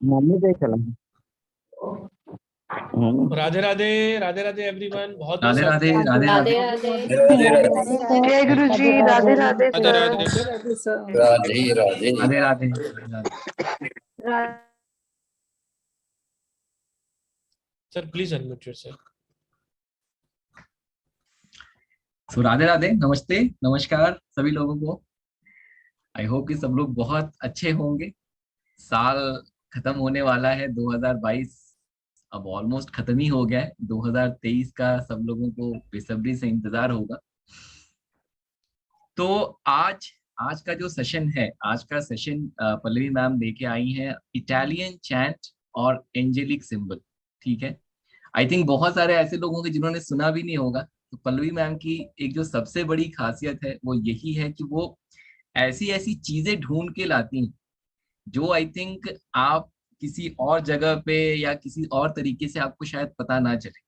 Mummy पे चला। Radhe Radhe, Radhe Radhe everyone, बहुत बहुत राधे स्वागत राधे है। राधे राधे राधे राधे। जय Guru ji. Radhe Radhe Radhe sir. Radhe Radhe Radhe. Radhe Radhe. Sir, please unmute yourself. So Radhe Radhe, नमस्ते, नमस्कार सभी लोगों को। आई होप कि सब लोग बहुत अच्छे होंगे। साल खत्म होने वाला है 2022, अब ऑलमोस्ट खत्म ही हो गया है। 2023 का सब लोगों को बेसब्री से इंतजार होगा। तो आज आज का जो सेशन है, आज का सेशन पल्लवी मैम लेके आई हैं इटालियन चैंट और एंजेलिक सिंबल। ठीक है, आई थिंक बहुत सारे ऐसे लोग होंगे जिन्होंने सुना भी नहीं होगा। तो पल्लवी मैम की एक जो सबसे बड़ी खासियत है वो यही है कि वो ऐसी ऐसी चीजें ढूंढ के लाती हैं जो आई थिंक आप किसी और जगह पे या किसी और तरीके से आपको शायद पता ना चले।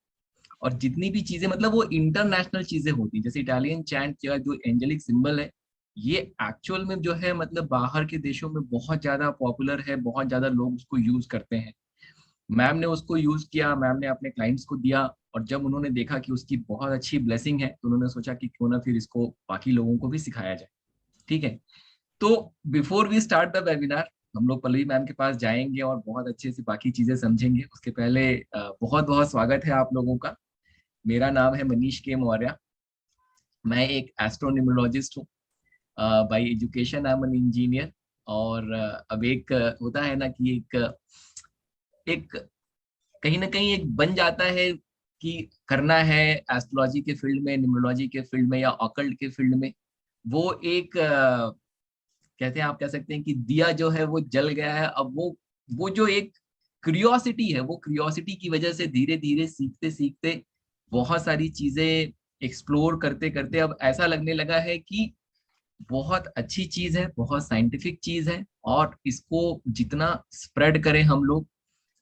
और जितनी भी चीजें मतलब वो इंटरनेशनल चीजें होती हैं, जैसे इटालियन चैंट या जो एंजेलिक सिंबल है, ये एक्चुअल में जो है मतलब बाहर के देशों में बहुत ज्यादा पॉपुलर है, बहुत ज्यादा लोग उसको यूज करते हैं। मैम ने उसको यूज किया, मैम ने अपने क्लाइंट्स को दिया, और जब उन्होंने देखा कि उसकी बहुत अच्छी ब्लेसिंग है तो उन्होंने सोचा कि क्यों ना फिर इसको बाकी लोगों को भी सिखाया जाए। ठीक है, तो before we start the webinar हम लोग पल्लवी मैम के पास जाएंगे और बहुत अच्छे से बाकी चीजें समझेंगे। उसके पहले बहुत बहुत स्वागत है आप लोगों का। मेरा नाम है मनीष के मौर्य। मैं एक एस्ट्रोन्यूमरोलॉजिस्ट हूँ। Bye education I am an engineer. और अब एक होता है ना कि एक कहीं ना कहीं एक बन जाता है कि करना है एस्ट्रोलॉजी के फील्ड में, न्यूमरोलॉजी के फील्ड में या ऑकल्ट के फील्ड में। वो एक कहते हैं, आप कह सकते हैं कि दिया जो है वो जल गया है। अब वो जो एक क्यूरियोसिटी है, वो क्यूरियोसिटी की वजह से धीरे धीरे सीखते सीखते बहुत सारी चीजें एक्सप्लोर करते करते अब ऐसा लगने लगा है कि बहुत अच्छी चीज है, बहुत साइंटिफिक चीज है, और इसको जितना स्प्रेड करें हम लोग।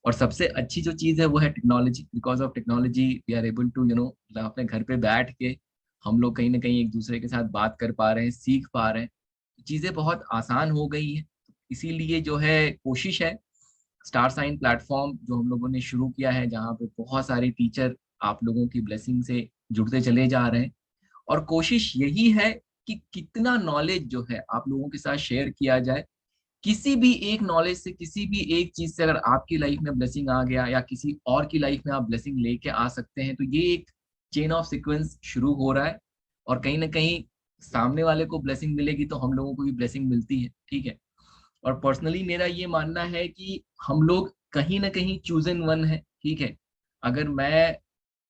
और सबसे अच्छी जो चीज है वो है technology. Because of technology we are able to अपने घर पे बैठ के हम लोग कहीं ना कहीं एक दूसरे के साथ बात कर पा रहे हैं, सीख पा रहे हैं। चीजें बहुत आसान हो गई हैं। इसीलिए जो है कोशिश है, स्टार साइन प्लेटफॉर्म जो हम लोगों ने शुरू किया है, जहाँ पे बहुत सारे टीचर आप लोगों की ब्लेसिंग से जुड़ते चले जा रहे हैं। और कोशिश यही है कि कितना नॉलेज जो है आप लोगों के साथ शेयर किया जाए। किसी भी एक नॉलेज से, किसी भी एक चीज से अगर आपकी लाइफ में ब्लेसिंग आ गया या किसी और की लाइफ में आप ब्लेसिंग लेके आ सकते हैं, तो ये एक चेन ऑफ सीक्वेंस शुरू हो रहा है। और कहीं ना कहीं सामने वाले को ब्लेसिंग मिलेगी तो हम लोगों को भी ब्लेसिंग मिलती है। ठीक है, और पर्सनली मेरा ये मानना है कि हम लोग कहीं ना कहीं चूजन वन है। ठीक है, अगर मैं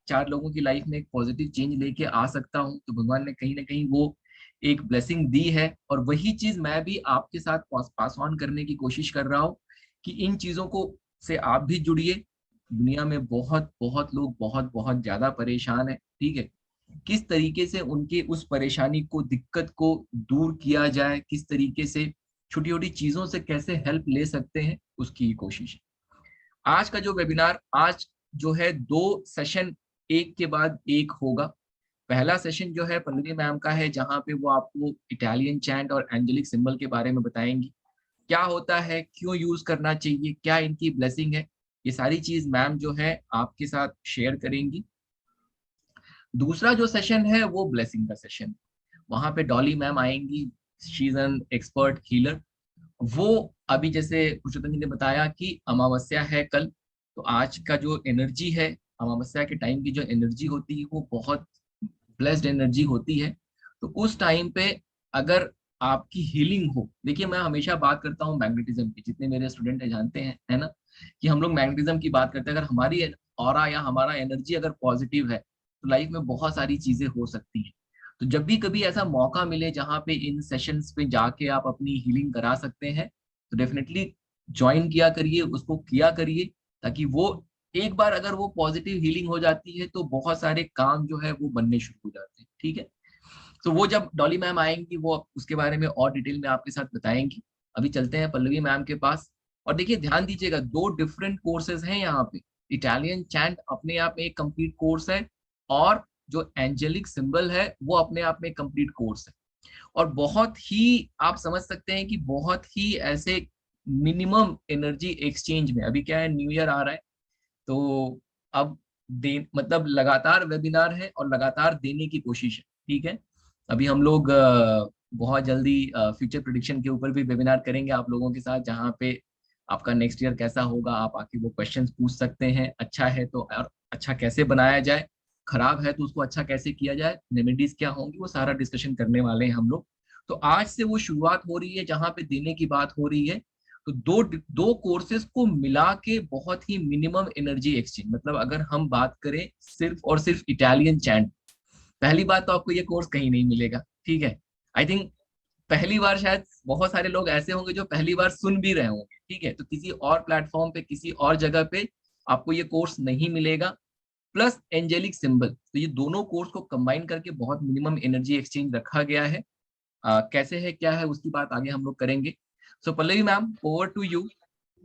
4 लोगों की लाइफ में एक पॉजिटिव चेंज लेके आ सकता हूँ तो भगवान ने कहीं ना कहीं वो एक ब्लेसिंग दी है। और वही चीज मैं भी आपके साथ पास ऑन करने की कोशिश कर रहा हूँ कि इन चीजों को से आप भी जुड़िए। दुनिया में बहुत बहुत लोग बहुत बहुत ज्यादा परेशान है। ठीक है, किस तरीके से उनके उस परेशानी को, दिक्कत को दूर किया जाए, किस तरीके से छोटी छोटी चीजों से कैसे हेल्प ले सकते हैं, उसकी कोशिश है। आज का जो वेबिनार, आज जो है 2 सेशन एक के बाद एक होगा। पहला सेशन जो है पल्लवी मैम का है, जहां पे वो आपको इटालियन चैंट और एंजेलिक सिंबल के बारे में बताएंगी। क्या होता है, क्यों यूज करना चाहिए, क्या इनकी ब्लेसिंग है, ये सारी चीज मैम जो है आपके साथ शेयर करेंगी। दूसरा जो सेशन है वो ब्लेसिंग का सेशन। वहां पे डॉली मैम आएंगी, she is an expert healer. वो अभी जैसे पुरुषोत्तम जी ने बताया कि अमावस्या है कल, तो आज का जो एनर्जी है, अमावस्या के टाइम की जो एनर्जी होती है वो बहुत ब्लेस्ड एनर्जी होती है। तो उस टाइम पे अगर आपकी हीलिंग हो, देखिए मैं हमेशा बात करता हूँ मैग्नेटिज्म की, जितने मेरे स्टूडेंट है जानते हैं, है ना, कि हम लोग मैग्नेटिज्म की बात करते हैं। अगर हमारी ऑरा या हमारा एनर्जी अगर पॉजिटिव है तो लाइफ में बहुत सारी चीजें हो सकती हैं। तो जब भी कभी ऐसा मौका मिले जहाँ पे इन सेशंस पे जाके आप अपनी हीलिंग करा सकते हैं, तो डेफिनेटली ज्वाइन किया करिए, उसको किया करिए, ताकि वो एक बार अगर वो पॉजिटिव हीलिंग हो जाती है तो बहुत सारे काम जो है वो बनने शुरू हो जाते हैं। ठीक है, तो वो जब डॉली मैम आएंगी वो उसके बारे में और डिटेल में आपके साथ बताएंगी। अभी चलते हैं पल्लवी मैम के पास। और देखिए ध्यान दीजिएगा, 2 डिफरेंट कोर्सेज हैं यहाँ पे। इटालियन चैंट अपने आप में एक कंप्लीट कोर्स है, और जो एंजेलिक सिंबल है वो अपने आप में कंप्लीट कोर्स है। और बहुत ही आप समझ सकते हैं कि बहुत ही ऐसे मिनिमम एनर्जी एक्सचेंज में, अभी क्या है, न्यू ईयर आ रहा है, तो अब मतलब लगातार वेबिनार है और लगातार देने की कोशिश है, ठीक है। अभी हम लोग बहुत जल्दी फ्यूचर प्रेडिक्शन के ऊपर भी वेबिनार करेंगे आप लोगों के साथ, जहाँ पे आपका नेक्स्ट ईयर कैसा होगा, आप आके वो क्वेश्चंस पूछ सकते हैं। अच्छा है तो, और अच्छा कैसे बनाया जाए, खराब है तो उसको अच्छा कैसे किया जाए, रेमेडीज क्या होंगी, वो सारा डिस्कशन करने वाले हैं हम लोग। तो आज से वो शुरुआत हो रही है जहाँ पे देने की बात हो रही है। तो दो दो कोर्सेज को मिला के बहुत ही मिनिमम एनर्जी एक्सचेंज, मतलब अगर हम बात करें सिर्फ और सिर्फ इटालियन चैंट, पहली बात तो आपको ये कोर्स कहीं नहीं मिलेगा, ठीक है। आई थिंक पहली बार शायद बहुत सारे लोग ऐसे होंगे जो पहली बार सुन भी रहे होंगे, ठीक है, तो किसी और प्लेटफॉर्म पे, किसी और जगह पे आपको ये कोर्स नहीं मिलेगा। प्लस एंजेलिक सिंबल, तो ये दोनों कोर्स को कंबाइन करके बहुत मिनिमम एनर्जी एक्सचेंज रखा गया है। कैसे है क्या है उसकी बात आगे हम लोग करेंगे। So Pallavi ma'am, over to you.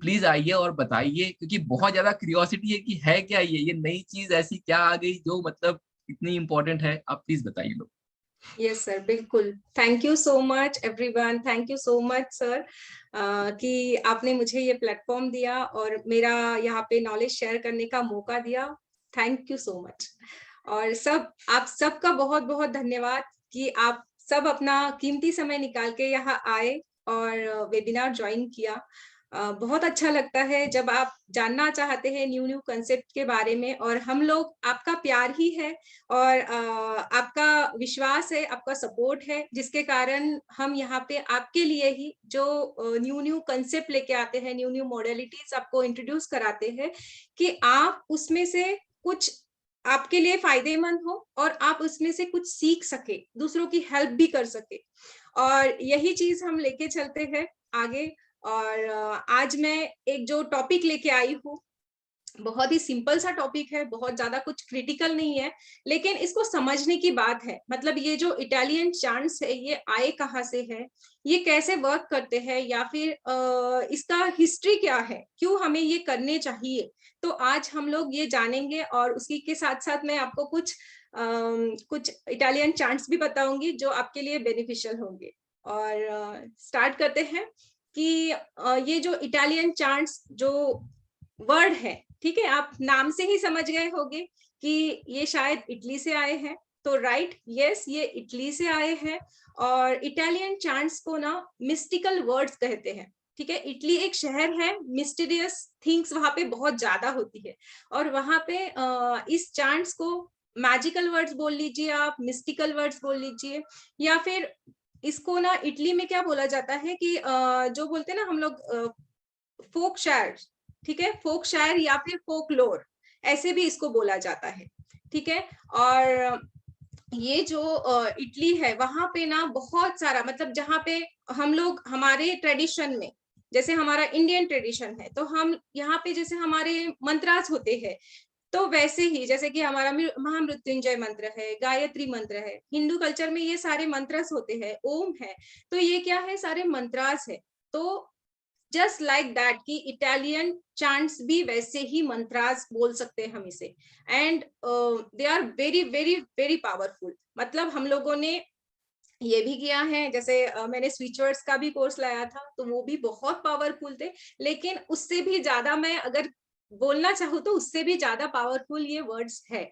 Please आइए और बताइए, क्योंकि बहुत ज्यादा क्यूरियोसिटी है कि है क्या ये नई चीज ऐसी क्या आ गई जो मतलब इतनी इंपॉर्टेंट है, आप प्लीज बताइए लोग। यस सर, बिल्कुल। Thank you so much everyone, thank you so much sir कि आपने मुझे ये प्लेटफॉर्म दिया और मेरा यहाँ पे नॉलेज शेयर करने का मौका दिया। Thank you so much. और आप सबका बहुत बहुत धन्यवाद कि आप सब अपना कीमती समय निकाल के यहाँ आए और वेबिनार ज्वाइन किया। बहुत अच्छा लगता है जब आप जानना चाहते हैं न्यू न्यू कंसेप्ट के बारे में, और हम लोग, आपका प्यार ही है और आपका विश्वास है, आपका सपोर्ट है, जिसके कारण हम यहाँ पे आपके लिए ही जो न्यू न्यू कंसेप्ट लेके आते हैं, न्यू न्यू मॉडलिटीज आपको इंट्रोड्यूस कराते हैं कि आप उसमें से कुछ आपके लिए फायदेमंद हो और आप उसमें से कुछ सीख सके, दूसरों की हेल्प भी कर सके। और यही चीज हम लेके चलते हैं आगे। और आज मैं एक जो टॉपिक लेके आई हूँ, बहुत ही सिंपल सा टॉपिक है, बहुत ज्यादा कुछ क्रिटिकल नहीं है, लेकिन इसको समझने की बात है। मतलब ये जो इटालियन चांट्स है, ये आए कहाँ से है, ये कैसे वर्क करते हैं, या फिर इसका हिस्ट्री क्या है, क्यों हमें ये करने चाहिए। तो आज हम लोग ये जानेंगे, और उसी के साथ साथ मैं आपको कुछ इटालियन चांट्स भी बताऊंगी जो आपके लिए बेनिफिशियल होंगे। और स्टार्ट करते हैं कि ये जो इटालियन चांट्स जो वर्ड है, ठीक है, आप नाम से ही समझ गए होंगे कि ये शायद इटली से आए हैं। तो राइट, यस, ये इटली से आए हैं। और इटालियन चांट्स को ना मिस्टिकल वर्ड्स कहते हैं, ठीक है। इटली एक शहर है, मिस्टीरियस थिंग्स वहां पे बहुत ज्यादा होती है, और वहां पे इस चांट्स को मैजिकल वर्ड्स बोल लीजिए, आप मिस्टिकल वर्ड्स बोल लीजिए, या फिर इसको ना इटली में क्या बोला जाता है कि जो बोलते हैं ना हम लोग फोक शायर, ठीक है, फोक शायर या फिर फोक लोर, ऐसे भी इसको बोला जाता है, ठीक है। और ये जो इटली है, वहां पे ना बहुत सारा, मतलब जहाँ पे हम लोग हमारे ट्रेडिशन में, जैसे हमारा इंडियन ट्रेडिशन है, तो हम यहाँ पे जैसे हमारे मंत्रास होते हैं, तो वैसे ही जैसे कि हमारा महामृत्युंजय मंत्र है, गायत्री मंत्र है, हिंदू कल्चर में ये सारे मंत्रस होते हैं, ओम है, तो ये क्या है, सारे मंत्रास है। तो जस्ट लाइक दैट कि इटालियन चांट्स भी वैसे ही मंत्रास बोल सकते हैं हम इसे, and they are very very very powerful. मतलब हम लोगों ने ये भी किया है, जैसे मैंने स्विच वर्ड्स का भी कोर्स लाया था, तो वो भी बहुत पावरफुल थे, लेकिन उससे भी ज्यादा, मैं अगर बोलना चाहूँ तो उससे भी ज्यादा पावरफुल ये वर्ड्स है,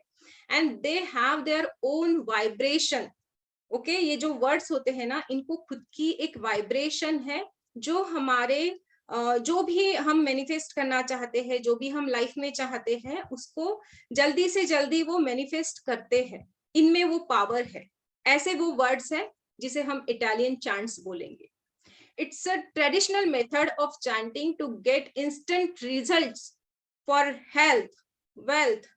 and they have their own vibration. Okay, ये जो वर्ड्स होते हैं ना, इनको खुद की एक वाइब्रेशन है, जो हमारे जो भी हम मैनिफेस्ट करना चाहते हैं, जो भी हम लाइफ में चाहते हैं, उसको जल्दी से जल्दी वो मैनिफेस्ट करते हैं, इनमें वो पावर है। ऐसे वो वर्ड्स है जिसे हम इटालियन चांट्स बोलेंगे। It's a traditional method of chanting to get instant results for health, wealth,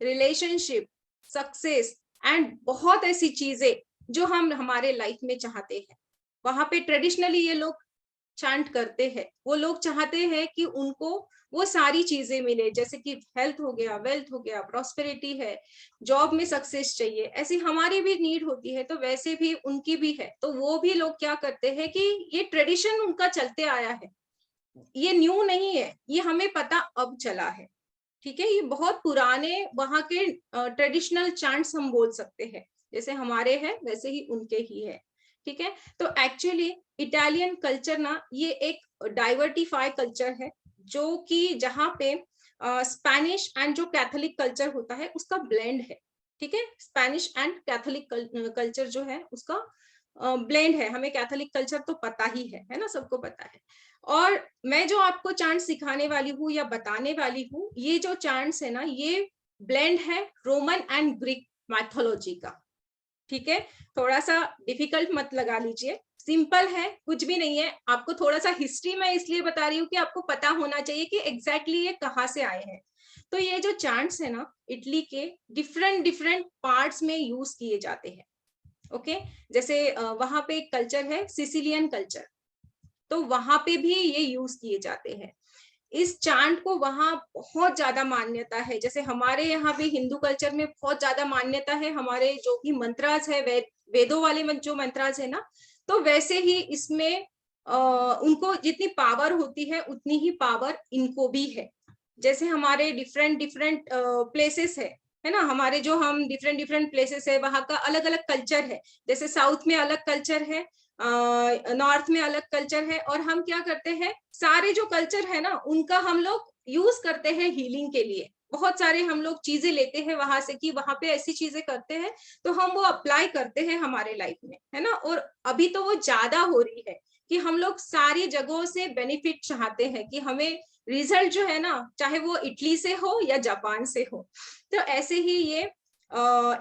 relationship, success, and बहुत ऐसी चीजें जो हम हमारे लाइफ में चाहते हैं। वहां पे ट्रेडिशनली ये लोग चांट करते हैं, वो लोग चाहते हैं कि उनको वो सारी चीजें मिले, जैसे कि हेल्थ हो गया, वेल्थ हो गया, प्रॉस्पेरिटी है, जॉब में सक्सेस चाहिए, ऐसी हमारी भी नीड होती है, तो वैसे भी उनकी भी है। तो वो भी लोग क्या करते हैं कि ये ट्रेडिशन उनका चलते आया है, ये न्यू नहीं है, ये हमें पता अब चला है, ठीक है। ये बहुत पुराने वहां के ट्रेडिशनल चांट्स हम बोल सकते हैं, जैसे हमारे हैं वैसे ही उनके ही है, ठीक है। तो एक्चुअली इटालियन कल्चर ना ये एक डाइवर्टिफाई कल्चर है, जो कि जहाँ पे स्पेनिश एंड जो कैथोलिक कल्चर होता है उसका ब्लेंड है, ठीक है। स्पेनिश एंड कैथोलिक कल्चर जो है उसका ब्लेंड है। हमें कैथोलिक कल्चर तो पता ही है ना, सबको पता है। और मैं जो आपको चांट्स सिखाने वाली हूँ या बताने वाली हूँ, ये जो चांट्स है ना, ये ब्लेंड है रोमन एंड ग्रीक मैथोलॉजी का, ठीक है। थोड़ा सा डिफिकल्ट मत लगा लीजिए, सिंपल है, कुछ भी नहीं है। आपको थोड़ा सा हिस्ट्री मैं इसलिए बता रही हूँ कि आपको पता होना चाहिए कि एग्जैक्टली ये कहाँ से आए हैं। तो ये जो चांट्स है ना, इटली के डिफरेंट डिफरेंट पार्ट्स में यूज किए जाते हैं, ओके। जैसे वहां पे एक कल्चर है सिसिलियन कल्चर, तो वहां पे भी ये यूज किए जाते हैं। इस चांट को वहां बहुत ज्यादा मान्यता है, जैसे हमारे यहाँ भी हिंदू कल्चर में बहुत ज्यादा मान्यता है। हमारे जो भी मंत्रास है, वेदों वाले जो मंत्रास है ना, तो वैसे ही इसमें उनको जितनी पावर होती है उतनी ही पावर इनको भी है। जैसे हमारे डिफरेंट डिफरेंट प्लेसेस है ना, हमारे जो हम डिफरेंट डिफरेंट प्लेसेस है वहां का अलग अलग कल्चर है। जैसे साउथ में अलग कल्चर है, नॉर्थ में अलग कल्चर है, और हम क्या करते हैं, सारे जो कल्चर है ना उनका हम लोग यूज करते हैं हीलिंग के लिए। बहुत सारे हम लोग चीजें लेते हैं वहां से कि वहां पे ऐसी चीजें करते हैं, तो हम वो अप्लाई करते हैं हमारे लाइफ में, है ना। और अभी तो वो ज्यादा हो रही है कि हम लोग सारी जगहों से बेनिफिट चाहते हैं कि हमें रिजल्ट जो है ना, चाहे वो इटली से हो या जापान से हो। तो ऐसे ही ये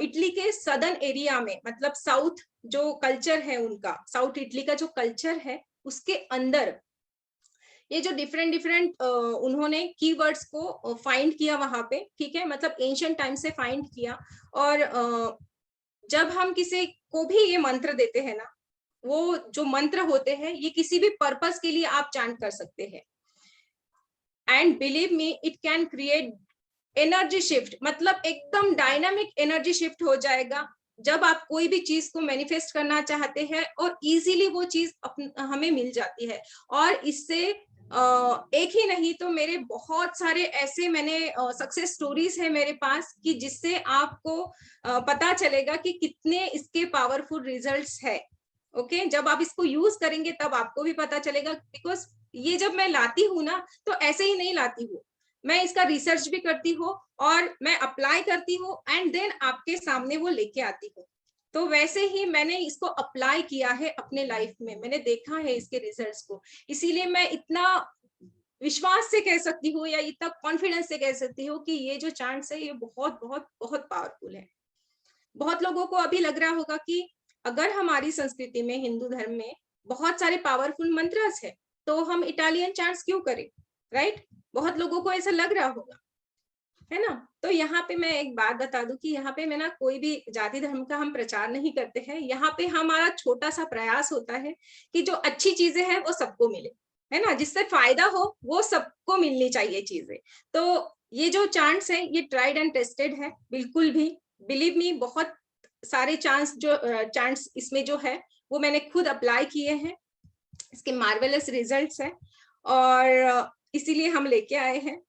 इटली के सदर्न एरिया में, मतलब साउथ जो कल्चर है उनका, साउथ इटली का जो कल्चर है उसके अंदर ये जो डिफरेंट डिफरेंट उन्होंने कीवर्ड्स को फाइंड किया वहां पे, ठीक है। मतलब एंशिएंट टाइम से फाइंड किया। और जब हम किसी को भी ये मंत्र देते हैं ना, वो जो मंत्र होते हैं ये किसी भी पर्पस के लिए आप चांट कर सकते हैं। And believe me, it can create energy shift, मतलब एकदम डायनामिक एनर्जी शिफ्ट हो जाएगा जब आप कोई भी चीज को मैनिफेस्ट करना चाहते हैं, और इजीली वो चीज हमें मिल जाती है। और इससे एक ही नहीं तो मेरे बहुत सारे ऐसे मैंने सक्सेस स्टोरीज है मेरे पास कि जिससे आपको पता चलेगा कि कितने इसके पावरफुल रिजल्ट्स है, ओके। जब आप इसको यूज करेंगे तब आपको भी पता चलेगा। बिकॉज ये जब मैं लाती हूँ ना, तो ऐसे ही नहीं लाती हूँ, मैं इसका रिसर्च भी करती हूँ और मैं अप्लाई करती हूँ, एंड देन आपके सामने वो लेके आती हूँ। तो वैसे ही मैंने इसको अप्लाई किया है अपने लाइफ में, मैंने देखा है इसके रिजल्ट्स को, इसीलिए मैं इतना विश्वास से कह सकती हूँ या इतना कॉन्फिडेंस से कह सकती हूँ कि ये जो चांट्स है ये बहुत बहुत बहुत पावरफुल है। बहुत लोगों को अभी लग रहा होगा कि अगर हमारी संस्कृति में, हिंदू धर्म में बहुत सारे पावरफुल मंत्रस है, तो हम इटालियन चांट्स क्यों करें, राइट। बहुत लोगों को ऐसा लग रहा होगा, है ना। तो यहाँ पे मैं एक बात बता दूं कि यहाँ पे मैं ना कोई भी जाति धर्म का हम प्रचार नहीं करते हैं। यहाँ पे हमारा छोटा सा प्रयास होता है कि जो अच्छी चीजें हैं वो सबको मिले, है ना, जिससे फायदा हो वो सबको मिलनी चाहिए चीजें। तो ये जो चांट्स है ये ट्राइड एंड टेस्टेड है, बिल्कुल भी, बिलीव मी। बहुत सारे चांट्स इसमें जो है वो मैंने खुद अप्लाई किए हैं, इसके मार्वेलस रिजल्ट्स हैं, और इसीलिए हम लेके आए हैं।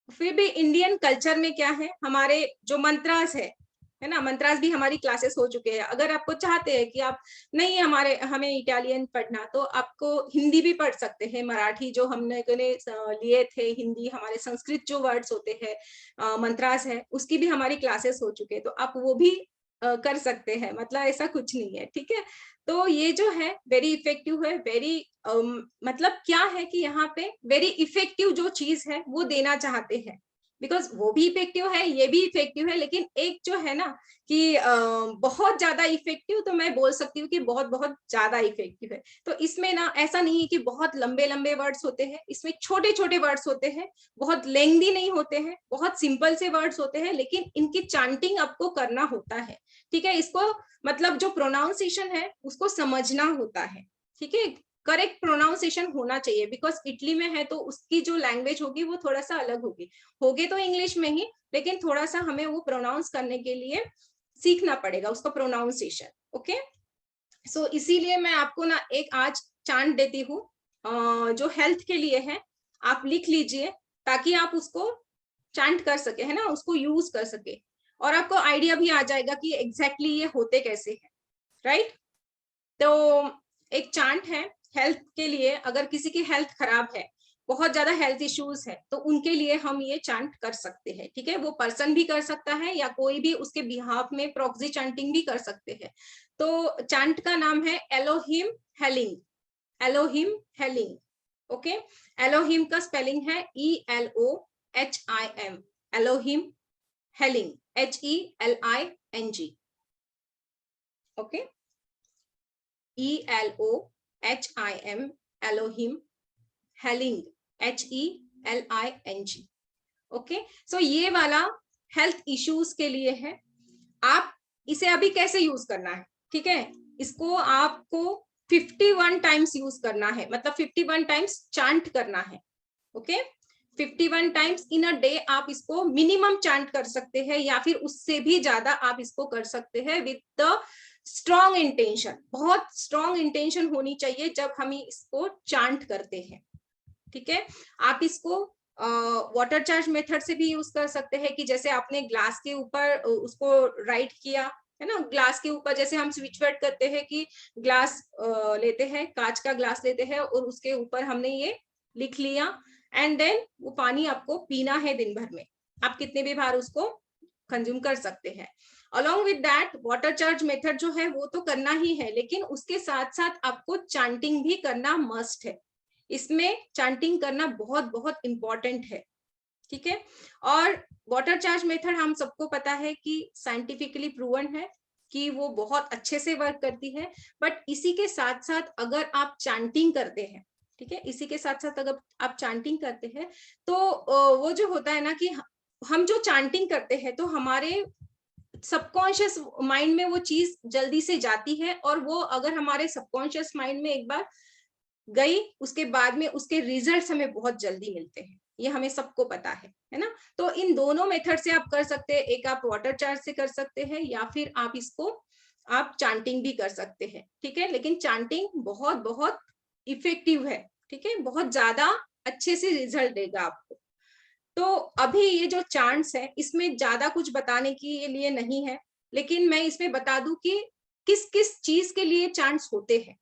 फिर भी इंडियन कल्चर में क्या है, हमारे जो मंत्रास है ना, मंत्रास भी हमारी क्लासेस हो चुके हैं। अगर आपको चाहते हैं कि आप नहीं हमें इटालियन पढ़ना, तो आपको हिंदी भी पढ़ सकते हैं, मराठी जो हमने लिए थे, हिंदी, हमारे संस्कृत जो वर्ड्स होते हैं मंत्रास है, उसकी भी हमारी क्लासेस हो चुके हैं, तो आप वो भी कर सकते हैं। मतलब ऐसा कुछ नहीं है, ठीक है। तो ये जो है वेरी इफेक्टिव है, वेरी मतलब क्या है कि यहाँ पे वेरी इफेक्टिव जो चीज है वो देना चाहते हैं, बिकॉज वो भी इफेक्टिव है, ये भी इफेक्टिव है, लेकिन एक जो है ना कि बहुत ज्यादा इफेक्टिव, तो मैं बोल सकती हूँ कि बहुत बहुत ज्यादा इफेक्टिव है। तो इसमें ना ऐसा नहीं है कि बहुत लंबे लंबे वर्ड्स होते हैं, इसमें छोटे छोटे वर्ड्स होते हैं, बहुत लेंथी नहीं होते हैं, बहुत सिंपल से वर्ड्स होते हैं, लेकिन इनकी चांटिंग आपको करना होता है, ठीक है। इसको मतलब जो प्रोनाउंसिएशन है उसको समझना होता है, ठीक है। करेक्ट प्रोनाउंसिएशन होना चाहिए, बिकॉज इटली में है तो उसकी जो लैंग्वेज होगी वो थोड़ा सा अलग होगी तो इंग्लिश में ही, लेकिन थोड़ा सा हमें वो प्रोनाउंस करने के लिए सीखना पड़ेगा उसका प्रोनाउंसिएशन, ओके। सो इसीलिए मैं आपको ना एक आज चांट देती हूँ जो हेल्थ के लिए है, आप लिख लीजिए ताकि आप उसको चांट कर सके, है ना, उसको यूज कर सके, और आपको आइडिया भी आ जाएगा कि एग्जैक्टली ये होते कैसे हैं, राइट। तो एक चांट है हेल्थ के लिए, अगर किसी की हेल्थ खराब है, बहुत ज्यादा हेल्थ इश्यूज है, तो उनके लिए हम ये चांट कर सकते हैं, ठीक है। वो पर्सन भी कर सकता है या कोई भी उसके बिहाफ में प्रॉक्सी चांटिंग भी कर सकते हैं। तो चांट का नाम है Elohim healing, Elohim healing, okay. Elohim का स्पेलिंग है ELOHIM, Elohim healing, HELING, okay, ELOHIM, Elohim healing, HELING, okay. So ये वाला हेल्थ इश्यूज के लिए है। आप इसे अभी कैसे यूज करना है, ठीक है। इसको आपको 51 टाइम्स यूज करना है, मतलब 51 टाइम्स चांट करना है, okay. 51 times in a day आप इसको मिनिमम चांट कर सकते हैं, या फिर उससे भी ज्यादा आप इसको कर सकते हैं विद द स्ट्रॉन्ग इंटेंशन। बहुत स्ट्रॉन्ग इंटेंशन होनी चाहिए जब हम इसको चांट करते हैं, ठीक है। आप इसको वाटर चार्ज मेथड से भी यूज कर सकते हैं, कि जैसे आपने ग्लास के ऊपर उसको राइट किया है ना, ग्लास के ऊपर जैसे हम स्विच वर्ड करते हैं कि ग्लास लेते हैं, कांच का ग्लास लेते हैं और उसके ऊपर हमने ये लिख लिया, एंड देन वो पानी आपको पीना है दिन भर में, आप कितने भी बार उसको कंज्यूम कर सकते हैं। Along with that water charge method जो है वो तो करना ही है, लेकिन उसके साथ साथ आपको चांटिंग भी करना मस्ट है। इसमें चांटिंग करना बहुत बहुत इंपॉर्टेंट है, ठीक है। और वाटर चार्ज मेथड हम सबको पता है कि साइंटिफिकली प्रूवन है कि वो बहुत अच्छे से वर्क करती है। बट इसी के साथ साथ अगर आप चांटिंग करते हैं, ठीक है, इसी के साथ साथ अगर आप चांटिंग करते हैं तो वो जो होता है ना कि हम जो चांटिंग करते हैं तो हमारे सबकॉन्शियस माइंड में वो चीज जल्दी से जाती है, और वो अगर हमारे सबकॉन्शियस माइंड में एक बार गई, उसके बाद में उसके रिजल्ट्स हमें बहुत जल्दी मिलते हैं, ये हमें सबको पता है ना। तो इन दोनों मेथड से आप कर सकते हैं, एक आप वाटर चार्ज से कर सकते हैं या फिर आप इसको आप चांटिंग भी कर सकते हैं, ठीक है। लेकिन चांटिंग बहुत बहुत इफेक्टिव है, ठीक है, बहुत ज्यादा अच्छे से रिजल्ट देगा आपको। तो अभी ये जो चांट्स है इसमें ज्यादा कुछ बताने के लिए नहीं है, लेकिन मैं इसमें बता दूं कि किस किस चीज के लिए चांट्स होते हैं,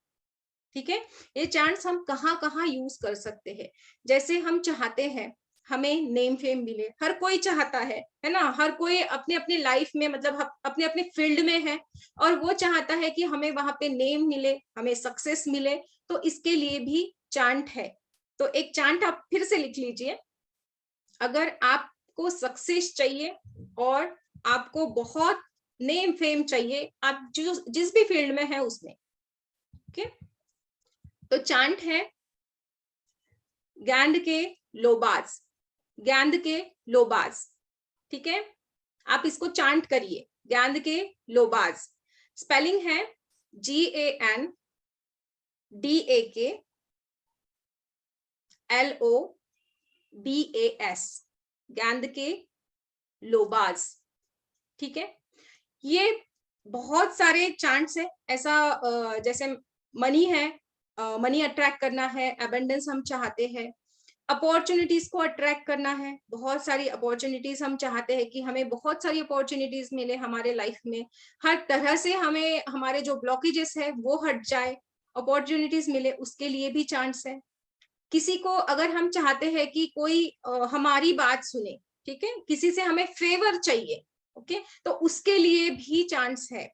ठीक है। ये चांट्स हम कहाँ कहाँ यूज कर सकते हैं। जैसे हम चाहते हैं हमें नेम फेम मिले, हर कोई चाहता है ना, हर कोई अपने अपने लाइफ में, मतलब अपने अपने फील्ड में है और वो चाहता है कि हमें वहां पे नेम मिले, हमें सक्सेस मिले, तो इसके लिए भी चांट है। तो एक चांट आप फिर से लिख लीजिए, अगर आपको सक्सेस चाहिए और आपको बहुत नेम फेम चाहिए, आप जिस भी फील्ड में है उसमें, ओके। तो चांट है गैंड के लोबास, गैंड के लोबास, ठीक है। आप इसको चांट करिए, गैंड के लोबास। स्पेलिंग है GANDAKLOBAS, गैंड के लोबास, ठीक है। ये बहुत सारे चांट्स है, ऐसा जैसे मनी है, मनी अट्रैक्ट करना है, अबंडेंस हम चाहते हैं, अपॉर्चुनिटीज को अट्रैक्ट करना है, बहुत सारी अपॉर्चुनिटीज हम चाहते हैं कि हमें बहुत सारी अपॉर्चुनिटीज मिले हमारे लाइफ में, हर तरह से हमें हमारे जो ब्लॉकेजेस है वो हट जाए, अपॉर्चुनिटीज मिले, उसके लिए भी चांस है। किसी को अगर हम चाहते हैं कि कोई हमारी बात सुने, ठीक है, किसी से हमें फेवर चाहिए, ओके, तो उसके लिए भी चांस है।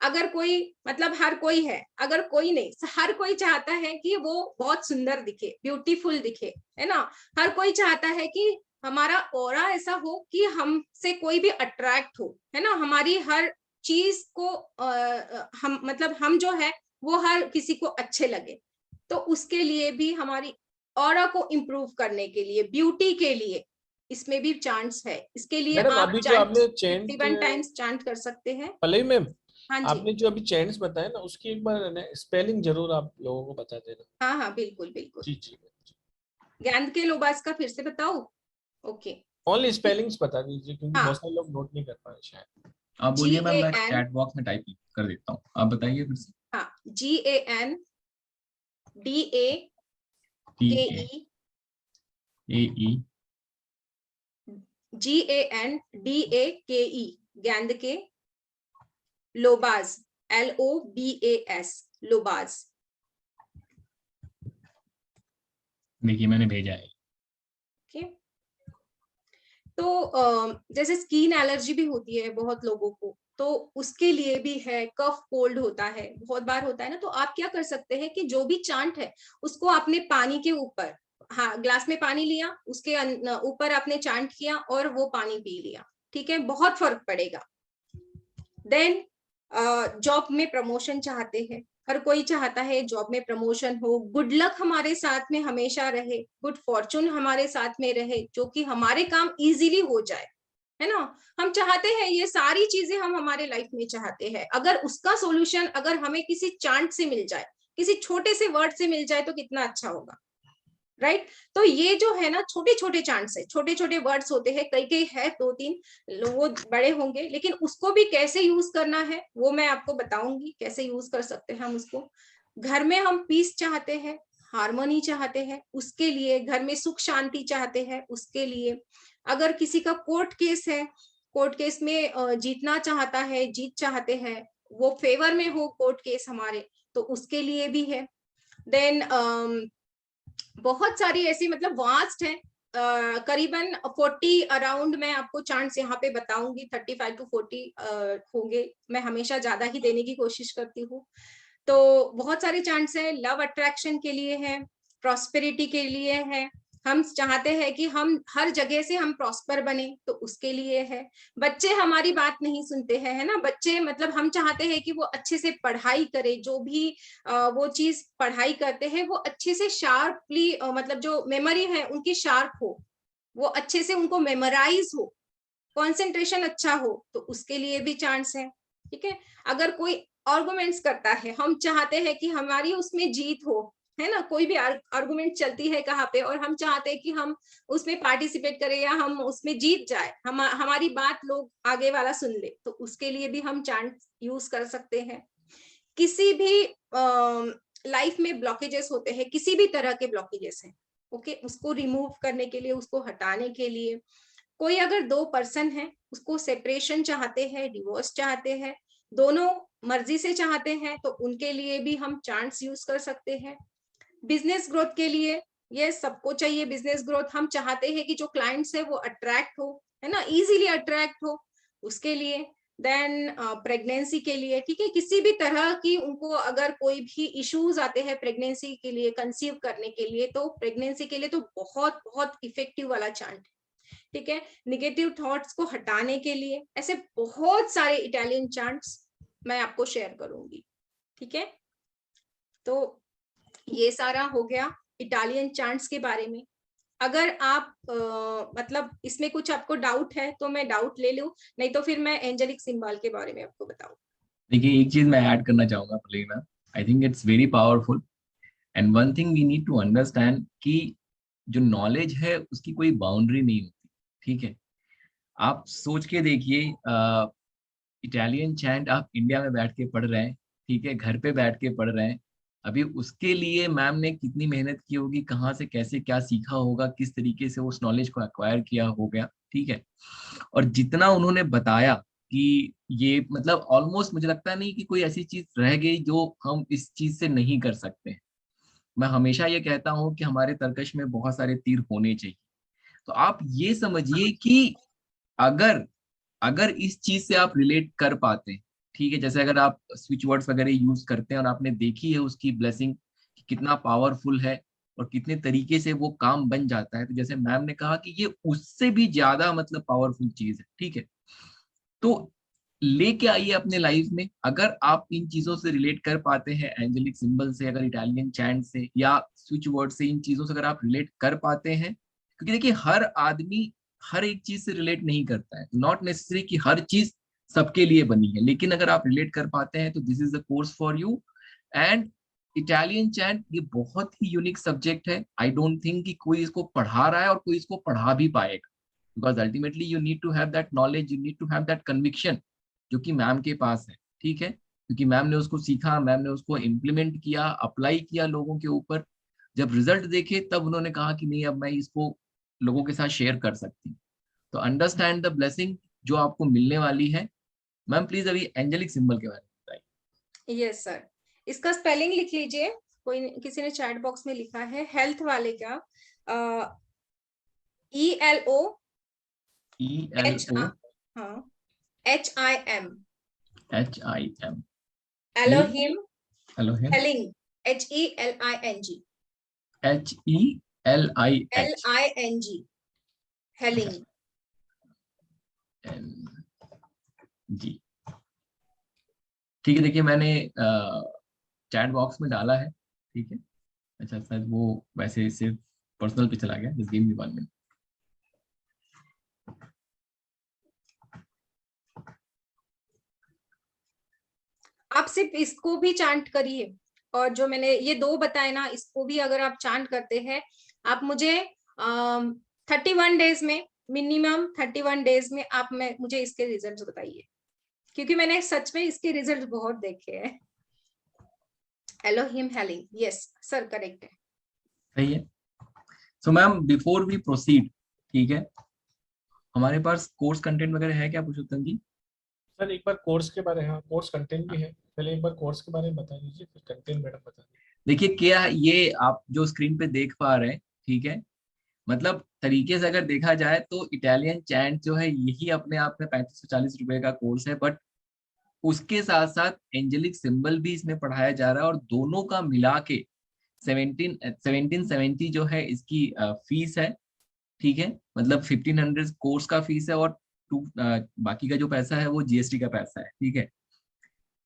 अगर कोई, मतलब हर कोई है, अगर कोई नहीं, हर कोई चाहता है कि वो बहुत सुंदर दिखे, ब्यूटीफुल दिखे, है ना। हर कोई चाहता है कि हमारा ऑरा ऐसा हो कि हमसे कोई भी अट्रैक्ट हो, है ना, हमारी हर चीज को हम, मतलब हम जो है वो हर किसी को अच्छे लगे। तो उसके लिए भी हमारी ऑरा को इम्प्रूव करने के लिए, ब्यूटी के लिए, इसमें भी चांस है। इसके लिए मैडम आप अभी जो आपने चैंट 51 टाइम्स चांट कर सकते हैं। पल्लवी मैम, हाँ जी, आपने जो अभी चैंट्स बताया ना उसकी एक बार स्पेलिंग जरूर आप लोगों को बता देना। हाँ हाँ, बिल्कुल बिल्कुल। जी जी, ज्ञान के लोबास का फिर से बताओ, ओके। ओनली स्पेलिंग्स बता दीजिए क्योंकि हाँ, बहुत सारे लोग नोट नहीं कर पाए शायद। आप बोलिए मैम, मैं GAN, चैट बॉक्स में टाइप कर देता हूँ, आप बताइए फिर से। हाँ, GANDAKE, GANDAKE, ज्ञान के लोबास, LOBAS, लोबास, देखिए मैंने भेजा है। ओके, तो जैसे स्किन एलर्जी भी होती है बहुत लोगों को, तो उसके लिए भी है। कफ कोल्ड होता है, बहुत बार होता है ना, तो आप क्या कर सकते हैं कि जो भी चांट है उसको आपने पानी के ऊपर, हाँ, ग्लास में पानी लिया, उसके ऊपर आपने चांट किया और वो पानी पी लिया, ठीक है, बहुत फर्क पड़ेगा। देन जॉब में प्रमोशन चाहते हैं, हर कोई चाहता है जॉब में प्रमोशन हो, गुड लक हमारे साथ में हमेशा रहे, गुड फॉर्चून हमारे साथ में रहे, जो कि हमारे काम इजीली हो जाए, है ना। हम चाहते हैं ये सारी चीजें, हम हमारे लाइफ में चाहते हैं। अगर उसका सॉल्यूशन अगर हमें किसी चांट से मिल जाए, किसी छोटे से वर्ड से मिल जाए, तो कितना अच्छा होगा, राइट। तो ये जो है ना, छोटे छोटे चांट्स है, छोटे छोटे वर्ड्स होते हैं, कई कई है, 2-3 वो बड़े होंगे, लेकिन उसको भी कैसे यूज करना है वो मैं आपको बताऊंगी, कैसे यूज कर सकते हैं हम उसको। घर में हम पीस चाहते हैं, हार्मोनी चाहते हैं, उसके लिए घर में सुख शांति चाहते हैं, उसके लिए अगर किसी का कोर्ट केस है, कोर्ट केस में जीतना चाहता है, जीत चाहते हैं, वो फेवर में हो कोर्ट केस हमारे, तो उसके लिए भी है। देन बहुत सारी ऐसी, मतलब वास्ट है, करीबन 40 अराउंड मैं आपको चांट्स यहाँ पे बताऊंगी, 35 to 40 होंगे, मैं हमेशा ज्यादा ही देने की कोशिश करती हूँ। तो बहुत सारे चांट्स हैं, लव अट्रैक्शन के लिए है, प्रॉस्पेरिटी के लिए है, हम चाहते हैं कि हम हर जगह से हम प्रॉस्पर बने, तो उसके लिए है। बच्चे हमारी बात नहीं सुनते हैं, है ना, बच्चे मतलब हम चाहते हैं कि वो अच्छे से पढ़ाई करे, जो भी वो चीज पढ़ाई करते हैं वो अच्छे से शार्पली, मतलब जो मेमोरी है उनकी शार्प हो, वो अच्छे से उनको मेमोराइज हो, कंसंट्रेशन अच्छा हो, तो उसके लिए भी चांस है, ठीक है। अगर कोई आर्गुमेंट्स करता है, हम चाहते हैं कि हमारी उसमें जीत हो, है ना, कोई भी आर्गुमेंट चलती है कहाँ पे, और हम चाहते हैं कि हम उसमें पार्टिसिपेट करें या हम उसमें जीत जाए, हमारी बात लोग आगे वाला सुन ले, तो उसके लिए भी हम चांस यूज कर सकते हैं। किसी भी लाइफ में ब्लॉकेजेस होते हैं, किसी भी तरह के ब्लॉकेजेस हैं, ओके, उसको रिमूव करने के लिए, उसको हटाने के लिए, कोई अगर 2 पर्सन है, उसको सेपरेशन चाहते हैं, डिवोर्स चाहते हैं, दोनों मर्जी से चाहते हैं, तो उनके लिए भी हम चांस यूज कर सकते हैं। बिजनेस ग्रोथ के लिए, ये सबको चाहिए बिजनेस ग्रोथ, हम चाहते हैं कि जो क्लाइंट्स है वो अट्रैक्ट हो, है ना, इजीली अट्रैक्ट हो, उसके लिए। देन प्रेगनेंसी के लिए, ठीक है, किसी भी तरह की उनको अगर कोई भी इश्यूज आते हैं प्रेगनेंसी के लिए, कंसीव करने के लिए, तो प्रेगनेंसी के लिए तो बहुत बहुत इफेक्टिव वाला चांट, ठीक है। निगेटिव थॉट्स को हटाने के लिए, ऐसे बहुत सारे इटालियन चांट्स मैं आपको शेयर करूंगी, ठीक है। तो ये सारा हो गया इटालियन चांट्स के बारे में। अगर आप मतलब इसमें कुछ आपको डाउट है तो मैं डाउट ले लूं, नहीं तो फिर मैं एंजेलिक सिंबल के बारे में आपको बताऊं। देखिए एक चीज मैं ऐड करना चाहूंगा Pallavi ma'am, I think it's very powerful and one thing we need to understand कि जो नॉलेज है उसकी कोई बाउंड्री नहीं होती, ठीक है। आप सोच के देखिए, इटालियन चैंट आप इंडिया में बैठ के पढ़ रहे हैं, ठीक है, घर पे बैठ के पढ़ रहे हैं, अभी उसके लिए मैम ने कितनी मेहनत की होगी, कहाँ से कैसे क्या सीखा होगा, किस तरीके से उस नॉलेज को एक्वायर किया हो गया, ठीक है। और जितना उन्होंने बताया कि ये मतलब ऑलमोस्ट मुझे लगता नहीं कि कोई ऐसी चीज रह गई जो हम इस चीज से नहीं कर सकते। मैं हमेशा ये कहता हूँ कि हमारे तर्कश में बहुत सारे तीर होने चाहिए। तो आप ये समझिए कि अगर अगर इस चीज से आप रिलेट कर पाते, ठीक है, जैसे अगर आप स्विच वर्ड्स वगैरह यूज करते हैं और आपने देखी है उसकी ब्लेसिंग कि कितना पावरफुल है और कितने तरीके से वो काम बन जाता है, तो जैसे मैम ने कहा कि ये उससे भी ज्यादा मतलब पावरफुल चीज है, ठीक है। तो लेके आइए अपने लाइफ में, अगर आप इन चीजों से रिलेट कर पाते हैं, एंजेलिक सिंबल से, अगर इटालियन चैंट से या स्विच वर्ड से, इन चीजों से अगर आप रिलेट कर पाते हैं, क्योंकि देखिए हर आदमी हर एक चीज से रिलेट नहीं करता है, नॉट नेसेसरी कि हर चीज सबके लिए बनी है, लेकिन अगर आप रिलेट कर पाते हैं तो this is the course for you. And Italian chant ये बहुत ही यूनिक सब्जेक्ट है, आई डोंट थिंक कि कोई इसको पढ़ा रहा है और कोई इसको पढ़ा भी पाएगा, because ultimately you need to have that knowledge, you need to have that conviction जो कि मैम के पास है, ठीक है, क्योंकि मैम ने उसको सीखा, मैम ने उसको इम्प्लीमेंट किया, अप्लाई किया लोगों के ऊपर, जब रिजल्ट देखे तब उन्होंने कहा कि नहीं अब मैं इसको लोगों के साथ शेयर कर सकती हूँ। तो अंडरस्टैंड द ब्लेसिंग जो आपको मिलने वाली है। मैम प्लीज अभी एंजेलिक सिंबल के बारे में बताइए। यस सर, इसका स्पेलिंग लिख लीजिए, किसी ने चैट बॉक्स में लिखा है हेल्थ वाले क्या, ELO हाँ HIM Elohim healing HELING healing ji ठीक है। देखिए मैंने चैट बॉक्स में डाला है, ठीक है। अच्छा सर वो वैसे सिर्फ पर्सनल पे चला गया, जस्ट गिव मी 1 मिनट। आप सिर्फ इसको भी चांट करिए, और जो मैंने ये 2 बताए ना, इसको भी अगर आप चांट करते हैं, आप मुझे 31 डेज में, मिनिमम 31 डेज में आप मुझे इसके रिजल्ट बताइए, क्योंकि मैंने सच में इसके रिजल्ट बहुत देखे हैं। Elohim healing, yes sir correct है, सही है। So ma'am before we proceed, ठीक है, हमारे पास कोर्स कंटेंट वगैरह है क्या पुरुषोत्तम जी? सर एक बार कोर्स के बारे, हाँ कोर्स कंटेंट भी है, पहले एक बार कोर्स के बारे में बता दीजिए, फिर कंटेंट मैडम बता दीजिए। देखिए क्या ये आप जो स्क्रीन पे देख पा रहे हैं, ठीक है, मतलब तरीके से अगर देखा जाए तो इटालियन चैंट जो है यही अपने आप में 3540 रुपए का कोर्स है, बट उसके साथ साथ एंजेलिक सिंबल भी इसमें पढ़ाया जा रहा है, और दोनों का मिला के 1770 जो है इसकी फीस है, ठीक है। मतलब 1500 कोर्स का फीस है, और बाकी का जो पैसा है वो GST का पैसा है, ठीक है।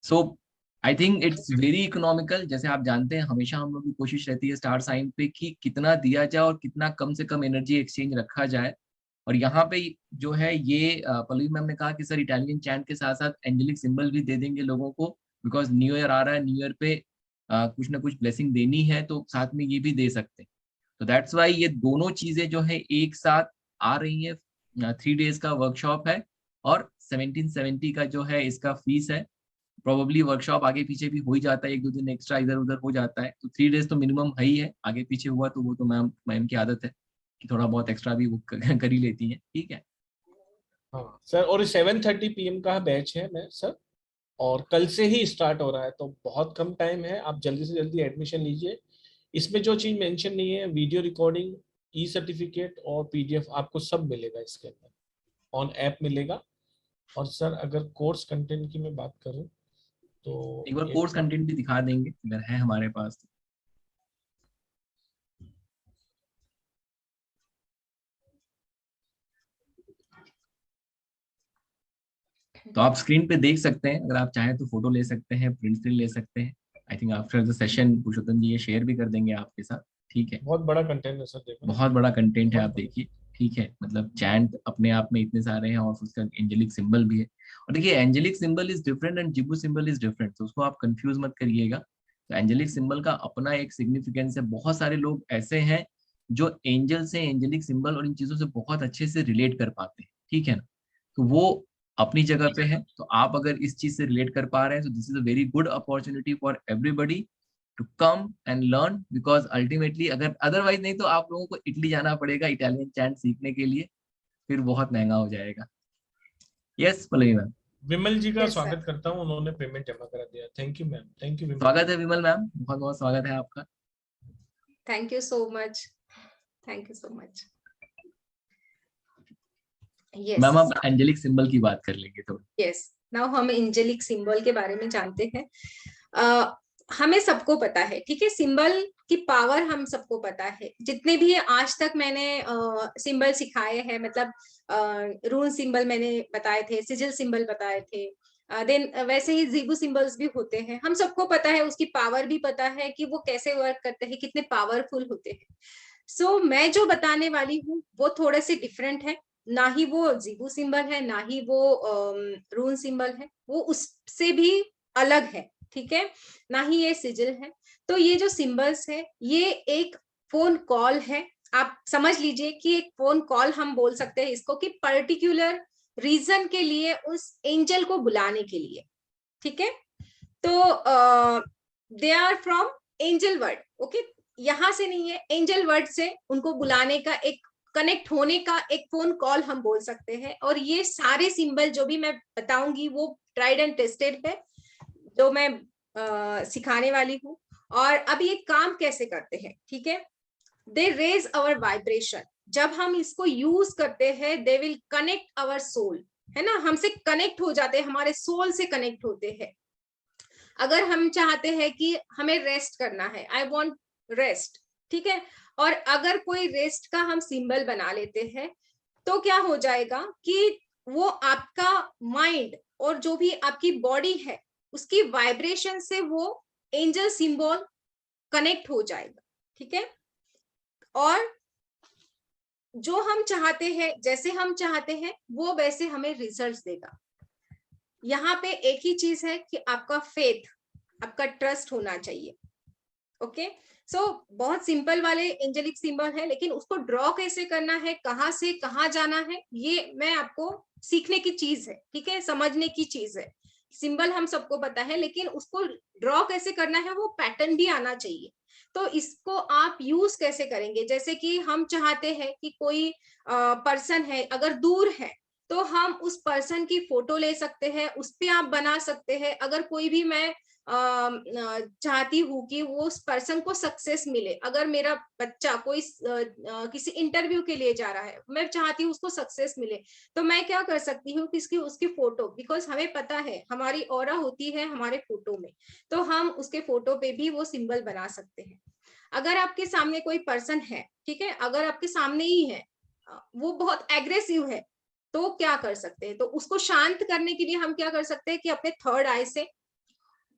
So I think it's very economical. जैसे आप जानते हैं हमेशा हम लोग की कोशिश रहती है स्टार साइन पे कि कितना दिया जाए और कितना कम से कम एनर्जी एक्सचेंज रखा जाए, और यहाँ पे जो है ये पल्लवी मैम ने कहा कि सर इटालियन चैंट के साथ साथ एंजेलिक सिंबल भी दे देंगे लोगों को, बिकॉज न्यू ईयर आ रहा है, न्यू ईयर पे कुछ ना कुछ ब्लेसिंग देनी है, तो साथ में ये भी दे सकते हैं। तो दैट्स वाई ये दोनों चीजें जो है एक साथ आ रही है। 3 डेज का वर्कशॉप है, और 1770 का जो है इसका फीस है। प्रोबेबली वर्कशॉप आगे पीछे भी हो ही जाता है, 1-2 दिन एक्स्ट्रा इधर उधर हो जाता है, तो 3 डेज तो मिनिमम है ही है। आगे पीछे हुआ तो वो तो मैम की आदत है कि थोड़ा बहुत एक्स्ट्रा भी वो कर ही लेती है, ठीक है। हाँ सर, और 7:30 PM का बैच है मैं सर, और कल से ही स्टार्ट हो रहा है, तो बहुत कम टाइम है, आप जल्दी से जल्दी एडमिशन लीजिए। इसमें जो चीज मेंशन नहीं है, वीडियो रिकॉर्डिंग, सर्टिफिकेट और PDF आपको सब मिलेगा इसके अंदर, ऑन ऐप मिलेगा। और सर अगर कोर्स कंटेंट की मैं बात करूं तो एक बार कोर्स कंटेंट भी दिखा देंगे अगर है हमारे पास तो आप स्क्रीन पे देख सकते हैं। अगर आप चाहें तो फोटो ले सकते हैं, प्रिंट स्क्रीन ले सकते हैं। I think after the session Purushottam ji ये शेयर भी कर देंगे आपके साथ, ठीक है। बहुत बड़ा कंटेंट है सर, देखो बहुत बड़ा कंटेंट है, आप देखिए, ठीक है। मतलब चैंट अपने आप में इतने सारे हैं, और उसका एंजेलिक सिंबल भी है। और देखिए angelic symbol is different and Zibu symbol is different, तो उसको आप कंफ्यूज मत करिएगा। तो एंजेलिक सिंबल का अपना एक सिग्निफिकेंस है। बहुत सारे लोग ऐसे हैं जो एंजल से, एंजेलिक सिंबल और इन चीजों से बहुत अच्छे से रिलेट कर पाते हैं, ठीक है ना। तो वो अपनी जगह पे है। तो आप अगर इस चीज से रिलेट कर पा रहे हैं, तो this is a very good opportunity for everybody to come and learn, because ultimately अगर अदरवाइज नहीं तो आप लोगों को इटली जाना पड़ेगा इटालियन चैंट सीखने के लिए, फिर बहुत महंगा हो जाएगा। Yes Pallavi ma'am. विमल जी का Yes, स्वागत sir. करता हूँ, उन्होंने पेमेंट जमा करा दिया। Thank you ma'am, thank you Vimal. स्वागत है विमल मैम, बहुत बहुत स्वागत है आपका। Thank you so much. Thank you so much. Yes. Ma'am अब एंजेलिक सिंबल की बात कर लेंगे थोड़ी। Yes. Now हम एंजेलिक सिंबल के बारे में जानते हैं। हमें सबको पता है, ठीक है, सिंबल की पावर हम सबको पता है। जितने भी आज तक मैंने सिंबल सिखाए हैं, मतलब रून सिंबल मैंने बताए थे, सिजिल सिंबल बताए थे, देन वैसे ही जीबू सिंबल्स भी होते हैं। हम सबको पता है, उसकी पावर भी पता है कि वो कैसे वर्क करते हैं, कितने पावरफुल होते हैं। सो मैं जो बताने वाली हूँ वो थोड़े से डिफरेंट है। ना ही वो जीबू सिंबल है, ना ही वो रून सिंबल है, वो उससे भी अलग है, ठीक है। ना ही ये सिजिल है। तो ये जो सिंबल्स है, ये एक फोन कॉल है। आप समझ लीजिए कि एक फोन कॉल हम बोल सकते हैं इसको, कि पर्टिकुलर रीजन के लिए उस एंजल को बुलाने के लिए, ठीक है। तो they are from angel word, okay. यहां से नहीं है, एंजल वर्ड से उनको बुलाने का, एक कनेक्ट होने का एक फोन कॉल हम बोल सकते हैं। और ये सारे सिंबल जो भी मैं बताऊंगी वो ट्राइड एंड टेस्टेड है, जो मैं सिखाने वाली हूँ। और अब ये काम कैसे करते हैं, ठीक है, दे रेज अवर वाइब्रेशन। जब हम इसको यूज करते हैं they will connect our soul, है ना, हमसे कनेक्ट हो जाते हैं, हमारे सोल से कनेक्ट होते हैं। अगर हम चाहते हैं कि हमें रेस्ट करना है, आई वॉन्ट रेस्ट, ठीक है, और अगर कोई रेस्ट का हम सिंबल बना लेते हैं तो क्या हो जाएगा कि वो आपका माइंड और जो भी आपकी बॉडी है उसकी वाइब्रेशन से वो एंजल सिंबल कनेक्ट हो जाएगा, ठीक है। और जो हम चाहते हैं, जैसे हम चाहते हैं वो वैसे हमें रिजल्ट्स देगा। यहाँ पे एक ही चीज है कि आपका फेथ, आपका ट्रस्ट होना चाहिए। ओके, सो बहुत सिंपल वाले एंजेलिक सिंबल है, लेकिन उसको ड्रॉ कैसे करना है, कहाँ से कहाँ जाना है, ये मैं आपको सीखने की चीज है, ठीक है, समझने की चीज है। सिंबल हम सबको पता है, लेकिन उसको ड्रॉ कैसे करना है वो पैटर्न भी आना चाहिए। तो इसको आप यूज कैसे करेंगे, जैसे कि हम चाहते हैं कि कोई पर्सन है अगर दूर है तो हम उस पर्सन की फोटो ले सकते हैं, उस पे आप बना सकते हैं। अगर कोई भी मैं चाहती हूँ कि वो उस पर्सन को सक्सेस मिले, अगर मेरा बच्चा कोई किसी इंटरव्यू के लिए जा रहा है, मैं चाहती हूँ उसको सक्सेस मिले, तो मैं क्या कर सकती हूँ कि उसकी फोटो, बिकॉज हमें पता है हमारी ऑरा होती है हमारे फोटो में, तो हम उसके फोटो पे भी वो सिंबल बना सकते हैं। अगर आपके सामने कोई पर्सन है, ठीक है, अगर आपके सामने ही है, वो बहुत एग्रेसिव है, तो क्या कर सकते हैं, तो उसको शांत करने के लिए हम क्या कर सकते हैं कि अपने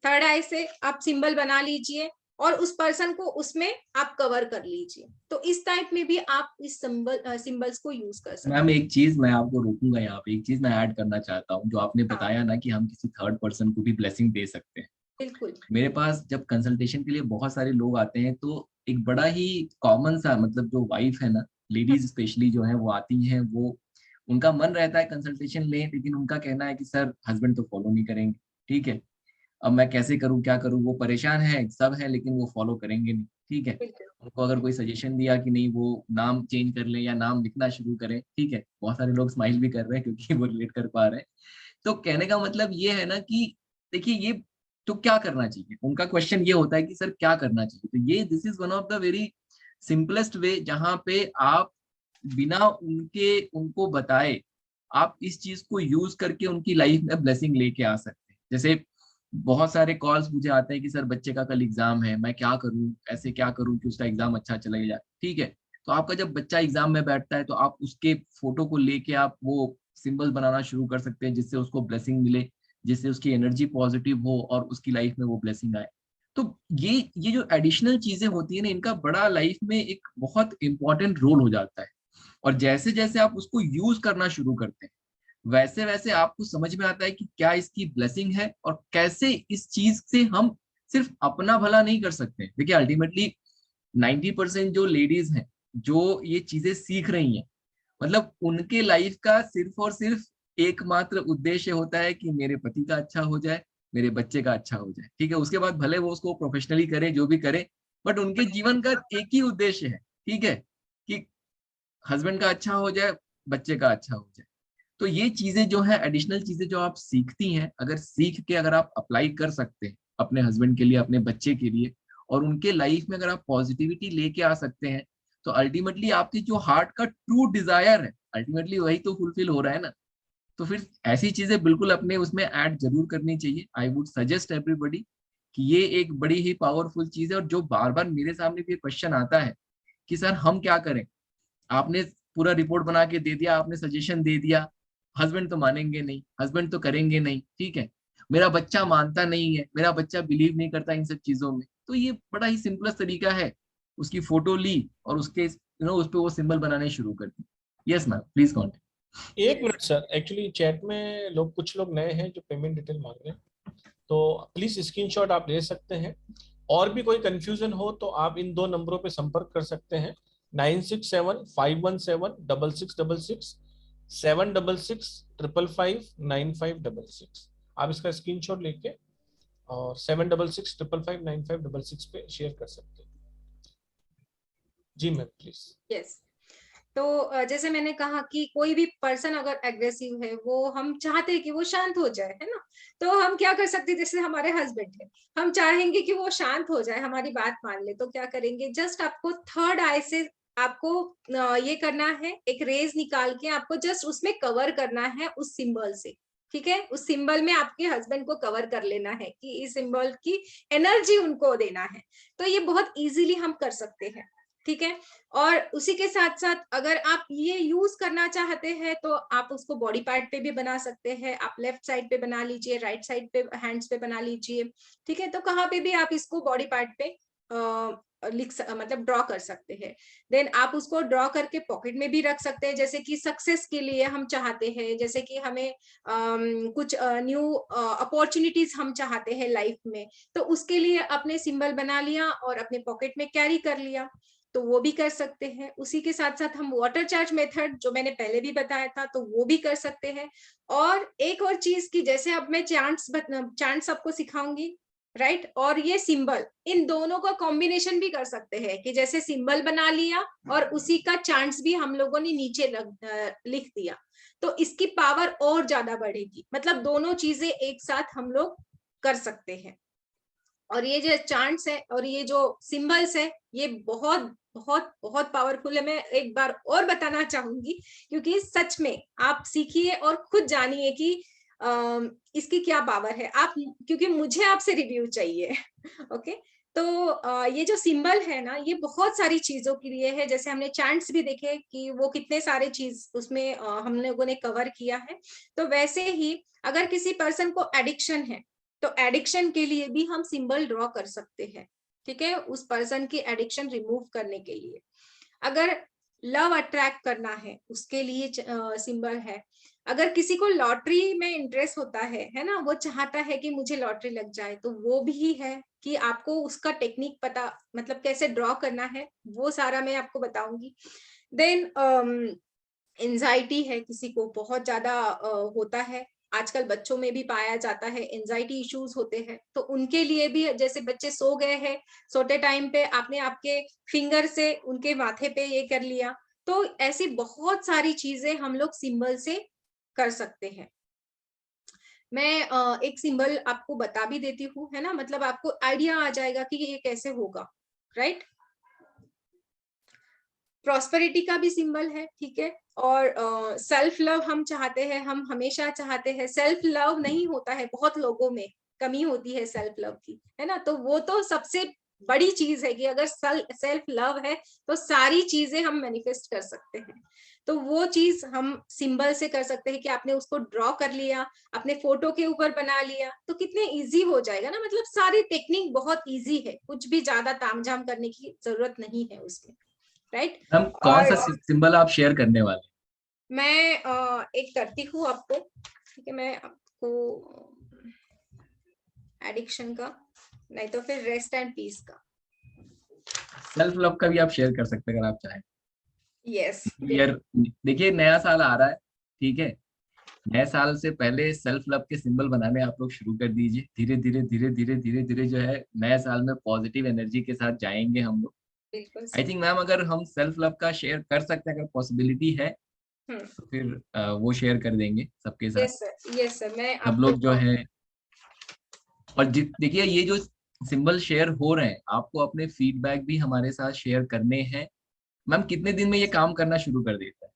थर्ड आई से आप सिंबल बना लीजिए और उस पर्सन को उसमें आप कवर कर लीजिए। तो इस टाइप में भी आप इस सिंबल्स को यूज कर सकते हैं। मैम एक चीज मैं आपको रोकूंगा यहाँ पे, एक चीज मैं ऐड करना चाहता हूँ। जो आपने बताया ना कि हम किसी थर्ड पर्सन को भी ब्लेसिंग दे सकते हैं, बिल्कुल। मेरे पास जब कंसल्टेशन के लिए बहुत सारे लोग आते हैं तो एक बड़ा ही कॉमन सा, मतलब जो वाइफ है ना, लेडीज स्पेशली जो है वो आती हैं, वो उनका मन रहता है कंसल्टेशन लें, लेकिन उनका कहना है कि सर हस्बैंड तो फॉलो नहीं करेंगे, ठीक है, अब मैं कैसे करूं, क्या करूं, वो परेशान है, सब है, लेकिन वो फॉलो करेंगे नहीं, ठीक है। उनको अगर कोई सजेशन दिया कि नहीं वो नाम चेंज कर ले या नाम लिखना शुरू करें, ठीक है, बहुत सारे लोग स्माइल भी कर रहे हैं क्योंकि वो रिलेट कर पा रहे हैं। तो कहने का मतलब ये है ना कि देखिए ये तो क्या करना चाहिए, उनका क्वेश्चन ये होता है कि सर क्या करना चाहिए। तो ये this is one of the very simplest way जहां पे आप बिना उनको बताए आप इस चीज को यूज करके उनकी लाइफ में ब्लेसिंग लेके आ सकते हैं। जैसे बहुत सारे कॉल्स मुझे आते हैं कि सर बच्चे का कल एग्जाम है, मैं क्या करूं, ऐसे क्या करूं कि उसका एग्जाम अच्छा चला जाए, ठीक है। तो आपका जब बच्चा एग्जाम में बैठता है तो आप उसके फोटो को लेके आप वो सिंबल बनाना शुरू कर सकते हैं जिससे उसको ब्लेसिंग मिले, जिससे उसकी एनर्जी पॉजिटिव हो और उसकी लाइफ में वो ब्लेसिंग आए। तो ये जो एडिशनल चीजें होती है ना, इनका बड़ा लाइफ में एक बहुत इंपॉर्टेंट रोल हो जाता है। और जैसे जैसे आप उसको यूज करना शुरू करते हैं वैसे वैसे आपको समझ में आता है कि क्या इसकी ब्लेसिंग है और कैसे इस चीज से हम सिर्फ अपना भला नहीं कर सकते। देखिए अल्टीमेटली 90% जो लेडीज हैं जो ये चीजें सीख रही हैं, मतलब उनके लाइफ का सिर्फ और सिर्फ एकमात्र उद्देश्य होता है कि मेरे पति का अच्छा हो जाए, मेरे बच्चे का अच्छा हो जाए, ठीक है। उसके बाद भले वो उसको प्रोफेशनली करे जो भी करे, बट उनके जीवन का एक ही उद्देश्य है, ठीक है, कि हस्बैंड का अच्छा हो जाए, बच्चे का अच्छा हो जाए। तो ये चीजें जो है एडिशनल चीजें जो आप सीखती हैं, अगर सीख के अगर आप अप्लाई कर सकते हैं अपने हस्बैंड के लिए, अपने बच्चे के लिए, और उनके लाइफ में अगर आप पॉजिटिविटी लेके आ सकते हैं, तो अल्टीमेटली आपकी जो हार्ट का ट्रू डिजायर है अल्टीमेटली वही तो फुलफिल हो रहा है ना। तो फिर ऐसी चीजें बिल्कुल अपने उसमें ऐड जरूर करनी चाहिए। आई वुड सजेस्ट एवरीबडी कि ये एक बड़ी ही पावरफुल चीज है। और जो बार बार मेरे सामने भी क्वेश्चन आता है कि सर हम क्या करें, आपने पूरा रिपोर्ट बना के दे दिया, आपने सजेशन दे दिया, हस्बैंड तो मानेंगे नहीं, हस्बैंड तो करेंगे नहीं, ठीक है, मेरा बच्चा मानता नहीं है, मेरा बच्चा बिलीव नहीं करता इन सब चीजों में। तो ये बड़ा ही सिंपलेस्ट तरीका है, उसकी फोटो ली और उसके उस पे वो सिंबल बनाने शुरू कर दी। Yes ma'am please contact. एक मिनट सर, एक्चुअली चैट में कुछ लोग नए हैं जो पेमेंट डिटेल मांग रहे हैं, तो प्लीज स्क्रीनशॉट आप ले सकते हैं। और भी कोई कंफ्यूजन हो तो आप इन 2 नंबरों पे संपर्क कर सकते हैं, 9675176666, 766559556। आप इसका स्क्रीनशॉट लेके और 766559556 पे शेयर कर सकते हैं। जी मैम प्लीज। यस, तो जैसे मैंने कहा कि कोई भी पर्सन अगर एग्रेसिव है, वो हम चाहते हैं कि वो शांत हो जाए, है ना। तो हम क्या कर सकते हैं, जैसे हमारे हस्बैंड है, हम चाहेंगे कि वो शांत हो जाए, हमारी बात मान ले, तो क्या करेंगे, जस्ट आपको थर्ड आई से आपको ये करना है, एक रेज निकाल के आपको जस्ट उसमें कवर करना है उस सिंबल से। ठीक है, उस सिंबल में आपके हस्बैंड को कवर कर लेना है कि इस सिंबल की एनर्जी उनको देना है। तो ये बहुत इजीली हम कर सकते हैं। ठीक है, और उसी के साथ साथ अगर आप ये यूज करना चाहते हैं तो आप उसको बॉडी पार्ट पे भी बना सकते हैं। आप लेफ्ट साइड पे बना लीजिए, राइट साइड पे, हैंड्स पे बना लीजिए। ठीक है, तो कहाँ पे भी आप इसको बॉडी पार्ट पे मतलब ड्रॉ कर सकते हैं। देन आप उसको ड्रॉ करके पॉकेट में भी रख सकते हैं, जैसे कि सक्सेस के लिए हम चाहते हैं, जैसे कि हमें कुछ न्यू अपॉर्चुनिटीज हम चाहते हैं लाइफ में, तो उसके लिए अपने सिंबल बना लिया और अपने पॉकेट में कैरी कर लिया, तो वो भी कर सकते हैं। उसी के साथ साथ हम वाटर चार्ज मेथड जो मैंने पहले भी बताया था, तो वो भी कर सकते हैं। और एक और चीज की, जैसे अब मैं चांट्स आपको सिखाऊंगी, राइट, और ये सिंबल, इन दोनों का कॉम्बिनेशन भी कर सकते हैं कि जैसे सिंबल बना लिया और उसी का चांट्स भी हम लोगों ने नीचे लिख दिया, तो इसकी पावर और ज्यादा बढ़ेगी। मतलब दोनों चीजें एक साथ हम लोग कर सकते हैं। और ये जो चांट्स है और ये जो सिंबल्स है, ये बहुत बहुत बहुत पावरफुल है। मैं एक बार और बताना चाहूंगी, क्योंकि सच में आप सीखिए और खुद जानिए कि इसकी क्या पावर है। आप, क्योंकि मुझे आपसे रिव्यू चाहिए। ओके, तो ये जो सिंबल है ना, ये बहुत सारी चीजों के लिए है। जैसे हमने चैंट्स भी देखे कि वो कितने सारे चीज उसमें हम लोगों ने कवर किया है। तो वैसे ही अगर किसी पर्सन को एडिक्शन है, तो एडिक्शन के लिए भी हम सिंबल ड्रॉ कर सकते हैं। ठीक है, उस पर्सन की एडिक्शन रिमूव करने के लिए। अगर लव अट्रैक्ट करना है, उसके लिए सिंबल है। अगर किसी को लॉटरी में इंटरेस्ट होता है ना, वो चाहता है कि मुझे लॉटरी लग जाए, तो वो भी है कि आपको उसका टेक्निक पता, मतलब कैसे ड्रॉ करना है, वो सारा मैं आपको बताऊंगी। देन एंजाइटी है, किसी को बहुत ज्यादा होता है, आजकल बच्चों में भी पाया जाता है, एंजाइटी इश्यूज होते हैं, तो उनके लिए भी, जैसे बच्चे सो गए हैं, सोते टाइम पे आपने आपके फिंगर से उनके माथे पे ये कर लिया, तो ऐसी बहुत सारी चीजें हम लोग सिंबल से कर सकते हैं। मैं एक सिंबल आपको बता भी देती हूँ, है ना, मतलब आपको आइडिया आ जाएगा कि ये कैसे होगा, राइट। प्रॉस्पेरिटी का भी सिंबल है, ठीक है। और सेल्फ लव हम चाहते हैं, हम हमेशा चाहते हैं, सेल्फ लव नहीं होता है, बहुत लोगों में कमी होती है सेल्फ लव की, है ना। तो वो तो सबसे बड़ी चीज है कि अगर सेल्फ लव है तो सारी चीजें हम मैनिफेस्ट कर सकते हैं। तो वो चीज हम सिंबल से कर सकते हैं कि आपने उसको ड्रॉ कर लिया, अपने फोटो के ऊपर बना लिया, तो कितने इजी हो जाएगा ना। मतलब सारी टेक्निक बहुत इजी है, कुछ भी ज्यादा तामझाम करने की जरूरत नहीं है उसमें, राइट। हम कौन और सा सिंबल आप शेयर करने वाले? मैं एक करती हूँ आपको, ठीक है, मैं आपको एडिक्शन का, नहीं तो फिर रेस्ट एंड पीस का। सेल्फ लव का भी आप शेयर कर सकते हैं अगर आप चाहें। यस, यार देखिए, नया साल आ रहा है, ठीक है। नए साल से पहले सेल्फ लव के सिंबल बनाने आप लोग शुरू कर दीजिए। धीरे धीरे धीरे धीरे धीरे धीरे जो है नए साल में पॉजिटिव एनर्जी के साथ जाएंगे हम लोग। बिल्कुल आई सही। थिंक मैम, अगर हम सेल्फ लव का शेयर कर सकते हैं, अगर पॉसिबिलिटी है तो फिर वो शेयर कर देंगे सबके साथ। यस सर, यस सर, मैं सब आपको लोग जो है, और देखिए ये जो सिंबल शेयर हो रहे हैं, आपको अपने फीडबैक भी हमारे साथ शेयर करने हैं। मैम कितने दिन में ये काम करना शुरू कर देता है?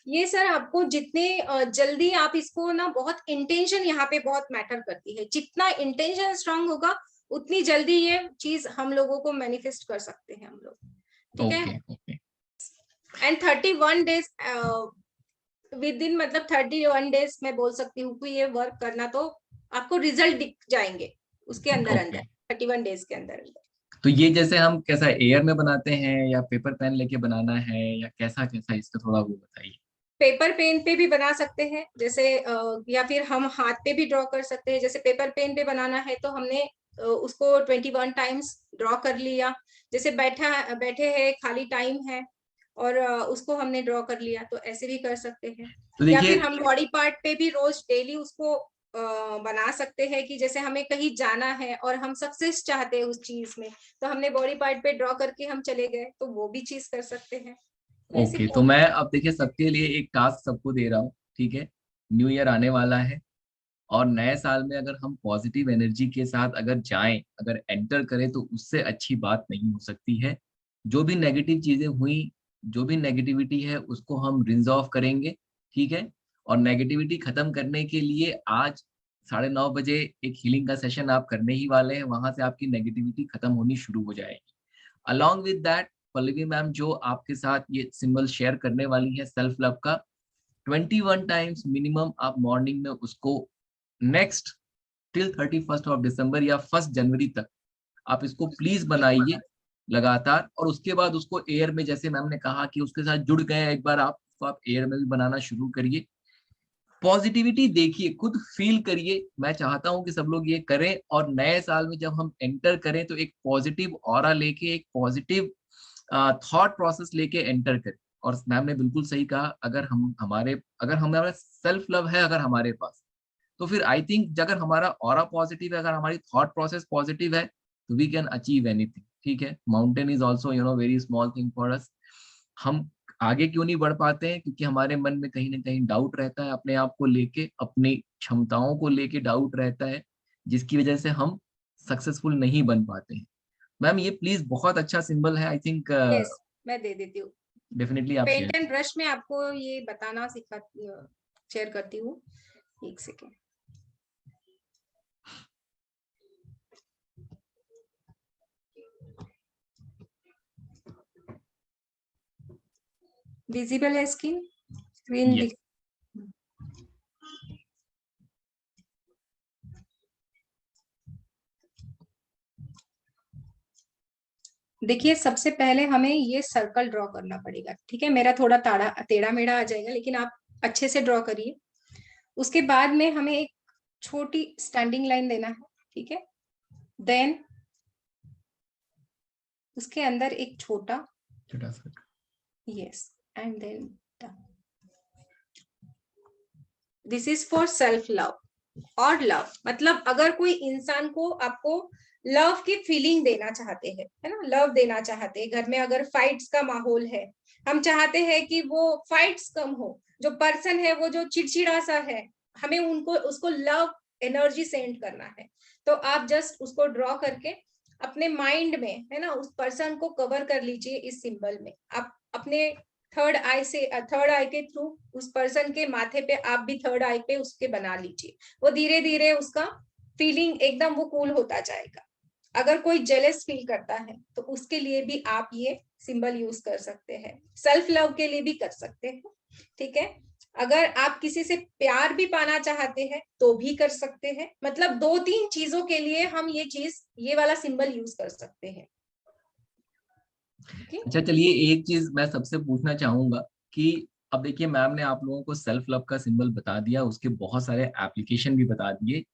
ये सर, आपको जितने जल्दी आप इसको ना, बहुत इंटेंशन यहाँ पे बहुत मैटर करती है, जितना इंटेंशन स्ट्रांग होगा उतनी जल्दी ये चीज हम लोगों को मैनिफेस्ट कर सकते हैं हम लोग, ठीक है। Okay okay. And 31 days with in, मतलब 31 डेज मैं बोल सकती हूँ कि ये वर्क करना, तो आपको रिजल्ट दिख जाएंगे उसके अंदर अंदर, ओके, 31 डेज के अंदर अंदर। तो ये जैसे हम कैसा एयर में बनाते हैं या पेपर पेन लेके बनाना है या कैसा कैसा, इसका थोड़ा वो बताइए। पेपर पेन पे भी बना सकते हैं, जैसे या फिर हम हाथ पे भी ड्रॉ कर सकते हैं। जैसे पेपर पेन पे बनाना है तो हमने उसको 21 टाइम्स ड्रॉ कर लिया, जैसे बैठे हैं, खाली टाइम है, और उसको हमने ड्रॉ कर लिया, तो ऐसे भी कर सकते हैं। तो या देखिए, फिर हम बॉडी पार्ट पे भी रोज डेली उसको बना सकते हैं कि जैसे हमें कहीं जाना है और हम सक्सेस चाहते हैं उस चीज में, तो हमने बॉडी पार्ट पे ड्रॉ करके हम चले गए, तो वो भी चीज कर सकते हैं। ओके, तो मैं अब देखिए सबके लिए एक टास्क सबको दे रहा हूँ, ठीक है। न्यू ईयर आने वाला है और नए साल में अगर हम पॉजिटिव एनर्जी के साथ अगर जाएं, अगर एंटर करें, तो उससे अच्छी बात नहीं हो सकती है। जो भी नेगेटिव चीजें हुई, जो भी नेगेटिविटी है, उसको हम रिंज ऑफ करेंगे, ठीक है। और नेगेटिविटी खत्म करने के लिए आज 9:30 बजे एक हीलिंग का सेशन आप करने ही वाले हैं, वहां से आपकी नेगेटिविटी खत्म होनी शुरू हो जाएगी। Along with that, Pallavi ma'am जो आपके साथ ये सिंबल शेयर करने वाली है सेल्फ लव का, 21 टाइम्स मिनिमम आप मॉर्निंग में उसको नेक्स्ट टिल 31 दिसंबर या 1 जनवरी तक आप इसको प्लीज बनाइए लगातार। और उसके बाद उसको एयर में, जैसे मैम ने कहा कि उसके साथ जुड़ गए एक बार आप, तो आप एयर में भी बनाना शुरू करिए। पॉजिटिविटी देखिए, खुद फील करिए। मैं चाहता हूं कि सब लोग ये करें और नए साल में जब हम एंटर करें तो एक पॉजिटिव ऑरा लेके, एक पॉजिटिव थॉट प्रोसेस लेके एंटर करें। और मैम ने बिल्कुल सही कहा, अगर हमारा सेल्फ लव है अगर हमारे पास, तो फिर आई थिंक अगर हमारा ऑरा पॉजिटिव है, अगर हमारी थॉट प्रोसेस पॉजिटिव है, तो वी कैन अचीव एनीथिंग, ठीक है। Mountain is also very small thing for us. हम आगे क्यों नहीं बढ़ पाते हैं? क्योंकि हमारे मन में कहीं ना कहीं डाउट रहता है, अपने आप को लेके, अपनी क्षमताओं को लेके डाउट रहता है, जिसकी वजह से हम सक्सेसफुल नहीं बन पाते हैं। मैम ये प्लीज बहुत अच्छा सिंबल है, आई थिंक। यस, मैं दे देती हूँ। डेफिनेटली आप पेंट एंड ब्रश में आपको ये बताना शेयर करती हूँ, एक सेकेंड। विजिबल है स्क्रीन Yes. देखिए, सबसे पहले हमें ये सर्कल ड्रॉ करना पड़ेगा, ठीक है। मेरा थोड़ा टेढ़ा मेढ़ा आ जाएगा, लेकिन आप अच्छे से ड्रॉ करिए। उसके बाद में हमें एक छोटी स्टैंडिंग लाइन देना है, ठीक है। देन उसके अंदर एक छोटा सा, yes, and then this is for self love. और लव मतलब अगर कोई इंसान को आपको लव की फीलिंग देना चाहते हैं, है ना, लव देना चाहते हैं, घर में अगर फाइट्स का माहौल है, हम चाहते हैं कि वो फाइट्स कम हो, जो पर्सन है वो जो चिड़चिड़ा सा है, हमें उसको लव एनर्जी सेंड करना है, तो आप जस्ट उसको ड्रॉ करके अपने माइंड में, है ना, उस पर्सन को कवर कर लीजिए इस सिंबल में। आप अपने थर्ड आई के थ्रू उस पर्सन के माथे पे आप भी थर्ड आई पे उसके बना लीजिए। वो धीरे धीरे उसका फीलिंग एकदम वो कूल होता जाएगा। अगर कोई जेलस फील करता है तो उसके लिए भी आप ये सिंबल यूज कर सकते हैं, सेल्फ लव के लिए भी कर सकते हैं, ठीक है। अगर आप किसी से प्यार भी पाना चाहते हैं तो भी कर सकते हैं। मतलब 2-3 चीजों के लिए हम ये वाला सिंबल यूज कर सकते हैं। अच्छा चलिए, एक चीज मैं सबसे पूछना चाहूंगा कि अब देखिए मैम ने आप लोगों को सेल्फ लव का सिंबल बता दिया, उसके बहुत सारे एप्लीकेशन भी बता दिए,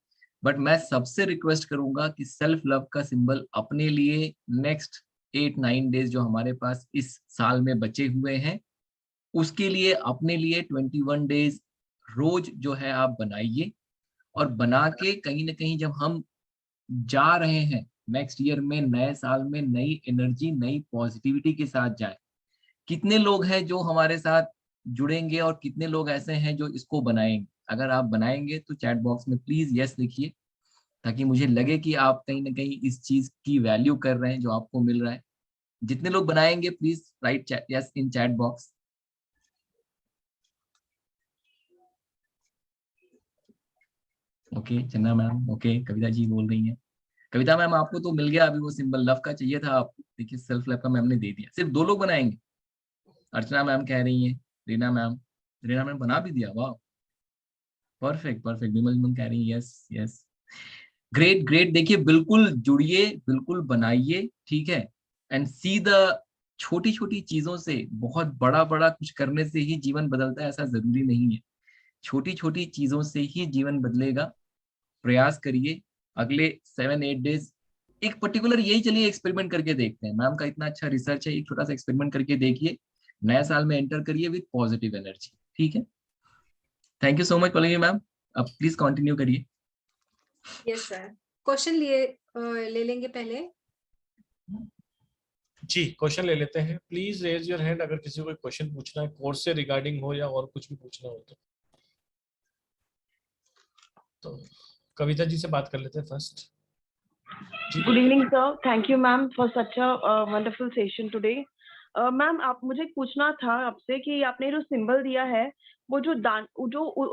बट मैं सबसे रिक्वेस्ट करूंगा कि सेल्फ लव का सिंबल अपने लिए नेक्स्ट 8-9 डेज जो हमारे पास इस साल में बचे हुए हैं, उसके लिए अपने लिए 21 डेज रोज जो है आप बनाइए। और बना के कहीं ना कहीं जब हम जा रहे हैं नेक्स्ट ईयर में, नए साल में, नई एनर्जी, नई पॉजिटिविटी के साथ जाए। कितने लोग हैं जो हमारे साथ जुड़ेंगे और कितने लोग ऐसे हैं जो इसको बनाएंगे? अगर आप बनाएंगे तो चैट बॉक्स में प्लीज यस लिखिए, ताकि मुझे लगे कि आप कहीं ना कहीं इस चीज की वैल्यू कर रहे हैं जो आपको मिल रहा है। जितने लोग बनाएंगे please right yes in chat box. Okay चंदा मैम, ओके कविता जी बोल रही हैं। कविता मैम आपको तो मिल गया अभी वो सिंबल, लव का चाहिए था आपको, देखिए सेल्फ लव का मैम ने दे दिया। सिर्फ 2 लोग बनाएंगे? अर्चना मैम कह रही हैं, रीना मैम बना भी दिया, वाह परफेक्ट परफेक्ट। विमल कह रही है यस यस, ग्रेट ग्रेट। देखिए बिल्कुल जुड़िए, बिल्कुल बनाइए, ठीक है। एंड सी द छोटी छोटी चीजों से बहुत बड़ा बड़ा कुछ करने से ही जीवन बदलता है, ऐसा जरूरी नहीं है। छोटी छोटी चीजों से ही जीवन बदलेगा। प्रयास करिए अगले 7-8 डेज एक पर्टिकुलर, यही चलिए एक्सपेरिमेंट करके देखते हैं। मैम का इतना अच्छा रिसर्च है, एक छोटा सा एक्सपेरिमेंट करके देखिए, नए साल में एंटर करिए विद पॉजिटिव एनर्जी, ठीक है। Thank you so much Pallavi ma'am, अब प्लीज कंटिन्यू करिए। यस सर, क्वेश्चन ले लेंगे पहले। जी क्वेश्चन ले लेते हैं। प्लीज रेज योर हैंड अगर किसी को कोई क्वेश्चन पूछना है, कोर्स से रिगार्डिंग हो या और कुछ भी पूछना हो तो कविता जी से बात कर लेते हैं first ji. Good evening, sir. Thank you, ma'am, for such a wonderful session today. Ma'am आप मुझे पूछना था आपसे कि आपने जो सिंबल दिया है वो जो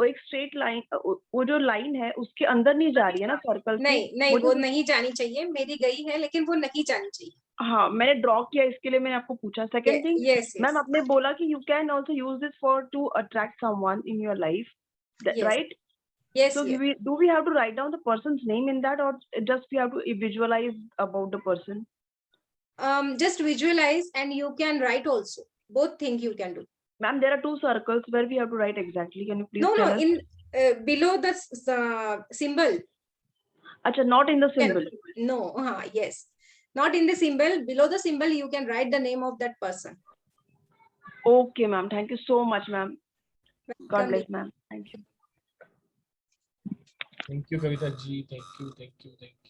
एक स्ट्रेट लाइन, वो जो लाइन है उसके अंदर नहीं जा रही है ना सर्कल के? नहीं वो नहीं जानी चाहिए, मेरी गई है लेकिन वो नहीं जानी चाहिए। हाँ, मैंने ड्रॉ किया, इसके लिए मैंने आपको पूछा। सेकंड थिंग, यस मैम आपने बोला कि you can also use this for to attract someone in your life, right? Yes So do we have to write down the person's name in that, or just we have to visualize about the person? Just visualize and you can write also. Both things you can do. Ma'am, there are two circles where we have to write exactly. Can you please No, tell us? in below the symbol. Acha, not in the symbol. No, yes. Not in the symbol. Below the symbol, you can write the name of that person. Okay, ma'am. Thank you so much, ma'am. God bless, ma'am. Thank you. Thank you Kavita ji, thank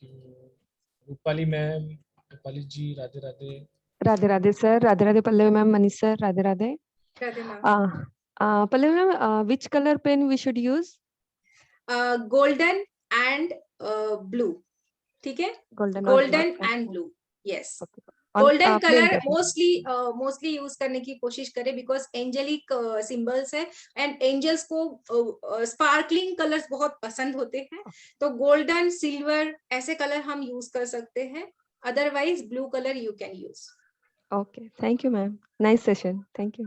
you. Rupali ma'am, Rupali ji, Radhe Radhe. Radhe Radhe sir, Radhe Radhe Pallavi ma'am, Manish sir, Radhe Radhe. Radhe ma'am. Pallavi ma'am, which color pen we should use? Golden and blue. ठीक है? Golden and blue. Yes. Golden colour mostly use करने की कोशिश करें because angelic symbols है and angels को sparkling colours बहुत पसंद होते हैं, तो गोल्डन सिल्वर ऐसे कलर हम यूज कर सकते हैं, otherwise blue colour you can use. Okay, thank you ma'am, nice session, thank you.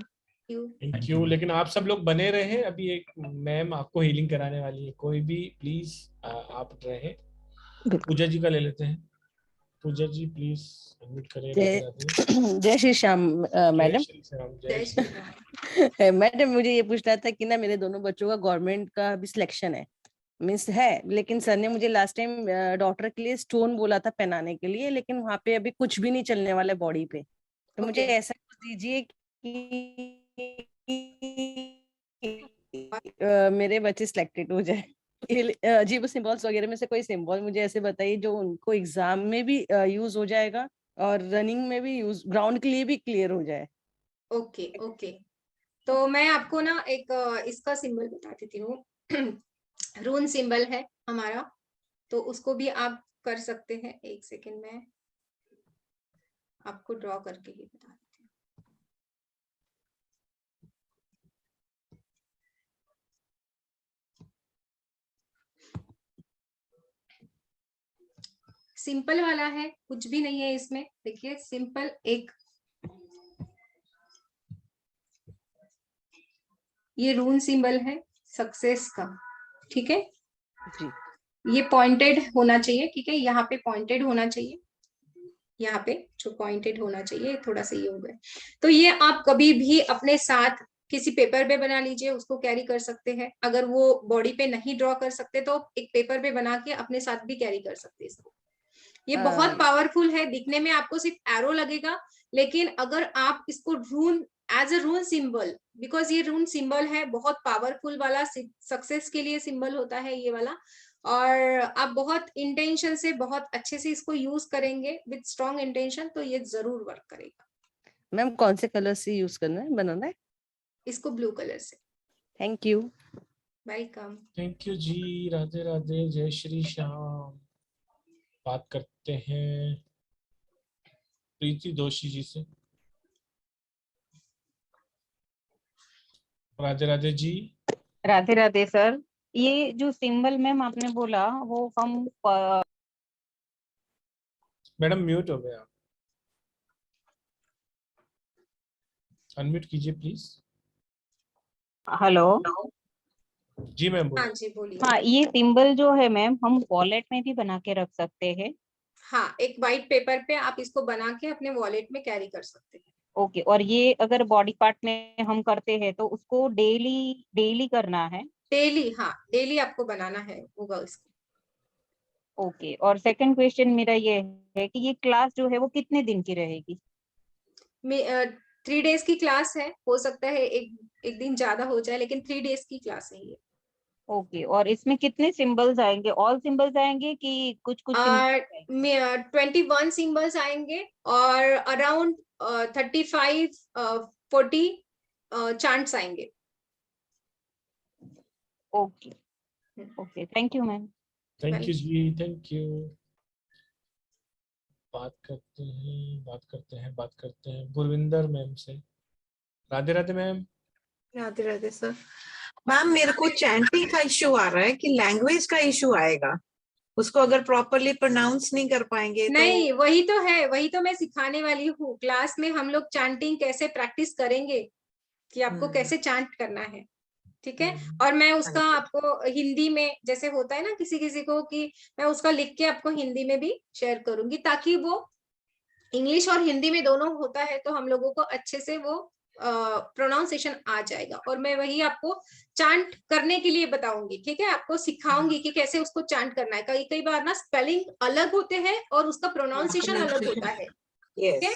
Thank you. लेकिन आप सब लोग बने रहे, अभी एक मैम आपको हीलिंग कराने वाली है, कोई भी प्लीज आप रहे। पूजा जी का ले लेते हैं। पूजा जी प्लीज अनम्यूट करें। जय श्री श्याम मैडम। जय श्री राम। मैडम मुझे ये पूछना था कि ना मेरे दोनों बच्चों का गवर्नमेंट का भी सिलेक्शन है, मीन्स है, लेकिन सर ने मुझे लास्ट टाइम डॉक्टर के लिए स्टोन बोला था पहनाने के लिए, लेकिन वहाँ पे अभी कुछ भी नहीं चलने वाला बॉडी पे, तो मुझे ऐसा कुछ दीजिए कि मेरे बच्चे सिलेक्टेड हो जाए। जी वो सिंबल्स वगैरह में से कोई सिंबल मुझे ऐसे बताइए जो उनको एग्जाम में भी यूज हो जाएगा और रनिंग में भी यूज, ग्राउंड के लिए भी क्लियर हो जाए। ओके, तो मैं आपको ना एक इसका सिंबल बता देती हूँ। रून सिंबल है हमारा, तो उसको भी आप कर सकते हैं। एक सेकेंड में आपको ड्रॉ करके ही बता देती हूँ। सिंपल वाला है, कुछ भी नहीं है इसमें। देखिए सिंपल एक ये रून सिंबल है सक्सेस का, ठीक है जी। ये पॉइंटेड होना चाहिए, ठीक है, यहाँ पे पॉइंटेड होना चाहिए, यहाँ पे जो पॉइंटेड होना चाहिए, थोड़ा सा ये हो गया। तो ये आप कभी भी अपने साथ किसी पेपर पे बना लीजिए, उसको कैरी कर सकते हैं। अगर वो बॉडी पे नहीं ड्रॉ कर सकते तो एक पेपर पे बना के अपने साथ भी कैरी कर सकते हैं इसको। ये बहुत पावरफुल है, दिखने में आपको सिर्फ एरो लगेगा, लेकिन अगर आप इसको रून एज अ रून सिंबल, बिकॉज ये रून सिंबल है, बहुत पावरफुल वाला सक्सेस के लिए सिंबल होता है ये वाला, और आप बहुत इंटेंशन से बहुत अच्छे से इसको यूज करेंगे विद स्ट्रॉन्ग इंटेंशन, तो ये जरूर वर्क करेगा। मैम कौन से कलर से यूज करना है, बनाना है? इसको ब्लू कलर से। Thank you. Welcome. Thank you ji, Radhe Radhe, जय श्री श्याम। बात करते हैं प्रीति दोषी जी से। राधे राधे जी। राधे राधे सर। ये जो सिंबल मैम आपने बोला वो हम मैडम म्यूट हो गए आप, अनम्यूट कीजिए प्लीज। हेलो जी मैम बोलिए। हाँ जी बोलिए। हाँ, ये सिंबल जो है मैम हम वॉलेट में भी बना के रख सकते हैं। हाँ, एक वाइट पेपर पे आप इसको बना के अपने वॉलेट में कैरी कर सकते हैं। ओके, और ये अगर बॉडी पार्ट में हम करते हैं तो उसको डेली करना है? डेली, हाँ डेली आपको बनाना है होगा इसको। ओके, और सेकंड क्वेश्चन मेरा ये है कि ये क्लास जो है वो कितने दिन की रहेगी? 3 days की क्लास है, हो सकता है एक दिन ज्यादा हो जाए, लेकिन 3 days की क्लास है ये। ओके, और इसमें कितने सिंबल्स आएंगे? ऑल सिंबल्स आएंगे कि कुछ कुछ 21 सिंबल्स आएंगे और अराउंड 35-40 चांट्स आएंगे। Okay okay, thank you ma'am. Thank you ji, thank you. बात करते हैं गुरविंदर मैम से। Radhe Radhe ma'am. Radhe Radhe sir. Ma'am मेरे को चैंटिंग का इशू आ रहा है कि लैंग्वेज का इशू आएगा, उसको अगर प्रॉपरली प्रोनाउंस नहीं कर पाएंगे नहीं, वही तो है, वही तो मैं सिखाने वाली हूँ। क्लास में हम लोग चैंटिंग कैसे प्रैक्टिस करेंगे कि आपको कैसे चैंट करना है, ठीक है। और मैं उसका आपको हिंदी में जैसे होता है ना किसी किसी को, कि मैं उसका लिख के आपको हिंदी में भी शेयर करूंगी, ताकि वो इंग्लिश और हिंदी में दोनों होता है तो हम लोगों को अच्छे से वो प्रोनाउंसिएशन आ जाएगा। और मैं वही आपको चांट करने के लिए बताऊंगी, ठीक है, आपको सिखाऊंगी कि कैसे उसको चांट करना है। कई कई बार ना स्पेलिंग अलग होते हैं और उसका प्रोनाउंसिएशन अलग होता है, ठीक है।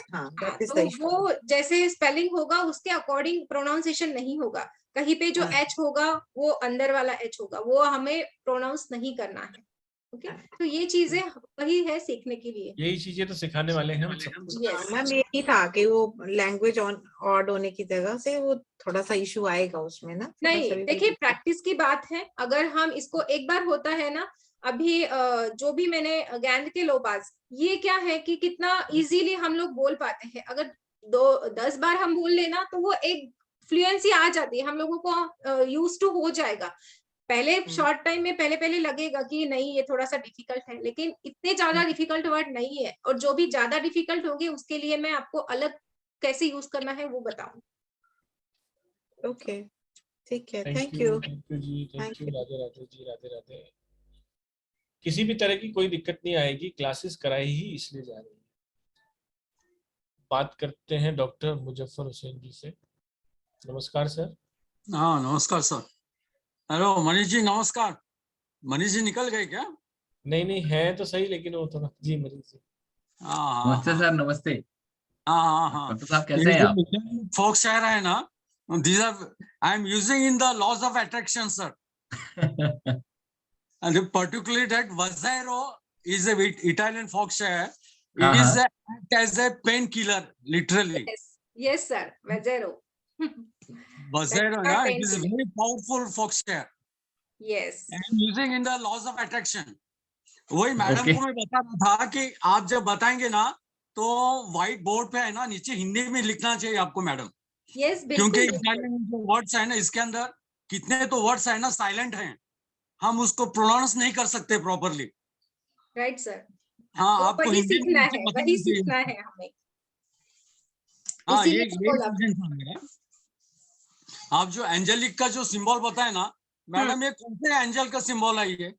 तो वो जैसे स्पेलिंग होगा उसके अकॉर्डिंग प्रोनाउंसिएशन नहीं होगा। कहीं पे जो एच होगा वो अंदर वाला एच होगा, वो हमें प्रोनाउंस नहीं करना है। ओके, तो ये चीजें वही है सीखने के लिए, यही चीजें तो सिखाने वाले हैं हम सबको। मैम यही था कि वो लैंग्वेज ऑड होने की जगह से वो थोड़ा सा इशू आएगा उसमें ना। नहीं, देखिए प्रैक्टिस की बात है। अगर हम इसको एक बार होता है ना, अभी जो भी मैंने गेंद के लोबाज, ये क्या है कि कितना इजीली हम लोग बोल पाते हैं। अगर 10 बार हम बोल लेना तो वो एक फ्लुएंसी आ जाती है, हम लोगों को यूज टू हो जाएगा। पहले शॉर्ट टाइम में पहले लगेगा कि नहीं ये थोड़ा सा डिफिकल्ट है, लेकिन इतने ज्यादा डिफिकल्ट वर्ड नहीं है। और जो भी ज्यादा डिफिकल्ट होंगे उसके लिए मैं आपको अलग कैसे यूज करना है वो बताऊंगी। ओके, ठीक है, thank you ji, thank you. Radhe Radhe ji, Radhe Radhe. किसी भी तरह की कोई दिक्कत नहीं आएगी, क्लासेस कराई ही इसलिए जा रही है। बात करते हैं डॉक्टर मुजफ्फर हुसैन जी से। नमस्कार सर। हाँ नमस्कार सर। हेलो मनीष जी, नमस्कार। मनीष जी निकल गए क्या? नहीं है तो सही, लेकिन वो थोड़ा जी मनीष जी। नमस्ते सर, नमस्ते। हाँ डॉक्टर साहब कैसे हैं आप? फोक शायर है ना, these are I am using in the laws of attraction sir. And particularly that Vazzaro is a Italian folk share. It is act as a painkiller literally. Yes sir, Vazzaro. Vazzaro, yeah, it is a very powerful folk share. Yes. I am using in the laws of attraction. वही madam को मैं बता रहा था कि आप जब बताएंगे ना तो व्हाइट बोर्ड पे है ना नीचे हिंदी में लिखना चाहिए आपको मैडम। यस, क्योंकि इटालियन जो वर्ड्स है ना इसके अंदर कितने तो वर्ड्स है ना साइलेंट हैं, हम उसको प्रोनाउंस नहीं कर सकते प्रॉपरली। Right sir. हाँ, आपको वही हिंदी सीखना में है, वही सीखना है हमें। हाँ, ये आप जो एंजेलिक का जो सिंबल बताए ना मैडम, ये कौन से एंजल का सिंबल है ये?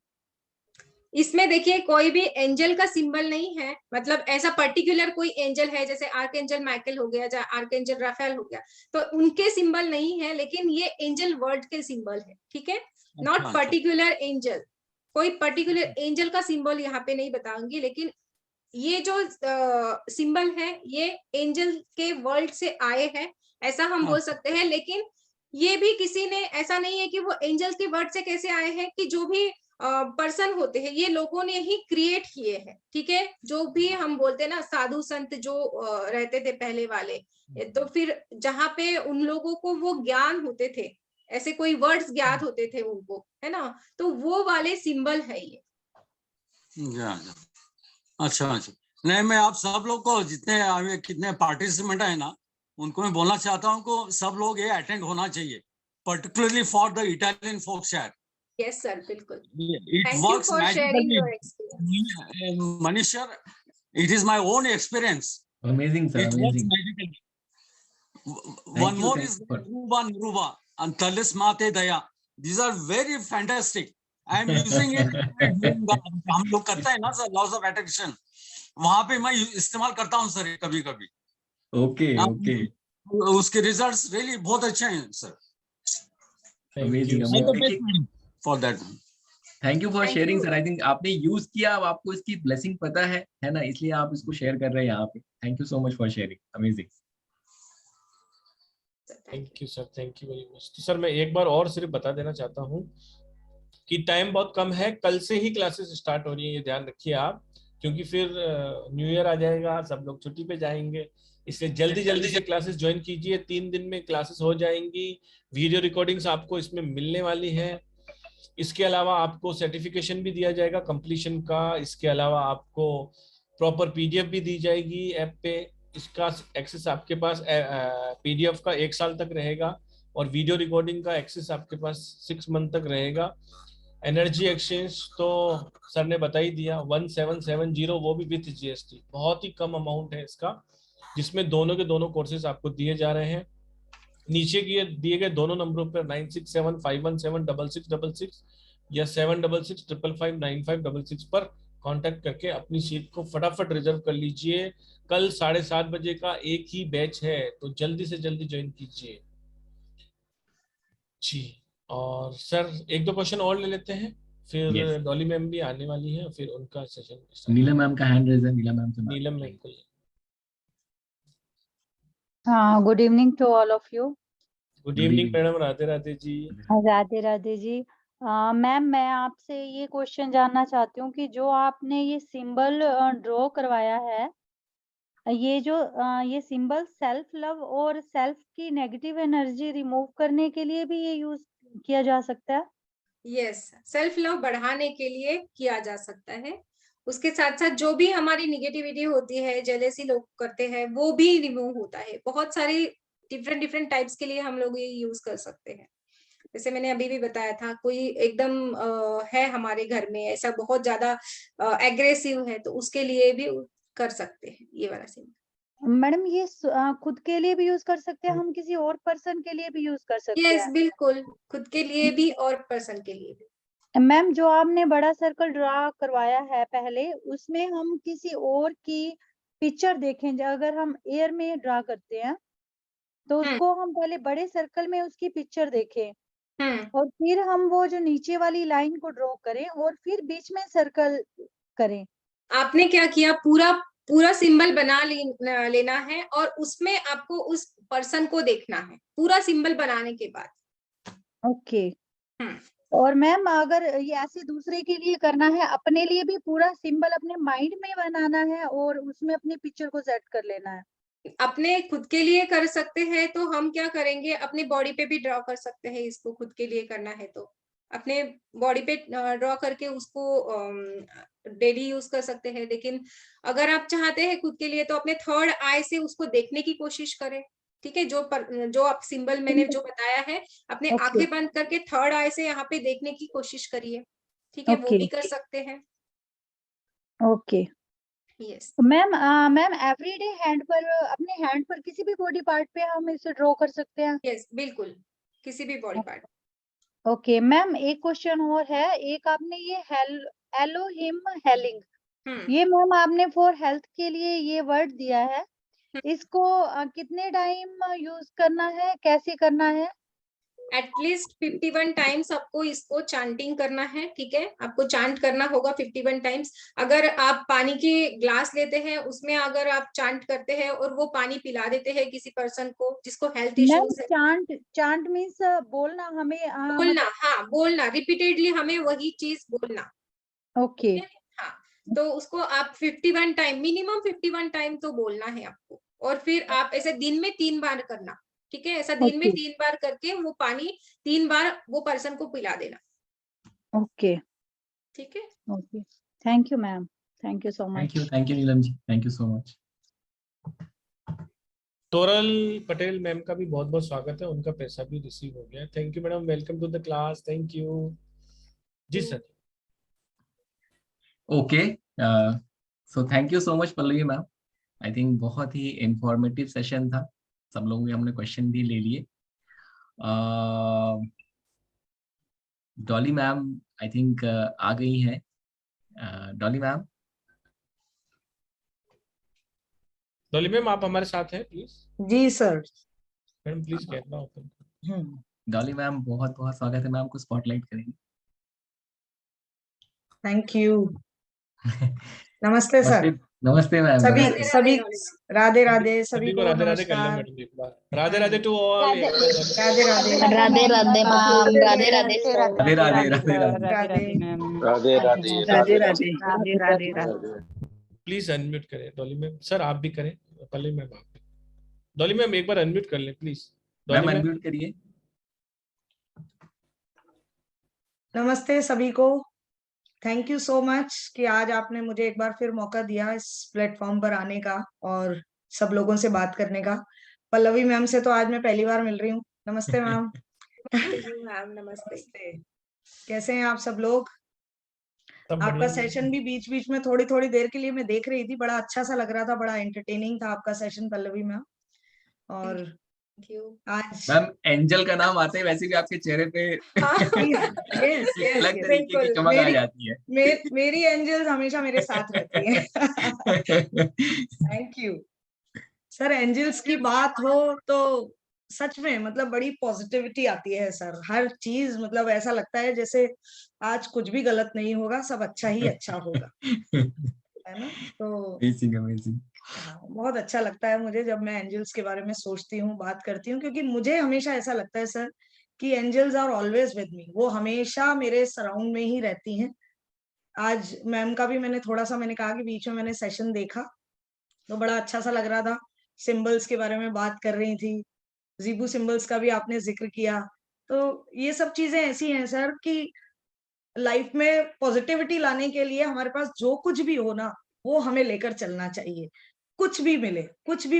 इसमें देखिए कोई भी एंजल का सिंबल नहीं है, मतलब ऐसा पर्टिकुलर कोई एंजल है जैसे आर्कएंजल माइकल हो गया या आर्कएंजल राफेल हो गया, तो उनके सिंबल नहीं है, लेकिन ये एंजल वर्ड के सिंबल है, ठीक है। नॉट पर्टिकुलर एंजल, कोई पर्टिकुलर एंजल का सिंबल यहाँ पे नहीं बताऊंगी, लेकिन ये जो सिंबल है ये एंजल के वर्ल्ड से आए हैं, ऐसा हम बोल सकते हैं। लेकिन ये भी किसी ने ऐसा नहीं है कि वो एंजल के वर्ड से कैसे आए हैं, कि जो भी पर्सन होते हैं ये लोगों ने ही क्रिएट किए हैं, ठीक है। जो भी हम बोलते हैं ना साधु संत जो रहते थे पहले वाले, तो फिर जहाँ पे उन लोगों को वो ज्ञान होते थे, ऐसे कोई वर्ड्स ज्ञात होते थे उनको, है ना, तो वो वाले सिंबल है ये। अच्छा अच्छा, नहीं मैं आप सब लोग को जितने कितने पार्टिसिपेंट है ना उनको मैं बोलना चाहता हूँ को सब लोग ये अटेंड होना चाहिए, particularly for the Italian folk share. Yes sir, बिल्कुल। It works magically. Manish sir, it is my own experience. Amazing sir, it amazing. Works magically. One more is Nuruba and Talis Mate Daya. These are very fantastic. I am using it. हम लोग करते हैं ना sir loss of attraction, वहां पे मैं इस्तेमाल करता हूँ सर कभी कभी। ओके उसके रिजल्ट्स रियली बहुत अच्छे हैं sir. Amazing for that. Thank you for sharing sir. I think आपने यूज किया, अब आपको इसकी ब्लेसिंग पता है ना, इसलिए आप इसको शेयर कर रहे हैं यहाँ पे। Thank you so much for sharing, amazing. Thank you sir, thank you very much. तो सर मैं एक बार और सिर्फ बता देना चाहता हूँ कि टाइम बहुत कम है, कल से ही क्लासेस स्टार्ट हो रही है, ये ध्यान रखिए आप, क्योंकि फिर न्यू ईयर आ जाएगा, सब लोग छुट्टी पे जाएंगे, इसलिए जल्दी जल्दी से क्लासेस ज्वाइन कीजिए। 3 दिन में क्लासेस हो जाएंगी, वीडियो रिकॉर्डिंग्स आपको इसमें मिलने वाली है। इसके अलावा आपको सर्टिफिकेशन भी दिया जाएगा कंप्लीशन का। इसके अलावा आपको प्रॉपर पीडीएफ भी दी जाएगी ऐप पे। इसका एक्सेस आपके पास पीडीएफ का 1 साल तक रहेगा, और वीडियो रिकॉर्डिंग का एक्सेस आपके पास 6 मंथ तक रहेगा। एनर्जी एक्सचेंज तो सर ने बता ही दिया, 1770, वो भी विथ जीएसटी। बहुत ही कम अमाउंट है इसका, जिसमें दोनों के दोनों कोर्सेज आपको दिए जा रहे हैं। नीचे के दिए गए दोनों नंबरों पर 9675176666 या 7665559566 पर कांटेक्ट करके अपनी सीट को फटाफट रिजर्व कर लीजिए। कल 7:30 बजे का एक ही बैच है, तो जल्दी से जल्दी ज्वाइन कीजिए जी। और सर 1-2 क्वेश्चन और ले लेते हैं, फिर डॉली मैम भी आने वाली है, फिर उनका सेशन। नीलम मैम का हैंड रेज है, नीलम मैम से नीलम मैम को। हाँ, good evening to all of you. Good evening madam, Radhe Radhe ji. Radhe Radhe ji. Ma'am, मैं आपसे ये क्वेश्चन जानना चाहती हूँ कि जो आपने ये सिंबल ड्रॉ करवाया है, ये सिंबल सेल्फ लव और सेल्फ की नेगेटिव एनर्जी रिमूव करने के लिए भी ये यूज किया जा सकता है? यस, सेल्फ लव बढ़ाने के लिए किया जा सकता है। उसके साथ साथ जो भी हमारी निगेटिविटी होती है, जेलेसी लोग करते हैं, वो भी रिमूव होता है। बहुत सारे डिफरेंट टाइप्स के लिए हम लोग ये यूज कर सकते हैं। जैसे मैंने अभी भी बताया था, कोई एकदम है हमारे घर में ऐसा बहुत ज्यादा एग्रेसिव है, तो उसके लिए भी कर सकते हैं ये वाला सिंबल। मैडम, ये खुद के लिए भी यूज कर सकते हैं, हम किसी और पर्सन के लिए भी यूज कर सकते हैं? यस, बिल्कुल, खुद के लिए भी और पर्सन के लिए भी। मैम, जो आपने बड़ा सर्कल ड्रा करवाया है पहले, उसमें हम किसी और की पिक्चर देखें, अगर हम एयर में ड्रा करते हैं तो उसको हम पहले बड़े सर्कल में उसकी पिक्चर देखें, और फिर हम वो जो नीचे वाली लाइन को ड्रॉ करें और फिर बीच में सर्कल करें। आपने क्या किया, पूरा सिंबल बना लेना है, और उसमें आपको उस पर्सन को देखना है पूरा सिंबल बनाने के बाद। ओके। और मैम, अगर ये ऐसे दूसरे के लिए करना है, अपने लिए भी पूरा सिंबल अपने माइंड में बनाना है और उसमें अपनी पिक्चर को सेट कर लेना है? अपने खुद के लिए कर सकते हैं तो हम क्या करेंगे, अपनी बॉडी पे भी ड्रॉ कर सकते हैं। इसको खुद के लिए करना है तो अपने बॉडी पे ड्रॉ करके उसको डेली यूज कर सकते हैं। लेकिन अगर आप चाहते हैं खुद के लिए, तो अपने थर्ड आई से उसको देखने की कोशिश करें। ठीक है, जो आप सिंबल मैंने जो बताया है, अपने आंखें बंद करके थर्ड आई से यहाँ पे देखने की कोशिश करिए। ठीक है, वो भी कर सकते हैं। ओके। यस मैम, एवरीडे अपने हैंड पर किसी भी बॉडी पार्ट पे हम इसे ड्रॉ कर सकते हैं? यस, बिल्कुल, किसी भी बॉडी पार्ट। ओके मैम, एक क्वेश्चन और है। एक आपने ये एलोहिम हेलिंग, ये मैम आपने फॉर हेल्थ के लिए ये वर्ड दिया है, इसको कितने टाइम यूज करना है, कैसे करना है? एटलीस्ट 51 टाइम्स आपको इसको चांटिंग करना है। ठीक है, आपको चांट करना होगा 51 टाइम्स। अगर आप पानी की ग्लास लेते हैं, उसमें अगर आप चांट करते हैं और वो पानी पिला देते हैं किसी पर्सन को जिसको हेल्थ इश्यूज है। चांट मीन्स बोलना, हमें बोलना, हाँ बोलना, रिपीटेडली हमें वही चीज बोलना। ओके। हाँ, तो उसको आप 51 टाइम, मिनिमम 51 टाइम तो बोलना है आपको। और फिर आप ऐसे दिन में 3 बार करना। ठीक है, ऐसा दिन में 3 बार करके वो पानी 3 बार वो पर्सन को पिला देना। ओके, ठीक है। Okay, thank you ma'am, thank you so much. Thank you Neelam ji, thank you so much. Toral Patel ma'am का भी बहुत बहुत स्वागत है, उनका पैसा भी रिसीव हो गया। Thank you madam, welcome to the class. Thank you ji sir. Okay, so thank you so much Pallavi ma'am. I think बहुत ही इंफॉर्मेटिव सेशन था, सब लोगों के हमने क्वेश्चन भी ले लिए। डॉली मैम आई थिंक आ गई हैं। डॉली मैम, डॉली मैम आप हमारे साथ हैं प्लीज? जी sir. Madam please camera open. Dolly ma'am बहुत बहुत स्वागत है, मैम को स्पॉटलाइट करेंगे। Thank you. नमस्ते सर। नमस्ते मैम। सभी नमस्ते। सभी राधे राधे सभी को को राधे राधे कर ले नमस्कार। मैडम एक बार। Radhe Radhe to all. Radhe Radhe Radhe Radhe ma'am, Radhe Radhe sir. Radhe Radhe Radhe Radhe. Radhe ma'am. Radhe Radhe Radhe Radhe Radhe Radhe. Please unmute करें डॉली मैम। सर आप भी करें, पल्लवी मैम आप भी। डॉली मैम एक बार अनम्यूट कर लें प्लीज। मैम अनम्यूट करिए। नमस्ते सभी को। थैंक यू सो मच कि आज आपने मुझे एक बार फिर मौका दिया इस प्लेटफॉर्म पर आने का और सब लोगों से बात करने का। पल्लवी मैम से तो आज मैं पहली बार मिल रही हूँ। नमस्ते मैम। मैम नमस्ते। कैसे हैं आप सब लोग? आपका सेशन भी बीच बीच में थोड़ी थोड़ी देर के लिए मैं देख रही थी, बड़ा अच्छा सा लग रहा था, बड़ा एंटरटेनिंग था आपका सेशन पल्लवी मैम। और आज मैम एंजल का नाम आते ही वैसे भी आपके चेहरे पे अलग तरीके की चमक आ जाती है। मेरी एंजल्स हमेशा मेरे साथ रहती है। Thank you sir. एंजल्स की बात हो तो सच में मतलब बड़ी पॉजिटिविटी आती है सर। हर चीज मतलब ऐसा लगता है जैसे आज कुछ भी गलत नहीं होगा, सब अच्छा ही अच्छा होगा, है ना? तो अमेजिंग। बहुत अच्छा लगता है मुझे जब मैं एंजल्स के बारे में सोचती हूँ, बात करती हूँ, क्योंकि मुझे हमेशा ऐसा लगता है सर कि angels are always with me. वो हमेशा मेरे सराउंड में ही रहती हैं। आज मैम का भी मैंने थोड़ा सा मैंने कहा कि बीच में मैंने सेशन देखा तो बड़ा अच्छा सा लग रहा था। सिंबल्स के बारे में बात कर रही थी, जीबू सिंबल्स का भी आपने जिक्र किया। तो ये सब चीजें ऐसी हैं सर कि लाइफ में पॉजिटिविटी लाने के लिए हमारे पास जो कुछ भी हो ना, वो हमें लेकर चलना चाहिए। कुछ भी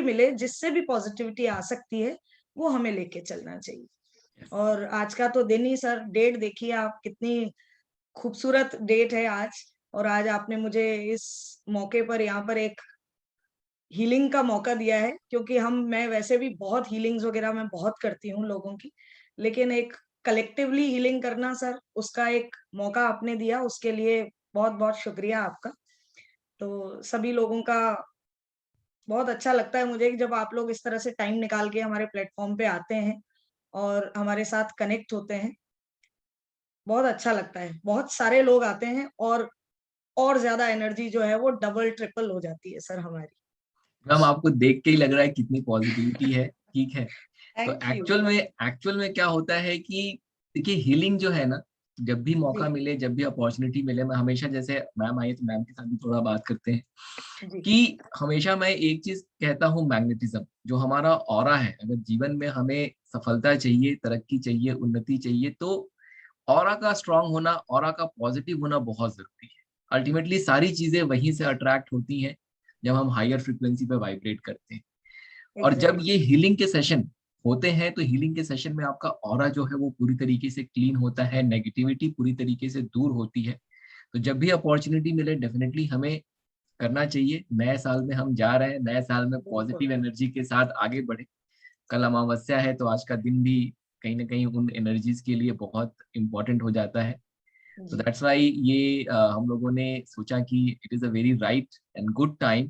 मिले जिससे भी पॉजिटिविटी आ सकती है, वो हमें लेके चलना चाहिए। और आज का तो दिन ही सर, डेट देखिए आप, कितनी खूबसूरत डेट है आज। और आज आपने मुझे इस मौके पर यहाँ पर एक हीलिंग का मौका दिया है, क्योंकि मैं वैसे भी बहुत हीलिंग्स वगैरह मैं बहुत करती हूँ लोगों की, लेकिन एक कलेक्टिवली हीलिंग करना सर, उसका एक मौका आपने दिया, उसके लिए बहुत बहुत शुक्रिया आपका। तो सभी लोगों का बहुत अच्छा लगता है मुझे कि जब आप लोग इस तरह से टाइम निकाल के हमारे प्लेटफॉर्म पे आते हैं और हमारे साथ कनेक्ट होते हैं। बहुत अच्छा लगता है। बहुत सारे लोग आते हैं और ज्यादा एनर्जी जो है वो डबल ट्रिपल हो जाती है सर हमारी। मैम आपको देख के ही लग रहा है कितनी पॉजिटिविटी है। ठीक है, तो एक्चुअल में क्या होता है कि देखिए हीलिंग जो है ना, जब भी मौका मिले, जब भी अपॉर्चुनिटी मिले, मैं हमेशा, जैसे मैम आई तो मैम के साथ भी थोड़ा बात करते हैं कि हमेशा मैं एक चीज कहता हूँ, मैग्नेटिज्म जो हमारा ऑरा है, अगर जीवन में हमें सफलता चाहिए, तरक्की चाहिए, उन्नति चाहिए, तो ऑरा का स्ट्रांग होना, ऑरा का पॉजिटिव होना बहुत जरूरी है। अल्टीमेटली सारी चीजें वहीं से अट्रैक्ट होती हैं जब हम हायर फ्रिक्वेंसी पे वाइब्रेट करते हैं। और जब ये हीलिंग के सेशन होते हैं तो हीलिंग के सेशन में आपका ऑरा जो है वो पूरी तरीके से क्लीन होता है, नेगेटिविटी पूरी तरीके से दूर होती है। तो जब भी अपॉर्चुनिटी मिले डेफिनेटली हमें करना चाहिए। नए साल में हम जा रहे हैं, नए साल में पॉजिटिव एनर्जी के साथ आगे बढ़े। कल अमावस्या है तो आज का दिन भी कहीं ना कहीं उन एनर्जीज के लिए बहुत इंपॉर्टेंट हो जाता है। So that's why ये हम लोगों ने सोचा कि it is a very right and good time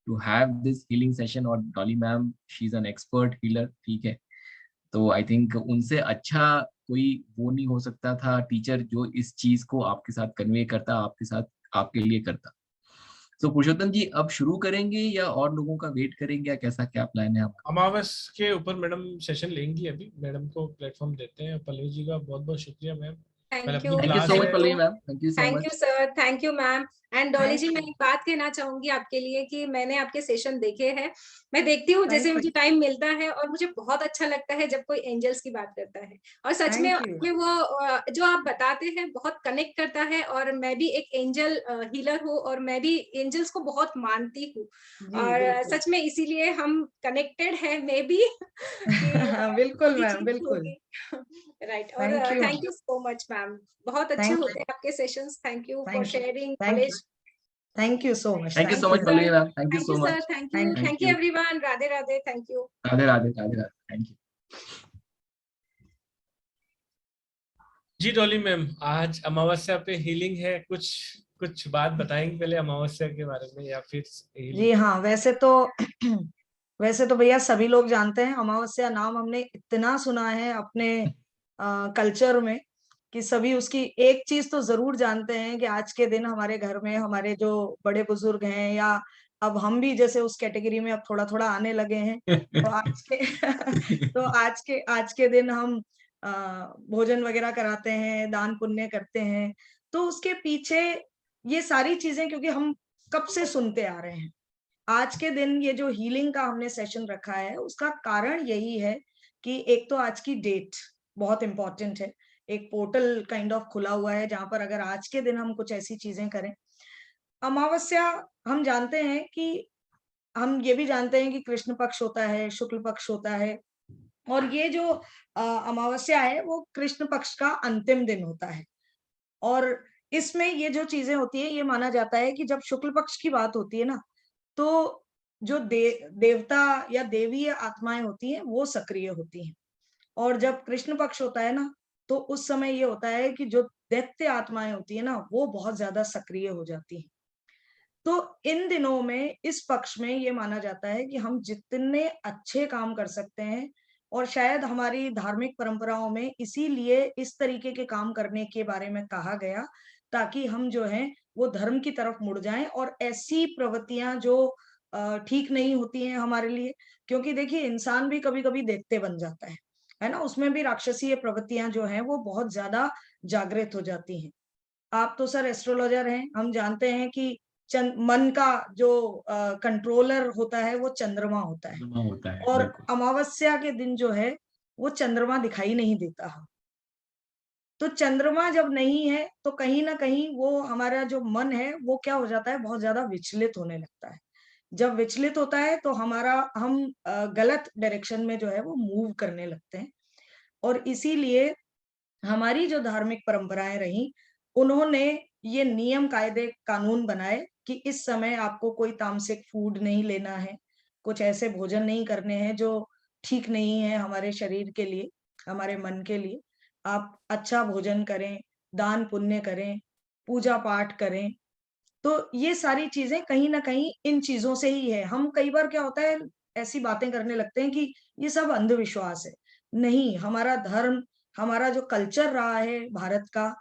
to have this healing session। और Dolly ma'am she is an expert healer, ठीक है, तो I think उनसे अच्छा कोई वो नहीं हो सकता था टीचर जो इस चीज को आपके साथ कन्वे करता, आपके साथ आपके लिए करता। तो पुरुषोत्तम जी अब शुरू करेंगे या और लोगों का वेट करेंगे, या कैसा क्या प्लान है आपका? अमावस के ऊपर मैडम सेशन लेंगी, अभी मैडम को प्लेटफॉर्म देते हैं। पल्लवी जी का बहुत बहुत शुक्रिया ma'am. Thank you so much Pallavi ma'am. Thank you so much sir. Thank you ma'am. And Dolly ji, मैं एक बात कहना चाहूंगी आपके लिए कि मैंने आपके सेशन देखे हैं, मैं देखती हूँ जैसे मुझे टाइम मिलता है, और मुझे बहुत अच्छा लगता है जब कोई एंजल्स की बात करता है। और सच में वो जो आप बताते हैं बहुत कनेक्ट करता है। और मैं भी एक एंजल हीलर हूँ और मैं भी एंजल्स को बहुत मानती हूँ, और सच में इसीलिए हम कनेक्टेड है मे बी। बिल्कुल मैम, बिल्कुल राइट। और thank you so much ma'am, बहुत अच्छे होते हैं आपके sessions. Thank you for sharing knowledge. Thank you so much. Thank you so much Pallavi ma'am. Thank you so much. Thank you everyone. Radhe Radhe. Thank you. Radhe Radhe. Radhe Radhe. Thank you जी। Dolly ma'am आज अमावस्या पे healing है, कुछ बात बताएंगे पहले अमावस्या के बारे में या फिर जी हाँ, वैसे तो भैया सभी लोग जानते हैं अमावस्या नाम, हमने इतना सुना है अपने कल्चर में कि सभी उसकी एक चीज तो जरूर जानते हैं कि आज के दिन हमारे घर में हमारे जो बड़े बुजुर्ग हैं या अब हम भी जैसे उस कैटेगरी में अब थोड़ा थोड़ा आने लगे हैं। तो आज के दिन हम भोजन वगैरह कराते हैं, दान पुण्य करते हैं। तो उसके पीछे ये सारी चीजें क्योंकि हम कब से सुनते आ रहे हैं, आज के दिन ये जो हीलिंग का हमने सेशन रखा है उसका कारण यही है कि एक तो आज की डेट बहुत इंपॉर्टेंट है, एक पोर्टल काइंड ऑफ खुला हुआ है जहां पर अगर आज के दिन हम कुछ ऐसी चीजें करें। अमावस्या हम जानते हैं कि हम ये भी जानते हैं कि कृष्ण पक्ष होता है, शुक्ल पक्ष होता है, और ये जो अमावस्या है वो कृष्ण पक्ष का अंतिम दिन होता है। और इसमें ये जो चीजें होती है, ये माना जाता है कि जब शुक्ल पक्ष की बात होती है ना, तो जो देवता या देवीय आत्माएं होती हैं वो सक्रिय होती हैं, और जब कृष्ण पक्ष होता है ना, तो उस समय ये होता है कि जो दैत्य आत्माएं होती है ना, वो बहुत ज्यादा सक्रिय हो जाती हैं। तो इन दिनों में इस पक्ष में ये माना जाता है कि हम जितने अच्छे काम कर सकते हैं, और शायद हमारी धार्मिक परंपराओं में इसीलिए इस तरीके के काम करने के बारे में कहा गया, ताकि हम जो है वो धर्म की तरफ मुड़ जाएं, और ऐसी प्रवृत्तियां जो ठीक नहीं होती हैं हमारे लिए, क्योंकि देखिए इंसान भी कभी कभी दैत्य बन जाता है ना, उसमें भी राक्षसीय प्रवृत्तियां जो हैं वो बहुत ज्यादा जागृत हो जाती हैं। आप तो सर एस्ट्रोलॉजर हैं, हम जानते हैं कि मन का जो कंट्रोलर होता है वो चंद्रमा होता है, और अमावस्या के दिन जो है वो चंद्रमा दिखाई नहीं देता है। तो चंद्रमा जब नहीं है तो कहीं ना कहीं वो हमारा जो मन है वो क्या हो जाता है, बहुत ज्यादा विचलित होने लगता है। जब विचलित होता है तो हम गलत डायरेक्शन में जो है वो मूव करने लगते हैं। और इसीलिए हमारी जो धार्मिक परंपराएं रही, उन्होंने ये नियम कायदे कानून बनाए कि इस समय आपको कोई तामसिक फूड नहीं लेना है, कुछ ऐसे भोजन नहीं करने हैं जो ठीक नहीं है हमारे शरीर के लिए, हमारे मन के लिए। आप अच्छा भोजन करें, दान पुण्य करें, पूजा पाठ करें। तो ये सारी चीजें कहीं ना कहीं इन चीजों से ही है। हम कई बार क्या होता है, ऐसी बातें करने लगते हैं कि ये सब अंधविश्वास है। नहीं, हमारा धर्म, हमारा जो कल्चर रहा है भारत का,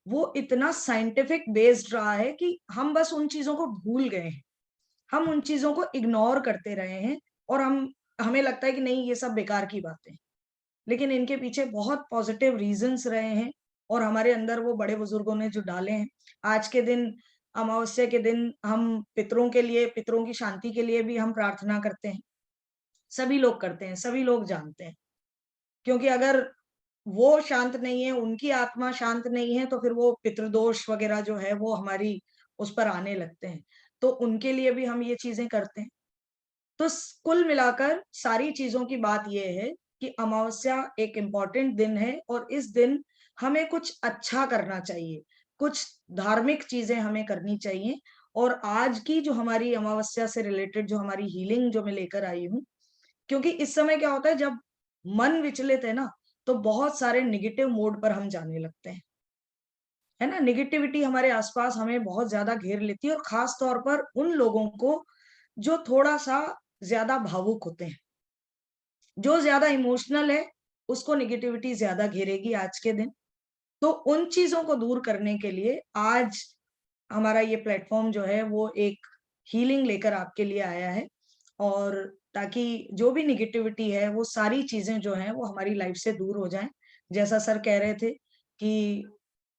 वो इतना साइंटिफिक बेस्ड रहा है कि हम बस उन चीजों को भूल गए हैं, हम उन चीजों को इग्नोर करते रहे हैं, और हमें लगता है कि नहीं ये सब बेकार की बातें। लेकिन इनके पीछे बहुत पॉजिटिव रीजंस रहे हैं, और हमारे अंदर वो बड़े बुजुर्गों ने जो डाले हैं। आज के दिन, अमावस्या के दिन, हम पितरों के लिए, पितरों की शांति के लिए भी हम प्रार्थना करते हैं। सभी लोग करते हैं, सभी लोग जानते हैं, क्योंकि अगर वो शांत नहीं है, उनकी आत्मा शांत नहीं है, तो फिर वो पितृदोष वगैरह जो है वो हमारी उस पर आने लगते हैं। तो उनके लिए भी हम ये चीजें करते हैं। तो कुल मिलाकर सारी चीजों की बात ये है कि अमावस्या एक इम्पॉर्टेंट दिन है, और इस दिन हमें कुछ अच्छा करना चाहिए, कुछ धार्मिक चीजें हमें करनी चाहिए। और आज की जो हमारी अमावस्या से रिलेटेड जो हमारी हीलिंग जो मैं लेकर आई हूँ, क्योंकि इस समय क्या होता है, जब मन विचलित है ना, तो बहुत सारे नेगेटिव मोड पर हम जाने लगते हैं, है ना। नेगेटिविटी हमारे आसपास हमें बहुत ज्यादा घेर लेती है, और खास तौर पर उन लोगों को जो थोड़ा सा ज्यादा भावुक होते हैं, जो ज्यादा इमोशनल है, उसको नेगेटिविटी ज्यादा घेरेगी आज के दिन। तो उन चीजों को दूर करने के लिए आज हमारा ये प्लेटफॉर्म जो है वो एक हीलिंग लेकर आपके लिए आया है, और ताकि जो भी निगेटिविटी है वो सारी चीजें जो हैं वो हमारी लाइफ से दूर हो जाएं। जैसा सर कह रहे थे कि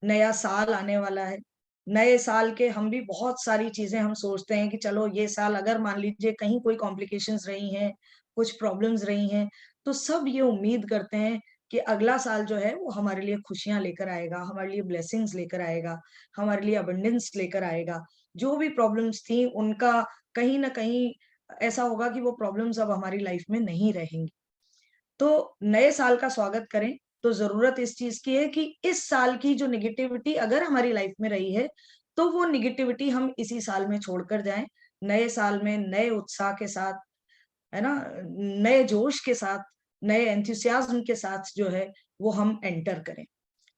नया साल आने वाला है, नए साल के हम भी बहुत सारी चीजें हम सोचते हैं कि चलो ये साल अगर मान लीजिए कहीं कोई कॉम्प्लिकेशंस रही हैं, कुछ प्रॉब्लम्स रही हैं, तो सब ये उम्मीद करते हैं कि अगला साल जो है वो हमारे लिए खुशियां लेकर आएगा, हमारे लिए ब्लेसिंग्स लेकर आएगा, हमारे लिए अबंडेंस लेकर आएगा। जो भी प्रॉब्लम्स थी उनका कहीं ना कहीं ऐसा होगा कि वो प्रॉब्लम्स अब हमारी लाइफ में नहीं रहेंगी। तो नए साल का स्वागत करें, तो जरूरत इस चीज की है कि इस साल की जो निगेटिविटी अगर हमारी लाइफ में रही है, तो वो निगेटिविटी हम इसी साल में छोड़कर जाएं। नए साल में नए उत्साह के साथ, है ना, नए जोश के साथ, नए एंथुसियाज्म के साथ जो है वो हम एंटर करें।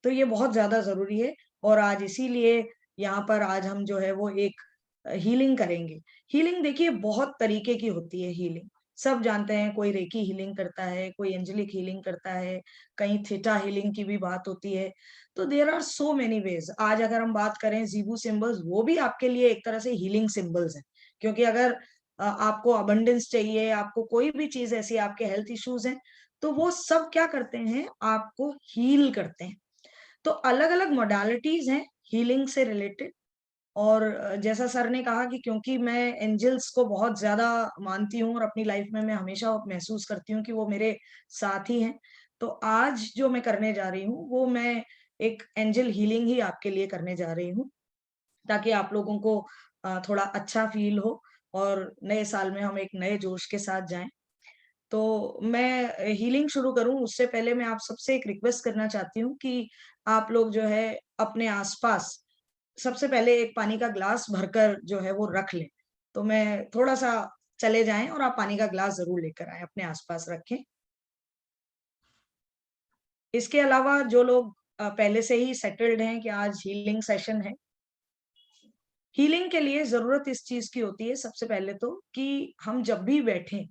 तो ये बहुत ज्यादा जरूरी है, और आज इसीलिए यहाँ पर आज हम जो है वो एक हीलिंग करेंगे। हीलिंग देखिए बहुत तरीके की होती है हीलिंग, सब जानते हैं। कोई रेकी हीलिंग करता है, कोई एंजेलिक हीलिंग करता है, कहीं थीटा हीलिंग की भी बात होती है। तो there are so many ways. आज अगर हम बात करें जीबू सिंबल्स, वो भी आपके लिए एक तरह से हीलिंग सिंबल्स हैं, क्योंकि अगर आपको अबंडेंस चाहिए, आपको कोई भी चीज ऐसी, आपके हेल्थ इश्यूज हैं, तो वो सब क्या करते हैं, आपको हील करते हैं। तो अलग अलग मोडालिटीज हैं हीलिंग से रिलेटेड। और जैसा सर ने कहा कि क्योंकि मैं एंजल्स को बहुत ज्यादा मानती हूँ और अपनी लाइफ में मैं हमेशा महसूस करती हूँ कि वो मेरे साथी हैं, तो आज जो मैं करने जा रही हूँ वो मैं एक एंजल हीलिंग ही आपके लिए करने जा रही हूँ, ताकि आप लोगों को थोड़ा अच्छा फील हो और नए साल में हम एक नए जोश के साथ जाएं। तो मैं हीलिंग शुरू करूं उससे पहले मैं आप सबसे एक रिक्वेस्ट करना चाहती हूँ कि आप लोग जो है अपने आसपास सबसे पहले एक पानी का ग्लास भरकर जो है वो रख लें। तो मैं थोड़ा सा चले जाएं और आप पानी का ग्लास जरूर लेकर आए, अपने आसपास रखें। इसके अलावा जो लोग पहले से ही सेटल्ड हैं कि आज हीलिंग सेशन है, हीलिंग के लिए जरूरत इस चीज की होती है सबसे पहले तो कि हम जब भी बैठें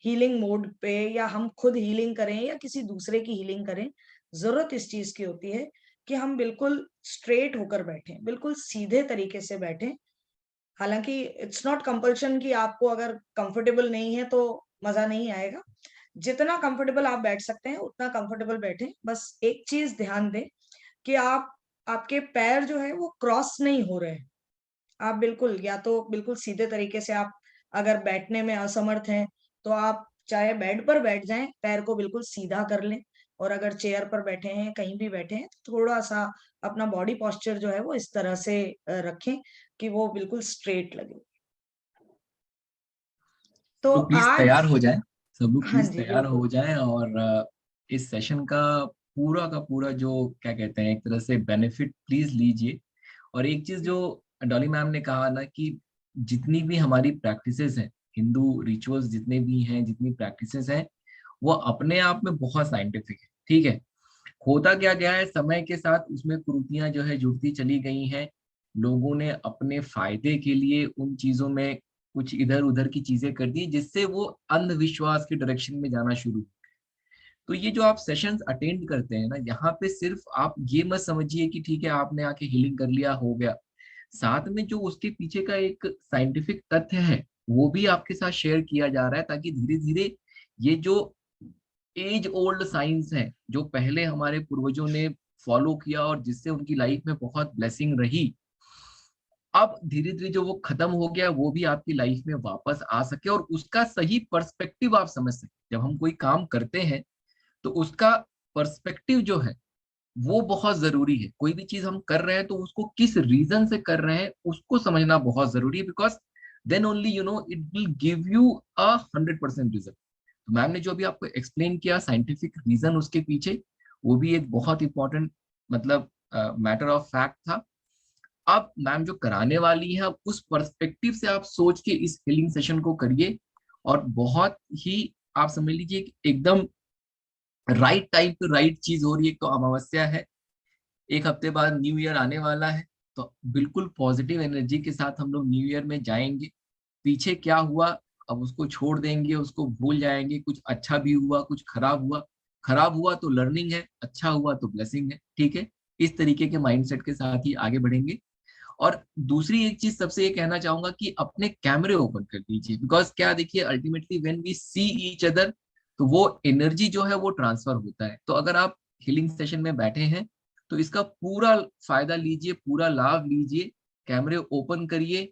हीलिंग मोड पे, या हम खुद हीलिंग करें या किसी दूसरे की हीलिंग करें, जरूरत इस चीज की होती है कि हम बिल्कुल स्ट्रेट होकर बैठें, बिल्कुल सीधे तरीके से बैठें। हालांकि इट्स नॉट कंपल्शन कि आपको अगर कंफर्टेबल नहीं है तो मजा नहीं आएगा, जितना कंफर्टेबल आप बैठ सकते हैं उतना कंफर्टेबल बैठें। बस एक चीज ध्यान दें कि आपके पैर जो है वो क्रॉस नहीं हो रहे हैं। आप बिल्कुल, या तो बिल्कुल सीधे तरीके से, आप अगर बैठने में असमर्थ हैं तो आप चाहे बेड पर बैठ जाएं, पैर को बिल्कुल सीधा कर लें। और अगर चेयर पर बैठे हैं, कहीं भी बैठे हैं, तो थोड़ा सा अपना बॉडी पोस्चर जो है वो इस तरह से रखें कि वो बिल्कुल स्ट्रेट लगे। तो प्लीज आज तैयार हो जाए, सब लोग हाँ प्लीज जी तैयार हो बिल्कुल। जाएं और इस सेशन का पूरा जो क्या कहते हैं एक तरह से बेनिफिट प्लीज लीजिए। और एक चीज जो डॉली मैम ने कहा ना कि जितनी भी हमारी प्रैक्टिसेस हैं, हिंदू रिचुअल्स जितने भी हैं, जितनी प्रैक्टिसेस हैं, वो अपने आप में बहुत साइंटिफिक है। ठीक है, होता क्या गया है, समय के साथ उसमें कुरीतियां जो है जुड़ती चली गई हैं। लोगों ने अपने फायदे के लिए उन चीजों में कुछ इधर उधर की चीजें कर दी, जिससे वो अंधविश्वास की डायरेक्शन में जाना शुरू। तो ये जो आप सेशंस अटेंड करते हैं ना, यहाँ पे सिर्फ आप ये मत समझिए कि ठीक है आपने आके हीलिंग कर लिया हो गया, साथ में जो उसके पीछे का एक साइंटिफिक तथ्य है वो भी आपके साथ शेयर किया जा रहा है, ताकि धीरे धीरे ये जो एज ओल्ड साइंस है जो पहले हमारे पूर्वजों ने फॉलो किया और जिससे उनकी लाइफ में बहुत ब्लेसिंग रही, अब धीरे धीरे जो वो खत्म हो गया वो भी आपकी लाइफ में वापस आ सके और उसका सही पर्सपेक्टिव आप समझ सके। जब हम कोई काम करते हैं तो उसका पर्सपेक्टिव जो है वो बहुत जरूरी है। कोई भी चीज हम कर रहे हैं तो उसको किस रीजन से कर रहे हैं उसको समझना बहुत जरूरी है, because then only you know it will give you 100% result. तो मैम ने जो अभी आपको एक्सप्लेन किया साइंटिफिक रीजन उसके पीछे, वो भी एक बहुत इंपॉर्टेंट मतलब मैटर ऑफ फैक्ट था। अब मैम जो कराने वाली है, उस पर्सपेक्टिव से आप सोच के इस हीलिंग सेशन को करिए और बहुत ही आप समझ लीजिए कि एकदम राइट टाइम पे राइट चीज हो रही है। तो अमावस्या है, एक हफ्ते बाद न्यू ईयर आने वाला है, तो बिल्कुल पॉजिटिव एनर्जी के साथ हम लोग न्यू ईयर में जाएंगे। पीछे क्या हुआ अब उसको छोड़ देंगे, उसको भूल जाएंगे। कुछ अच्छा भी हुआ, कुछ खराब हुआ, खराब हुआ तो लर्निंग है, अच्छा हुआ तो ब्लेसिंग है। ठीक है, इस तरीके के माइंडसेट के साथ ही आगे बढ़ेंगे। और दूसरी एक चीज सबसे ये कहना चाहूंगा कि अपने कैमरे ओपन कर दीजिए, बिकॉज क्या देखिए ultimately when we see each other तो वो एनर्जी जो है वो ट्रांसफर होता है। तो अगर आप हीलिंग सेशन में बैठे हैं तो इसका पूरा फायदा लीजिए, पूरा लाभ लीजिए। कैमरे ओपन करिए,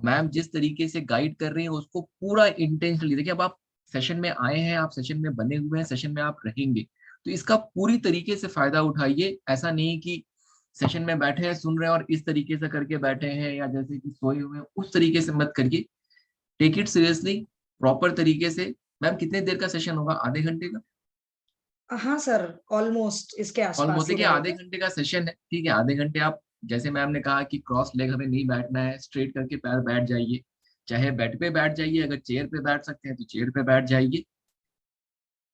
मैम जिस तरीके से गाइड कर रही है उसको पूरा इंटेंशनली देखिए। अब आप सेशन में आए हैं, आप सेशन में बने हुए हैं, सेशन में आप रहेंगे, तो इसका पूरी तरीके से फायदा उठाइए। ऐसा नहीं कि सेशन में बैठे हैं सुन रहे हैं और इस तरीके से करके बैठे हैं या जैसे कि सोए हुए हैं, उस तरीके से मत करिए। टेक इट सीरियसली, प्रॉपर तरीके से। मैम कितने देर का सेशन होगा, आधे घंटे का? हाँ सर, ऑलमोस्ट इसके आसपास ऑलमोस्ट ही देखिए आधे रहेगा। घंटे का सेशन है। ठीक है, आधे घंटे आप जैसे मैम ने कहा कि क्रॉस लेग हमें नहीं बैठना है, स्ट्रेट करके पैर बैठ जाइए, चाहे बेड पे बैठ जाइए, अगर चेयर पे बैठ सकते हैं तो चेयर पे बैठ जाइए।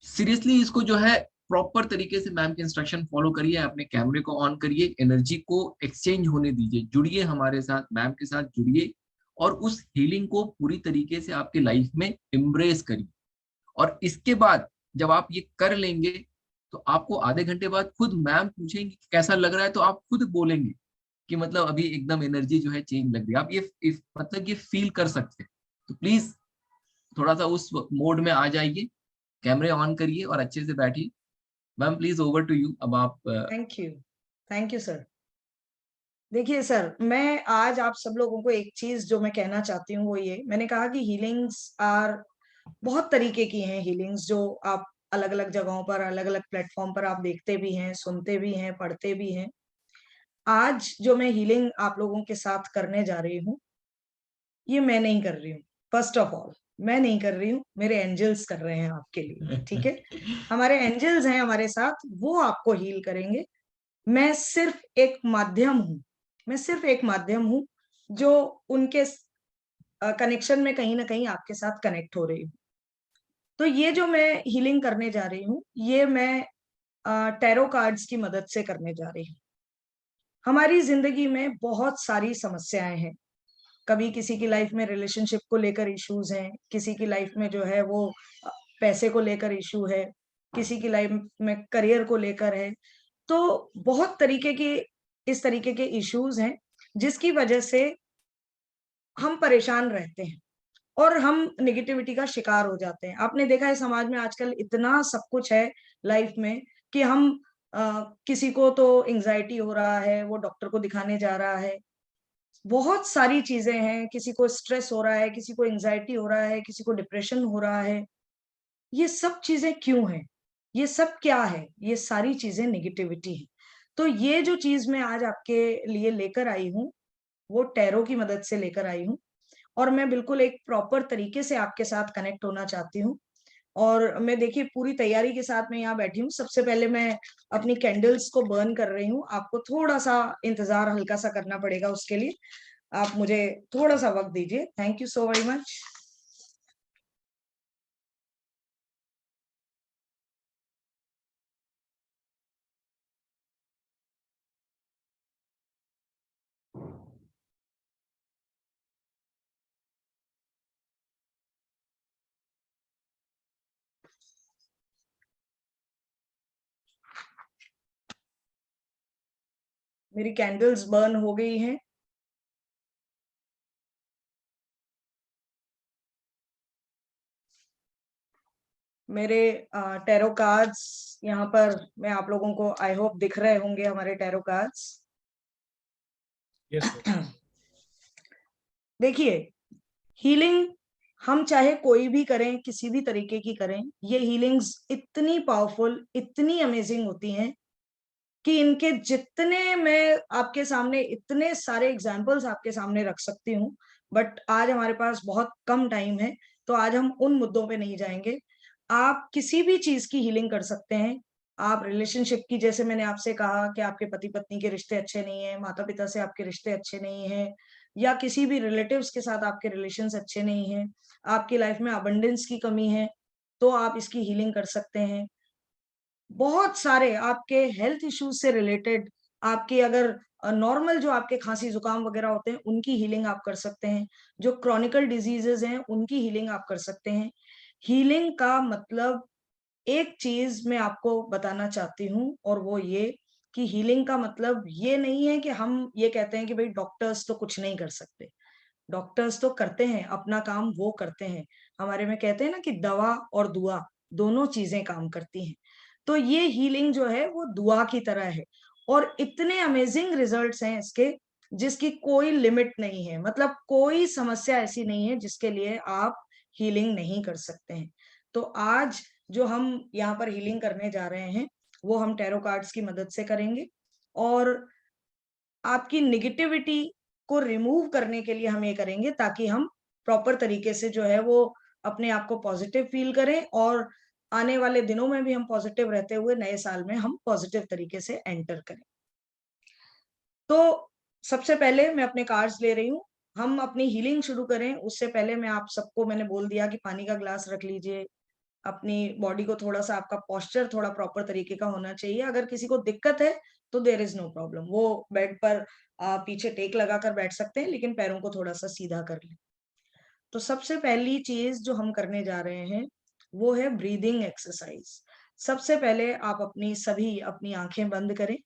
सीरियसली इसको जो है प्रॉपर तरीके से मैम के इंस्ट्रक्शन फॉलो करिए, अपने कैमरे को ऑन करिए, एनर्जी को एक्सचेंज होने दीजिए, जुड़िए हमारे साथ, मैम के साथ जुड़िए और उस हीलिंग को पूरी तरीके से आपके लाइफ में एम्ब्रेस करिए। और इसके बाद जब आप ये कर लेंगे तो आपको आधे घंटे बाद खुद मैम पूछेंगे कि कैसा लग रहा है, तो आप खुद बोलेंगे कि मतलब अभी एकदम एनर्जी जो है चेंज लग रही है। आप ये मतलब ये फील कर सकते हैं। तो प्लीज थोड़ा सा उस मोड में आ जाइए, कैमरे ऑन करिए और अच्छे से बैठिए। Ma'am please over to you. अब आप थैंक यू सर। देखिए सर, मैं आज आप सब लोगों को एक चीज जो मैं कहना चाहती हूँ वो ये, मैंने कहा कि हीलिंग्स आर बहुत तरीके की हैं, हीलिंग्स जो आप अलग अलग जगहों पर, अलग अलग प्लेटफॉर्म पर आप देखते भी हैं, सुनते भी हैं, पढ़ते भी हैं। आज जो मैं हीलिंग आप लोगों के साथ करने जा रही हूँ, ये मैं नहीं कर रही हूँ। फर्स्ट ऑफ ऑल मैं नहीं कर रही हूँ, मेरे एंजल्स कर रहे हैं आपके लिए, ठीक है। हमारे एंजल्स हैं हमारे साथ, वो आपको हील करेंगे। मैं सिर्फ एक माध्यम हूँ, मैं सिर्फ एक माध्यम हूँ जो उनके कनेक्शन में कहीं ना कहीं आपके साथ कनेक्ट हो रही हूँ। तो ये जो मैं हीलिंग करने जा रही हूँ, ये मैं टैरो कार्ड्स की मदद से करने जा रही हूँ। हमारी जिंदगी में बहुत सारी समस्याएं हैं। कभी किसी की लाइफ में रिलेशनशिप को लेकर इश्यूज हैं, किसी की लाइफ में जो है वो पैसे को लेकर इशू है, किसी की लाइफ में करियर को लेकर है। तो बहुत तरीके के इस तरीके के इश्यूज हैं जिसकी वजह से हम परेशान रहते हैं और हम नेगेटिविटी का शिकार हो जाते हैं। आपने देखा है समाज में आजकल इतना सब कुछ है लाइफ में कि हम किसी को तो एंजाइटी हो रहा है, वो डॉक्टर को दिखाने जा रहा है। बहुत सारी चीजें हैं, किसी को स्ट्रेस हो रहा है, किसी को एंजाइटी हो रहा है, किसी को डिप्रेशन हो रहा है। ये सब चीजें क्यों हैं? ये सब क्या है? ये सारी चीजें नेगेटिविटी है। तो ये जो चीज मैं आज आपके लिए लेकर आई हूँ, वो टैरो की मदद से लेकर आई हूँ और मैं बिल्कुल एक प्रॉपर तरीके से आपके साथ कनेक्ट होना चाहती हूँ। और मैं देखिए पूरी तैयारी के साथ मैं यहाँ बैठी हूँ। सबसे पहले मैं अपनी कैंडल्स को बर्न कर रही हूँ। आपको थोड़ा सा इंतजार हल्का सा करना पड़ेगा, उसके लिए आप मुझे थोड़ा सा वक्त दीजिए। Thank you so very much. मेरी कैंडल्स बर्न हो गई हैं। मेरे टैरो कार्ड्स यहाँ पर मैं आप लोगों को आई होप दिख रहे होंगे, हमारे टैरो कार्ड्स। Yes, देखिए, हीलिंग हम चाहे कोई भी करें, किसी भी तरीके की करें, ये हीलिंग्स इतनी पावरफुल, इतनी अमेजिंग होती हैं कि इनके जितने मैं आपके सामने इतने सारे एग्जाम्पल्स आपके सामने रख सकती हूँ, बट आज हमारे पास बहुत कम टाइम है, तो आज हम उन मुद्दों पे नहीं जाएंगे। आप किसी भी चीज की हीलिंग कर सकते हैं। आप रिलेशनशिप की, जैसे मैंने आपसे कहा कि आपके पति पत्नी के रिश्ते अच्छे नहीं है, माता पिता से आपके रिश्ते अच्छे नहीं है, या किसी भी रिलेटिव्स के साथ आपके रिलेशंस अच्छे नहीं है, आपकी लाइफ में अबंडेंस की कमी है, तो आप इसकी हीलिंग कर सकते हैं। बहुत सारे आपके हेल्थ इश्यूज से रिलेटेड, आपके अगर नॉर्मल जो आपके खांसी जुकाम वगैरह होते हैं, उनकी हीलिंग आप कर सकते हैं। जो क्रॉनिकल डिजीजेस हैं, उनकी हीलिंग आप कर सकते हैं। हीलिंग का मतलब, एक चीज मैं आपको बताना चाहती हूँ, और वो ये कि हीलिंग का मतलब ये नहीं है कि हम ये कहते हैं कि भाई डॉक्टर्स तो कुछ नहीं कर सकते। डॉक्टर्स तो करते हैं अपना काम, वो करते हैं। हमारे में कहते हैं ना कि दवा और दुआ दोनों चीजें काम करती हैं। तो ये हीलिंग जो है वो दुआ की तरह है, और इतने अमेजिंग रिजल्ट्स हैं इसके जिसकी कोई लिमिट नहीं है। मतलब कोई समस्या ऐसी नहीं है जिसके लिए आप हीलिंग नहीं कर सकते हैं। तो आज जो हम यहाँ पर हीलिंग करने जा रहे हैं, वो हम टैरो कार्ड्स की मदद से करेंगे, और आपकी निगेटिविटी को रिमूव करने के लिए हम ये करेंगे, ताकि हम प्रॉपर तरीके से जो है वो अपने आप को पॉजिटिव फील करें, और आने वाले दिनों में भी हम पॉजिटिव रहते हुए नए साल में हम पॉजिटिव तरीके से एंटर करें। तो सबसे पहले मैं अपने कार्ड्स ले रही हूँ। हम अपनी हीलिंग शुरू करें उससे पहले मैं आप सबको मैंने बोल दिया कि पानी का ग्लास रख लीजिए। अपनी बॉडी को थोड़ा सा, आपका पोस्चर थोड़ा प्रॉपर तरीके का होना चाहिए। अगर किसी को दिक्कत है तो देयर इज नो प्रॉब्लम, वो बेड पर पीछे टेक लगाकर बैठ सकते हैं, लेकिन पैरों को थोड़ा सा सीधा कर लें। तो सबसे पहली चीज जो हम करने जा रहे हैं वो है ब्रीदिंग एक्सरसाइज। सबसे पहले आप सभी अपनी आंखें बंद करें।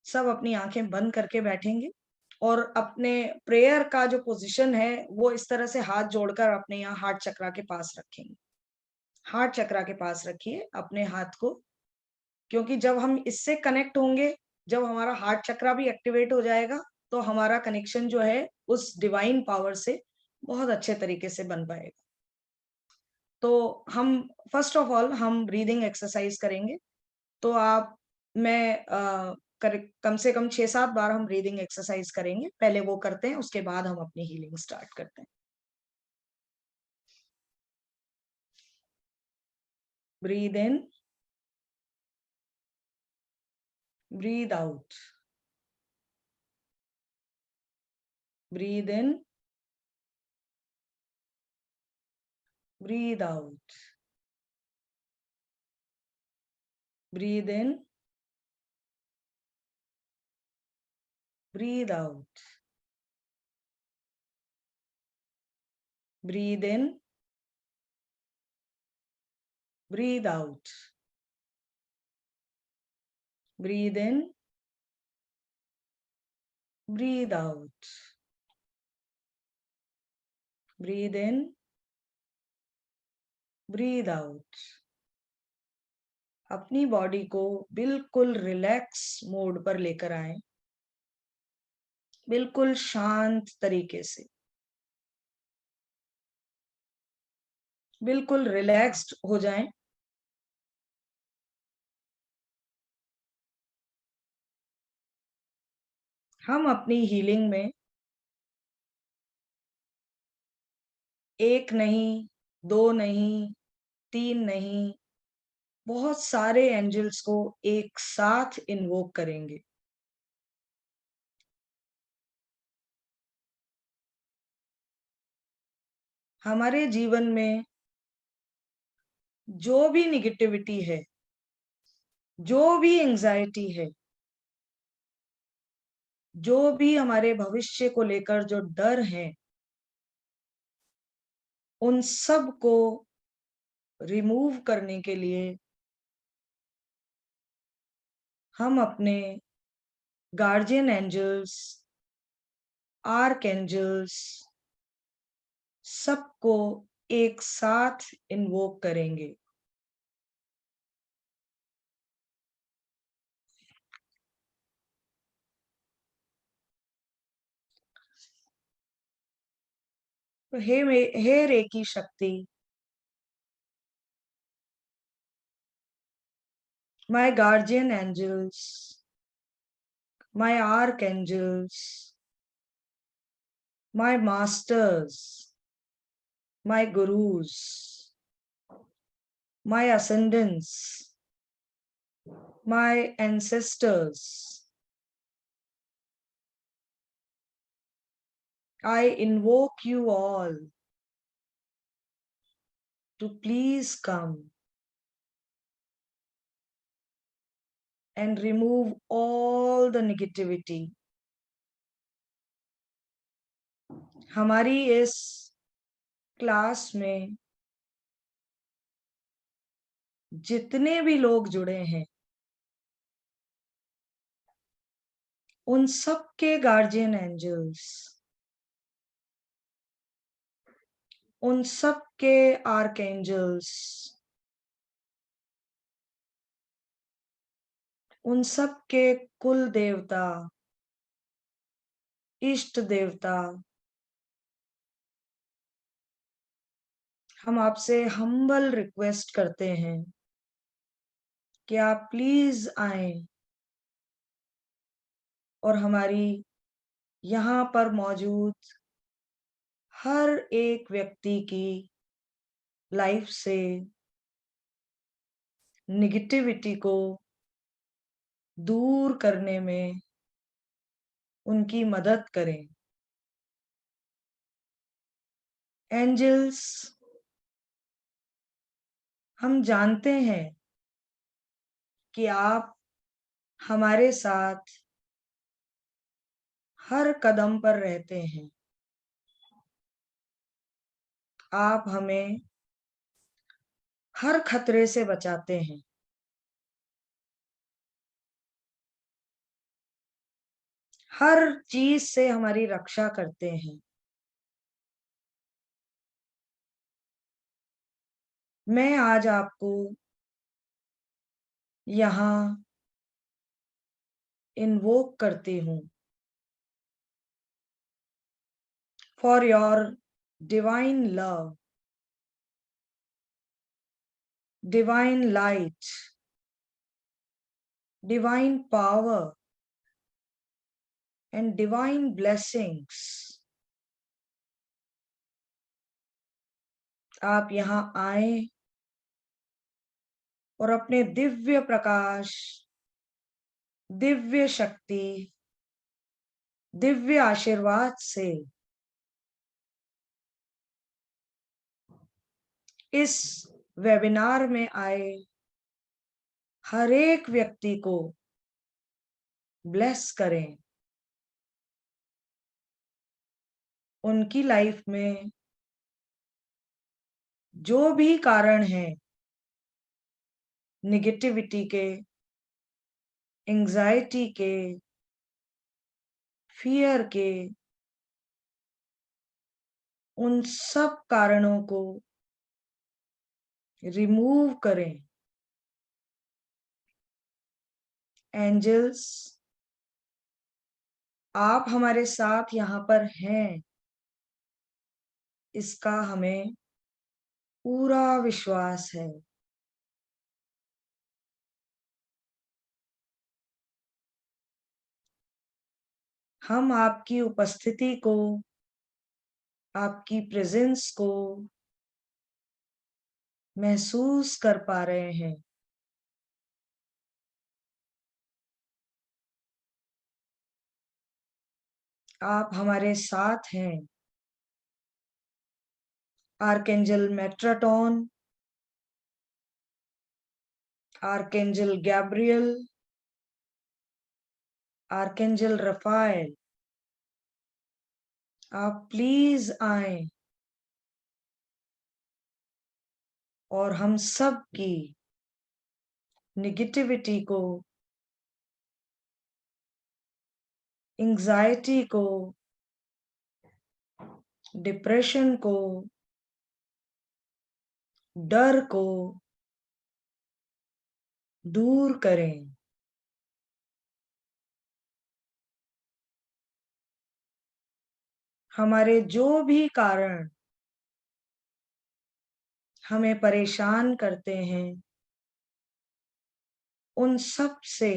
सब अपनी आंखें बंद करके बैठेंगे और अपने प्रेयर का जो पोजीशन है वो इस तरह से हाथ जोड़कर अपने यहाँ हार्ट चक्रा के पास रखेंगे। हार्ट चक्रा के पास रखिए अपने हाथ को, क्योंकि जब हम इससे कनेक्ट होंगे, जब हमारा हार्ट चक्रा भी एक्टिवेट हो जाएगा, तो हमारा कनेक्शन जो है उस डिवाइन पावर से बहुत अच्छे तरीके से बन पाएगा। तो हम फर्स्ट ऑफ ऑल हम ब्रीदिंग एक्सरसाइज करेंगे। तो आप मैं कम से कम 6-7 बार हम ब्रीदिंग एक्सरसाइज करेंगे। पहले वो करते हैं, उसके बाद हम अपनी हीलिंग स्टार्ट करते हैं। Breathe in, breathe out, breathe in, breathe out, breathe in, breathe out, breathe in, breathe out, breathe in, breathe out, breathe in, breathe out. अपनी बॉडी को बिल्कुल रिलैक्स मोड पर लेकर आए, बिल्कुल शांत तरीके से, बिल्कुल रिलैक्स्ड हो जाएं। हम अपनी हीलिंग में 1 नहीं, 2 नहीं, 3 नहीं, बहुत सारे एंजल्स को एक साथ इन्वोक करेंगे। हमारे जीवन में जो भी निगेटिविटी है, जो भी एंजाइटी है, जो भी हमारे भविष्य को लेकर जो डर है, उन सब को रिमूव करने के लिए हम अपने गार्जियन एंजल्स, आर्क एंजल्स सबको एक साथ इन्वोक करेंगे। तो हे रेकी शक्ति, my guardian angels, my archangels, my masters, my gurus, my ascendants, my ancestors, I invoke you all to please come and remove all the negativity. हमारी इस class में जितने भी लोग जुड़े हैं, उन सब के गार्जियन एंजल्स, उन सब के आर्कएंजल्स, उन सब के कुल देवता, इष्ट देवता, हम आपसे हम्बल रिक्वेस्ट करते हैं कि आप प्लीज आए और हमारी यहाँ पर मौजूद हर एक व्यक्ति की लाइफ से निगेटिविटी को दूर करने में उनकी मदद करें। एंजल्स, हम जानते हैं कि आप हमारे साथ हर कदम पर रहते हैं। आप हमें हर खतरे से बचाते हैं। हर चीज से हमारी रक्षा करते हैं। मैं आज आपको यहाँ इन्वोक करती हूँ for your divine love, divine light, divine power and divine blessings। आप यहाँ आए और अपने दिव्य प्रकाश, दिव्य शक्ति, दिव्य आशीर्वाद से इस वेबिनार में आए हर एक व्यक्ति को ब्लेस करें। उनकी लाइफ में जो भी कारण है निगेटिविटी के, एंजाइटी के, फियर के, उन सब कारणों को रिमूव करें। एंजल्स, आप हमारे साथ यहाँ पर हैं, इसका हमें पूरा विश्वास है। हम आपकी उपस्थिति को, आपकी प्रेजेंस को महसूस कर पा रहे हैं। आप हमारे साथ हैं। Archangel मेट्राटॉन, archangel Gabriel, archangel Rafale, आप प्लीज आए और हम सब की निगेटिविटी को, एंजाइटी को, डिप्रेशन को, डर को दूर करें। हमारे जो भी कारण हमें परेशान करते हैं, उन सब से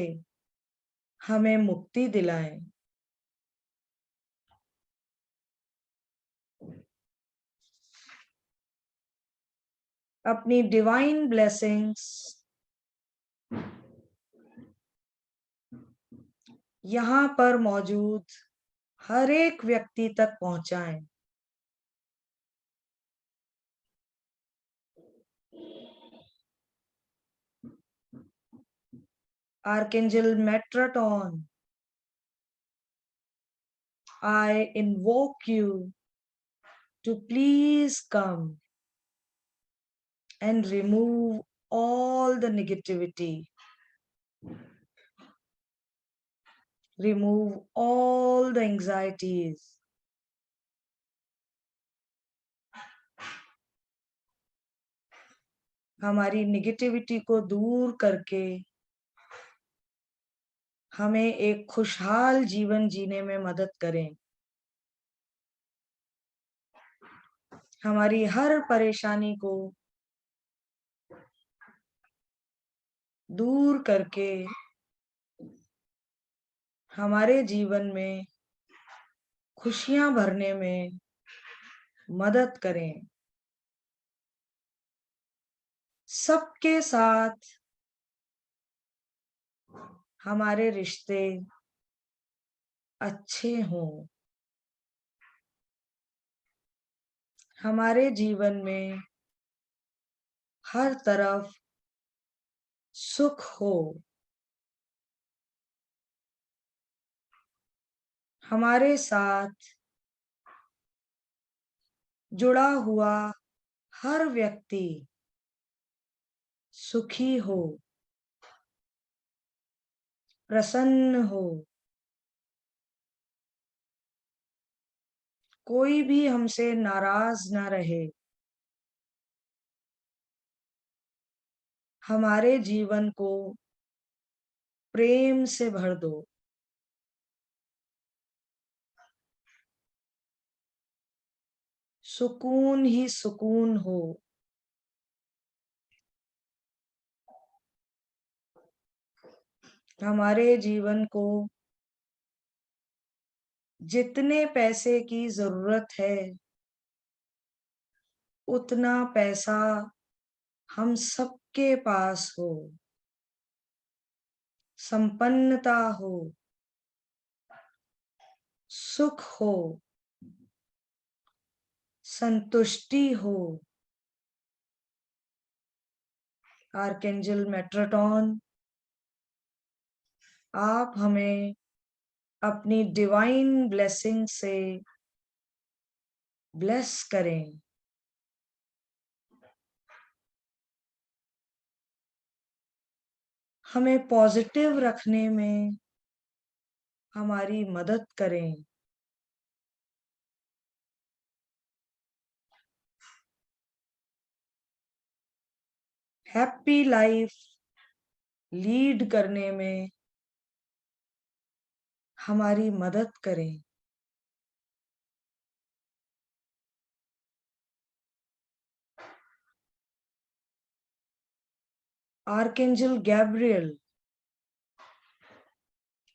हमें मुक्ति दिलाएं। अपनी डिवाइन ब्लेसिंग्स यहाँ पर मौजूद हर एक व्यक्ति तक पहुंचाएं। Archangel Metatron, I invoke you to please come and remove all the negativity, remove all the anxieties, हमारी निगेटिविटी को दूर करके हमें एक खुशहाल जीवन जीने में मदद करें। हमारी हर परेशानी को दूर करके हमारे जीवन में खुशियां भरने में मदद करें। सबके साथ हमारे रिश्ते अच्छे हों। हमारे जीवन में हर तरफ सुख हो। हमारे साथ जुड़ा हुआ हर व्यक्ति सुखी हो, प्रसन्न हो। कोई भी हमसे नाराज ना रहे। हमारे जीवन को प्रेम से भर दो। सुकून ही सुकून हो। हमारे जीवन को जितने पैसे की जरूरत है उतना पैसा हम सबके पास हो। संपन्नता हो, सुख हो, संतुष्टि हो। आर्कएंजल मेट्रोटॉन, आप हमें अपनी डिवाइन ब्लेसिंग से ब्लेस करें। हमें पॉजिटिव रखने में हमारी मदद करें। हैप्पी लाइफ लीड करने में हमारी मदद करें। Archangel Gabriel,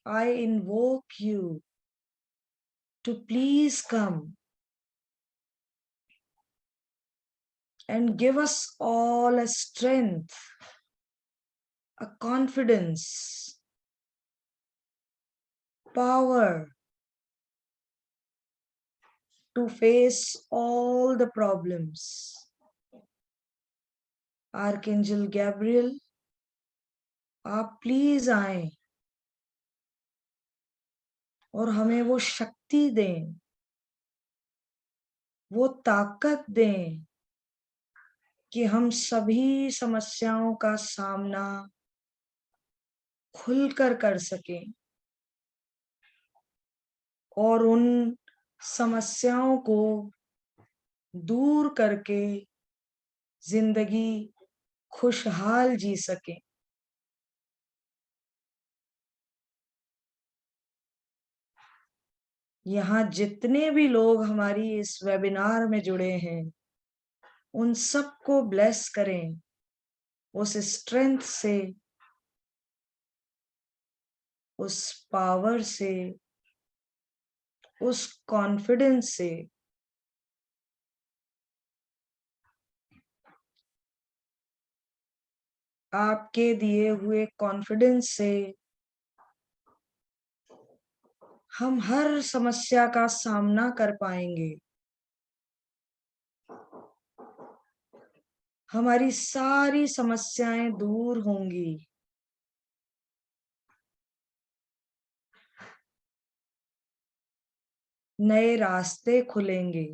I invoke you to please come and give us all a strength, a confidence, power to face all the problems. Archangel Gabriel, आप प्लीज आए और हमें वो शक्ति दें, वो ताकत दें कि हम सभी समस्याओं का सामना खुलकर कर सकें और उन समस्याओं को दूर करके जिंदगी खुशहाल जी सकें। यहाँ जितने भी लोग हमारी इस वेबिनार में जुड़े हैं उन सबको ब्लेस करें उस स्ट्रेंथ से, उस पावर से, उस कॉन्फिडेंस से। आपके दिए हुए कॉन्फिडेंस से हम हर समस्या का सामना कर पाएंगे। हमारी सारी समस्याएं दूर होंगी। नए रास्ते खुलेंगे।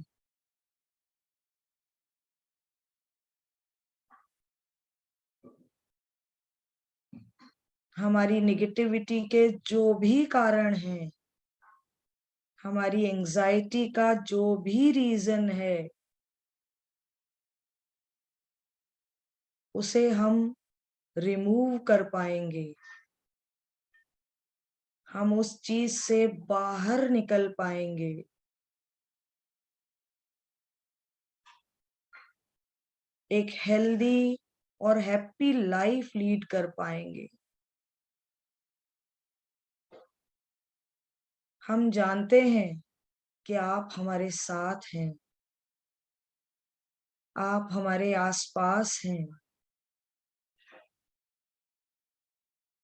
हमारी निगेटिविटी के जो भी कारण हैं, हमारी एंजाइटी का जो भी रीजन है, उसे हम रिमूव कर पाएंगे। हम उस चीज से बाहर निकल पाएंगे। एक हेल्दी और हैप्पी लाइफ लीड कर पाएंगे। हम जानते हैं कि आप हमारे साथ हैं, आप हमारे आसपास हैं।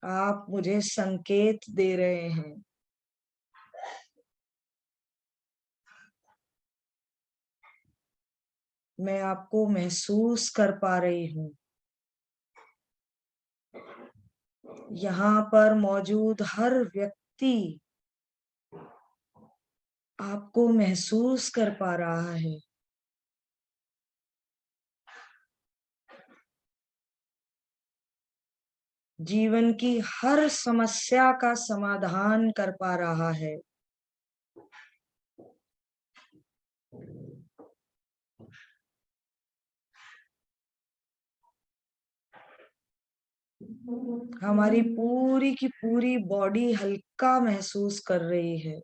आप मुझे संकेत दे रहे हैं। मैं आपको महसूस कर पा रही हूँ। यहाँ पर मौजूद हर व्यक्ति आपको महसूस कर पा रहा है। जीवन की हर समस्या का समाधान कर पा रहा है। हमारी पूरी की पूरी बॉडी हल्का महसूस कर रही है।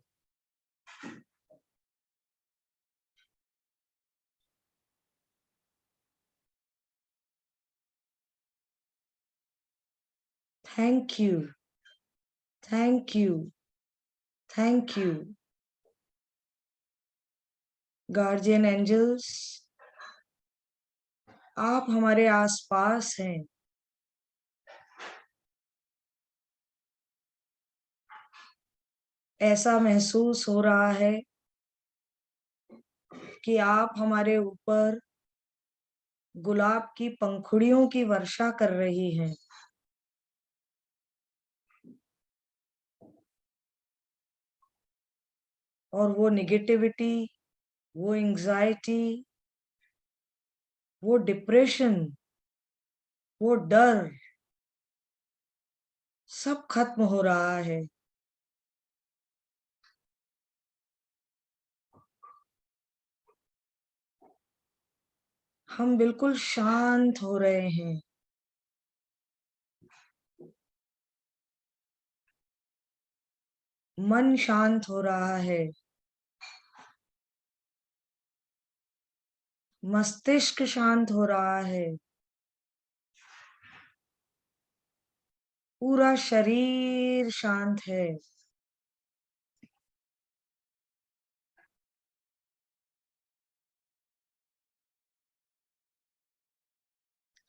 Thank you, thank you, thank you. Guardian angels, आप हमारे आसपास हैं। ऐसा महसूस हो रहा है कि आप हमारे ऊपर गुलाब की पंखुड़ियों की वर्षा कर रही हैं। और वो निगेटिविटी, वो एंजाइटी, वो डिप्रेशन, वो डर सब खत्म हो रहा है। हम बिल्कुल शांत हो रहे हैं। मन शांत हो रहा है। मस्तिष्क शांत हो रहा है। पूरा शरीर शांत है।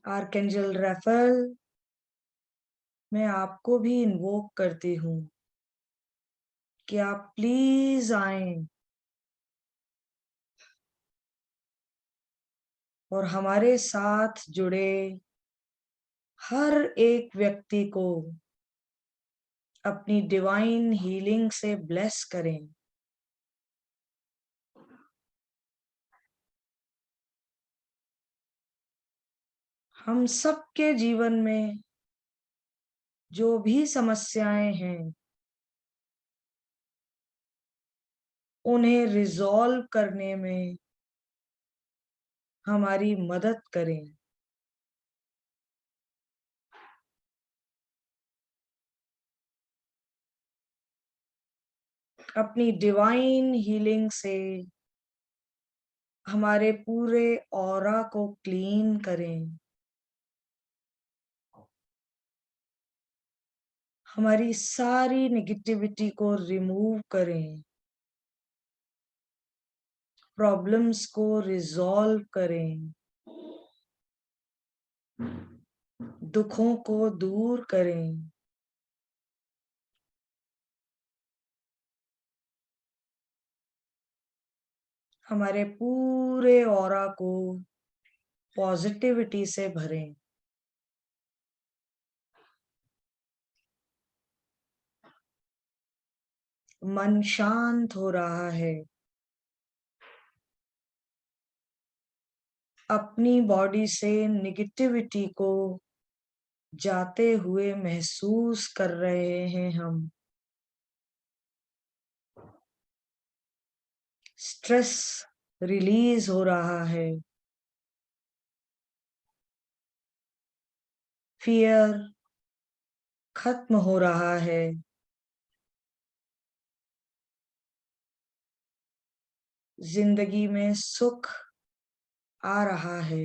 आर्कएंजल राफेल, मैं आपको भी इन्वोक करती हूँ कि आप प्लीज आएं और हमारे साथ जुड़े हर एक व्यक्ति को अपनी डिवाइन हीलिंग से ब्लेस करें। हम सबके जीवन में जो भी समस्याएं हैं उन्हें रिजॉल्व करने में हमारी मदद करें। अपनी डिवाइन हीलिंग से हमारे पूरे ऑरा को क्लीन करें। हमारी सारी नेगेटिविटी को रिमूव करें। प्रॉब्लम्स को रिजॉल्व करें। दुखों को दूर करें। हमारे पूरे ऑरा को पॉजिटिविटी से भरें। मन शांत हो रहा है। अपनी बॉडी से नेगेटिविटी को जाते हुए महसूस कर रहे हैं हम। स्ट्रेस रिलीज हो रहा है। फियर खत्म हो रहा है। जिंदगी में सुख आ रहा है।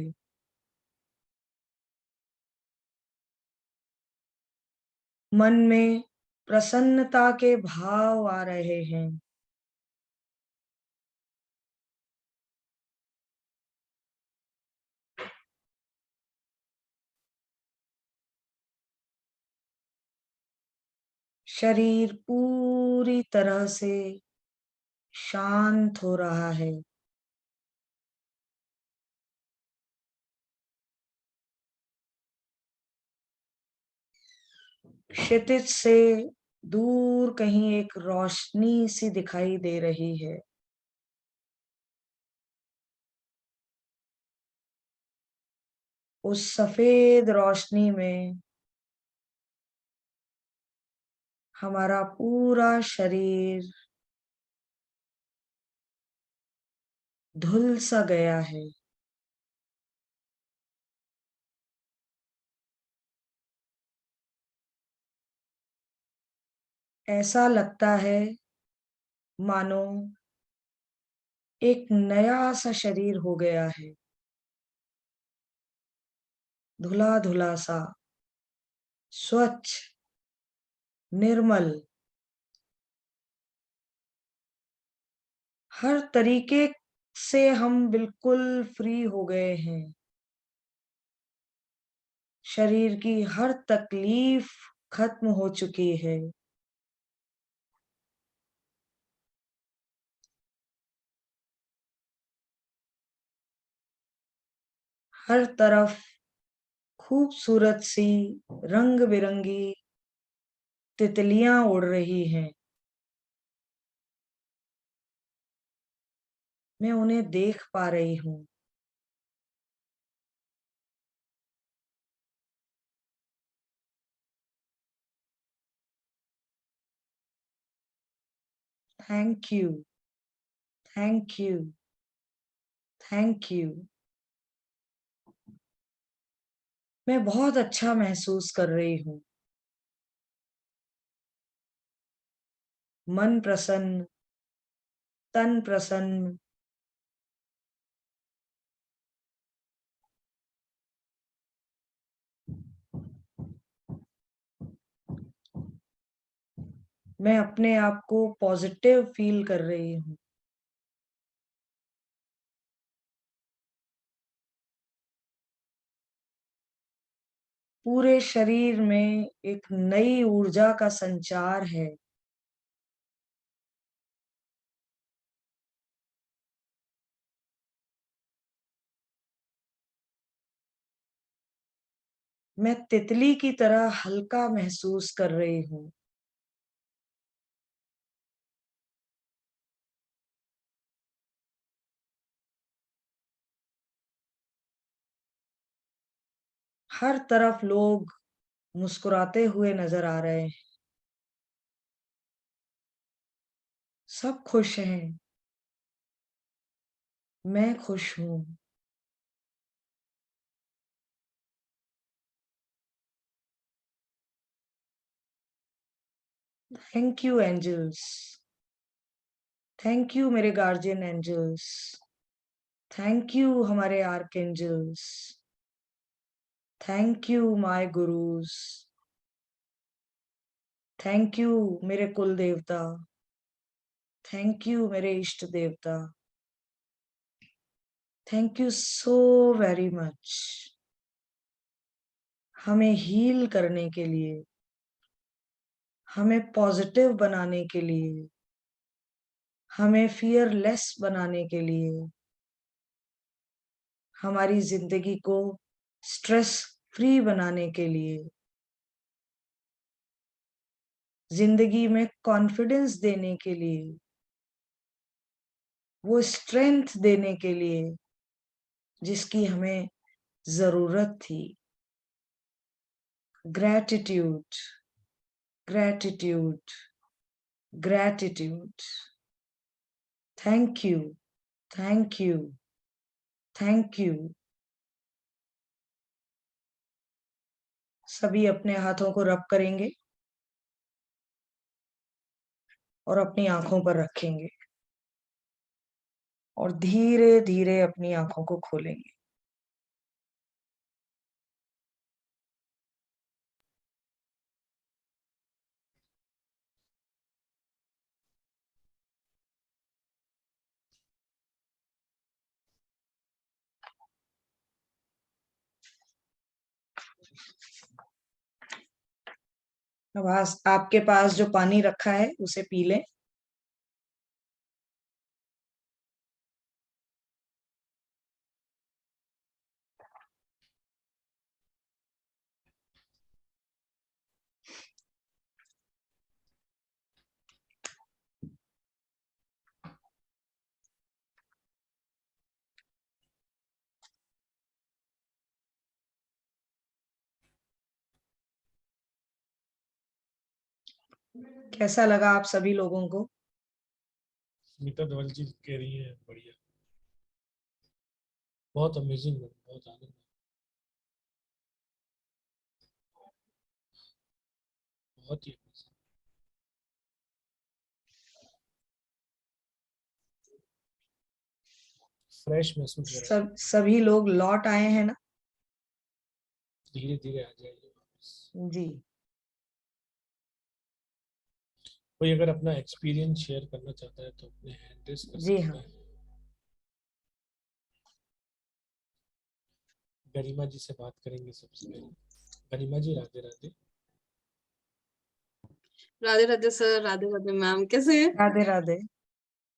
मन में प्रसन्नता के भाव आ रहे हैं। शरीर पूरी तरह से शांत हो रहा है। क्षितिज से दूर कहीं एक रोशनी सी दिखाई दे रही है। उस सफेद रोशनी में हमारा पूरा शरीर धुल सा गया है। ऐसा लगता है मानो एक नया सा शरीर हो गया है, धुला धुला सा, स्वच्छ, निर्मल, हर तरीके से हम बिल्कुल फ्री हो गए हैं। शरीर की हर तकलीफ खत्म हो चुकी है। हर तरफ खूबसूरत सी रंग बिरंगी तितलियां उड़ रही हैं। मैं उन्हें देख पा रही हूँ। Thank you, thank you, thank you. मैं बहुत अच्छा महसूस कर रही हूँ। मन प्रसन्न, तन प्रसन्न। मैं अपने आप को पॉजिटिव फील कर रही हूँ। पूरे शरीर में एक नई ऊर्जा का संचार है। मैं तितली की तरह हल्का महसूस कर रही हूँ। हर तरफ लोग मुस्कुराते हुए नजर आ रहे हैं। सब खुश हैं। मैं खुश हूँ। Thank you angels. Thank you मेरे गार्जियन एंजल्स। थैंक यू हमारे archangels. Thank you my gurus. Thank you मेरे कुल देवता। थैंक यू मेरे इष्ट देवता। Thank you so very much हमें हील करने के लिए, हमें पॉजिटिव बनाने के लिए, हमें फियरलेस बनाने के लिए, हमारी जिंदगी को स्ट्रेस फ्री बनाने के लिए, जिंदगी में कॉन्फिडेंस देने के लिए, वो स्ट्रेंथ देने के लिए जिसकी हमें जरूरत थी। Gratitude, gratitude, gratitude. Thank you, thank you, thank you. सभी अपने हाथों को रब करेंगे और अपनी आंखों पर रखेंगे और धीरे धीरे अपनी आंखों को खोलेंगे। अब आपके पास जो पानी रखा है उसे पी लें। कैसा लगा आप सभी लोगों को? स्मिता धवल जी कह रही है बढ़िया। बहुत अमेजिंग, बहुत आनंद। बहुत ही फ्रेश महसूस हो रहा है। सभी लोग लौट आए हैं ना? धीरे धीरे आ जाएगी जी। कोई अगर अपना एक्सपीरियंस शेयर करना चाहता है तो अपने हैंड रेज कर जी सकता हाँ। है। गरिमा जी से बात करेंगे सबसे पहले। गरिमा जी, राधे राधे। राधे राधे सर, राधे राधे मैम, कैसे हैं? राधे राधे,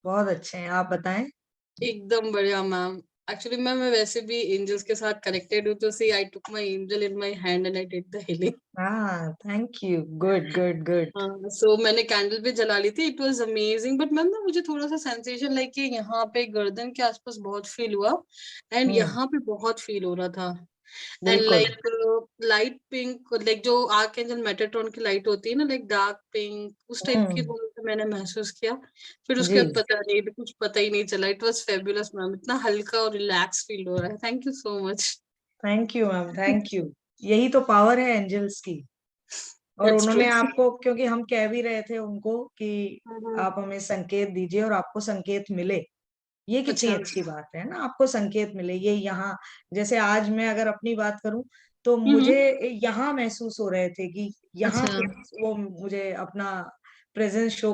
बहुत अच्छे हैं, आप बताएं। एकदम बढ़िया मैम। एक्चुअली मैम मैं वैसे भी एंजल्स के साथ कनेक्टेड हूँ, तो see I took my angel in my hand and I did the healing. Thank you, good good good. हाँ, सो मैंने कैंडल भी जला ली थी, it was amazing. But ma'am ना मुझे थोड़ा सा सेंसेशन लाइक कि यहाँ पे गर्दन के आसपास बहुत फील हुआ एंड यहाँ पे बहुत फील हो रहा था। एंड बिल्कुल। लाइक लाइट पिंक, लाइक जो आर्क एंजल मेटाट्रॉन की लाइट होती है ना, लाइक डार्क पिंक, उस टाइप की दोनों से मैंने महसूस किया। फिर उसके जी, बाद पता नहीं, कुछ पता ही नहीं चला। इट वाज फेबुलस मैम, इतना हल्का और रिलैक्स फील हो रहा है। Thank you so much. Thank you ma'am, thank you. यही तो पावर है एंजल्स की। और दैट्स ट्रू। उन्होंने आपको, क्योंकि हम कह भी रहे थे उनको कि आप हमें संकेत दीजिए और आपको संकेत मिले, ये कितनी अच्छा। अच्छी बात है ना, आपको संकेत मिले। ये यहाँ, जैसे आज मैं अगर अपनी बात करूं तो मुझे यहाँ महसूस हो रहे थे कि यहाँ अच्छा। पे वो मुझे अपना प्रेजेंस शो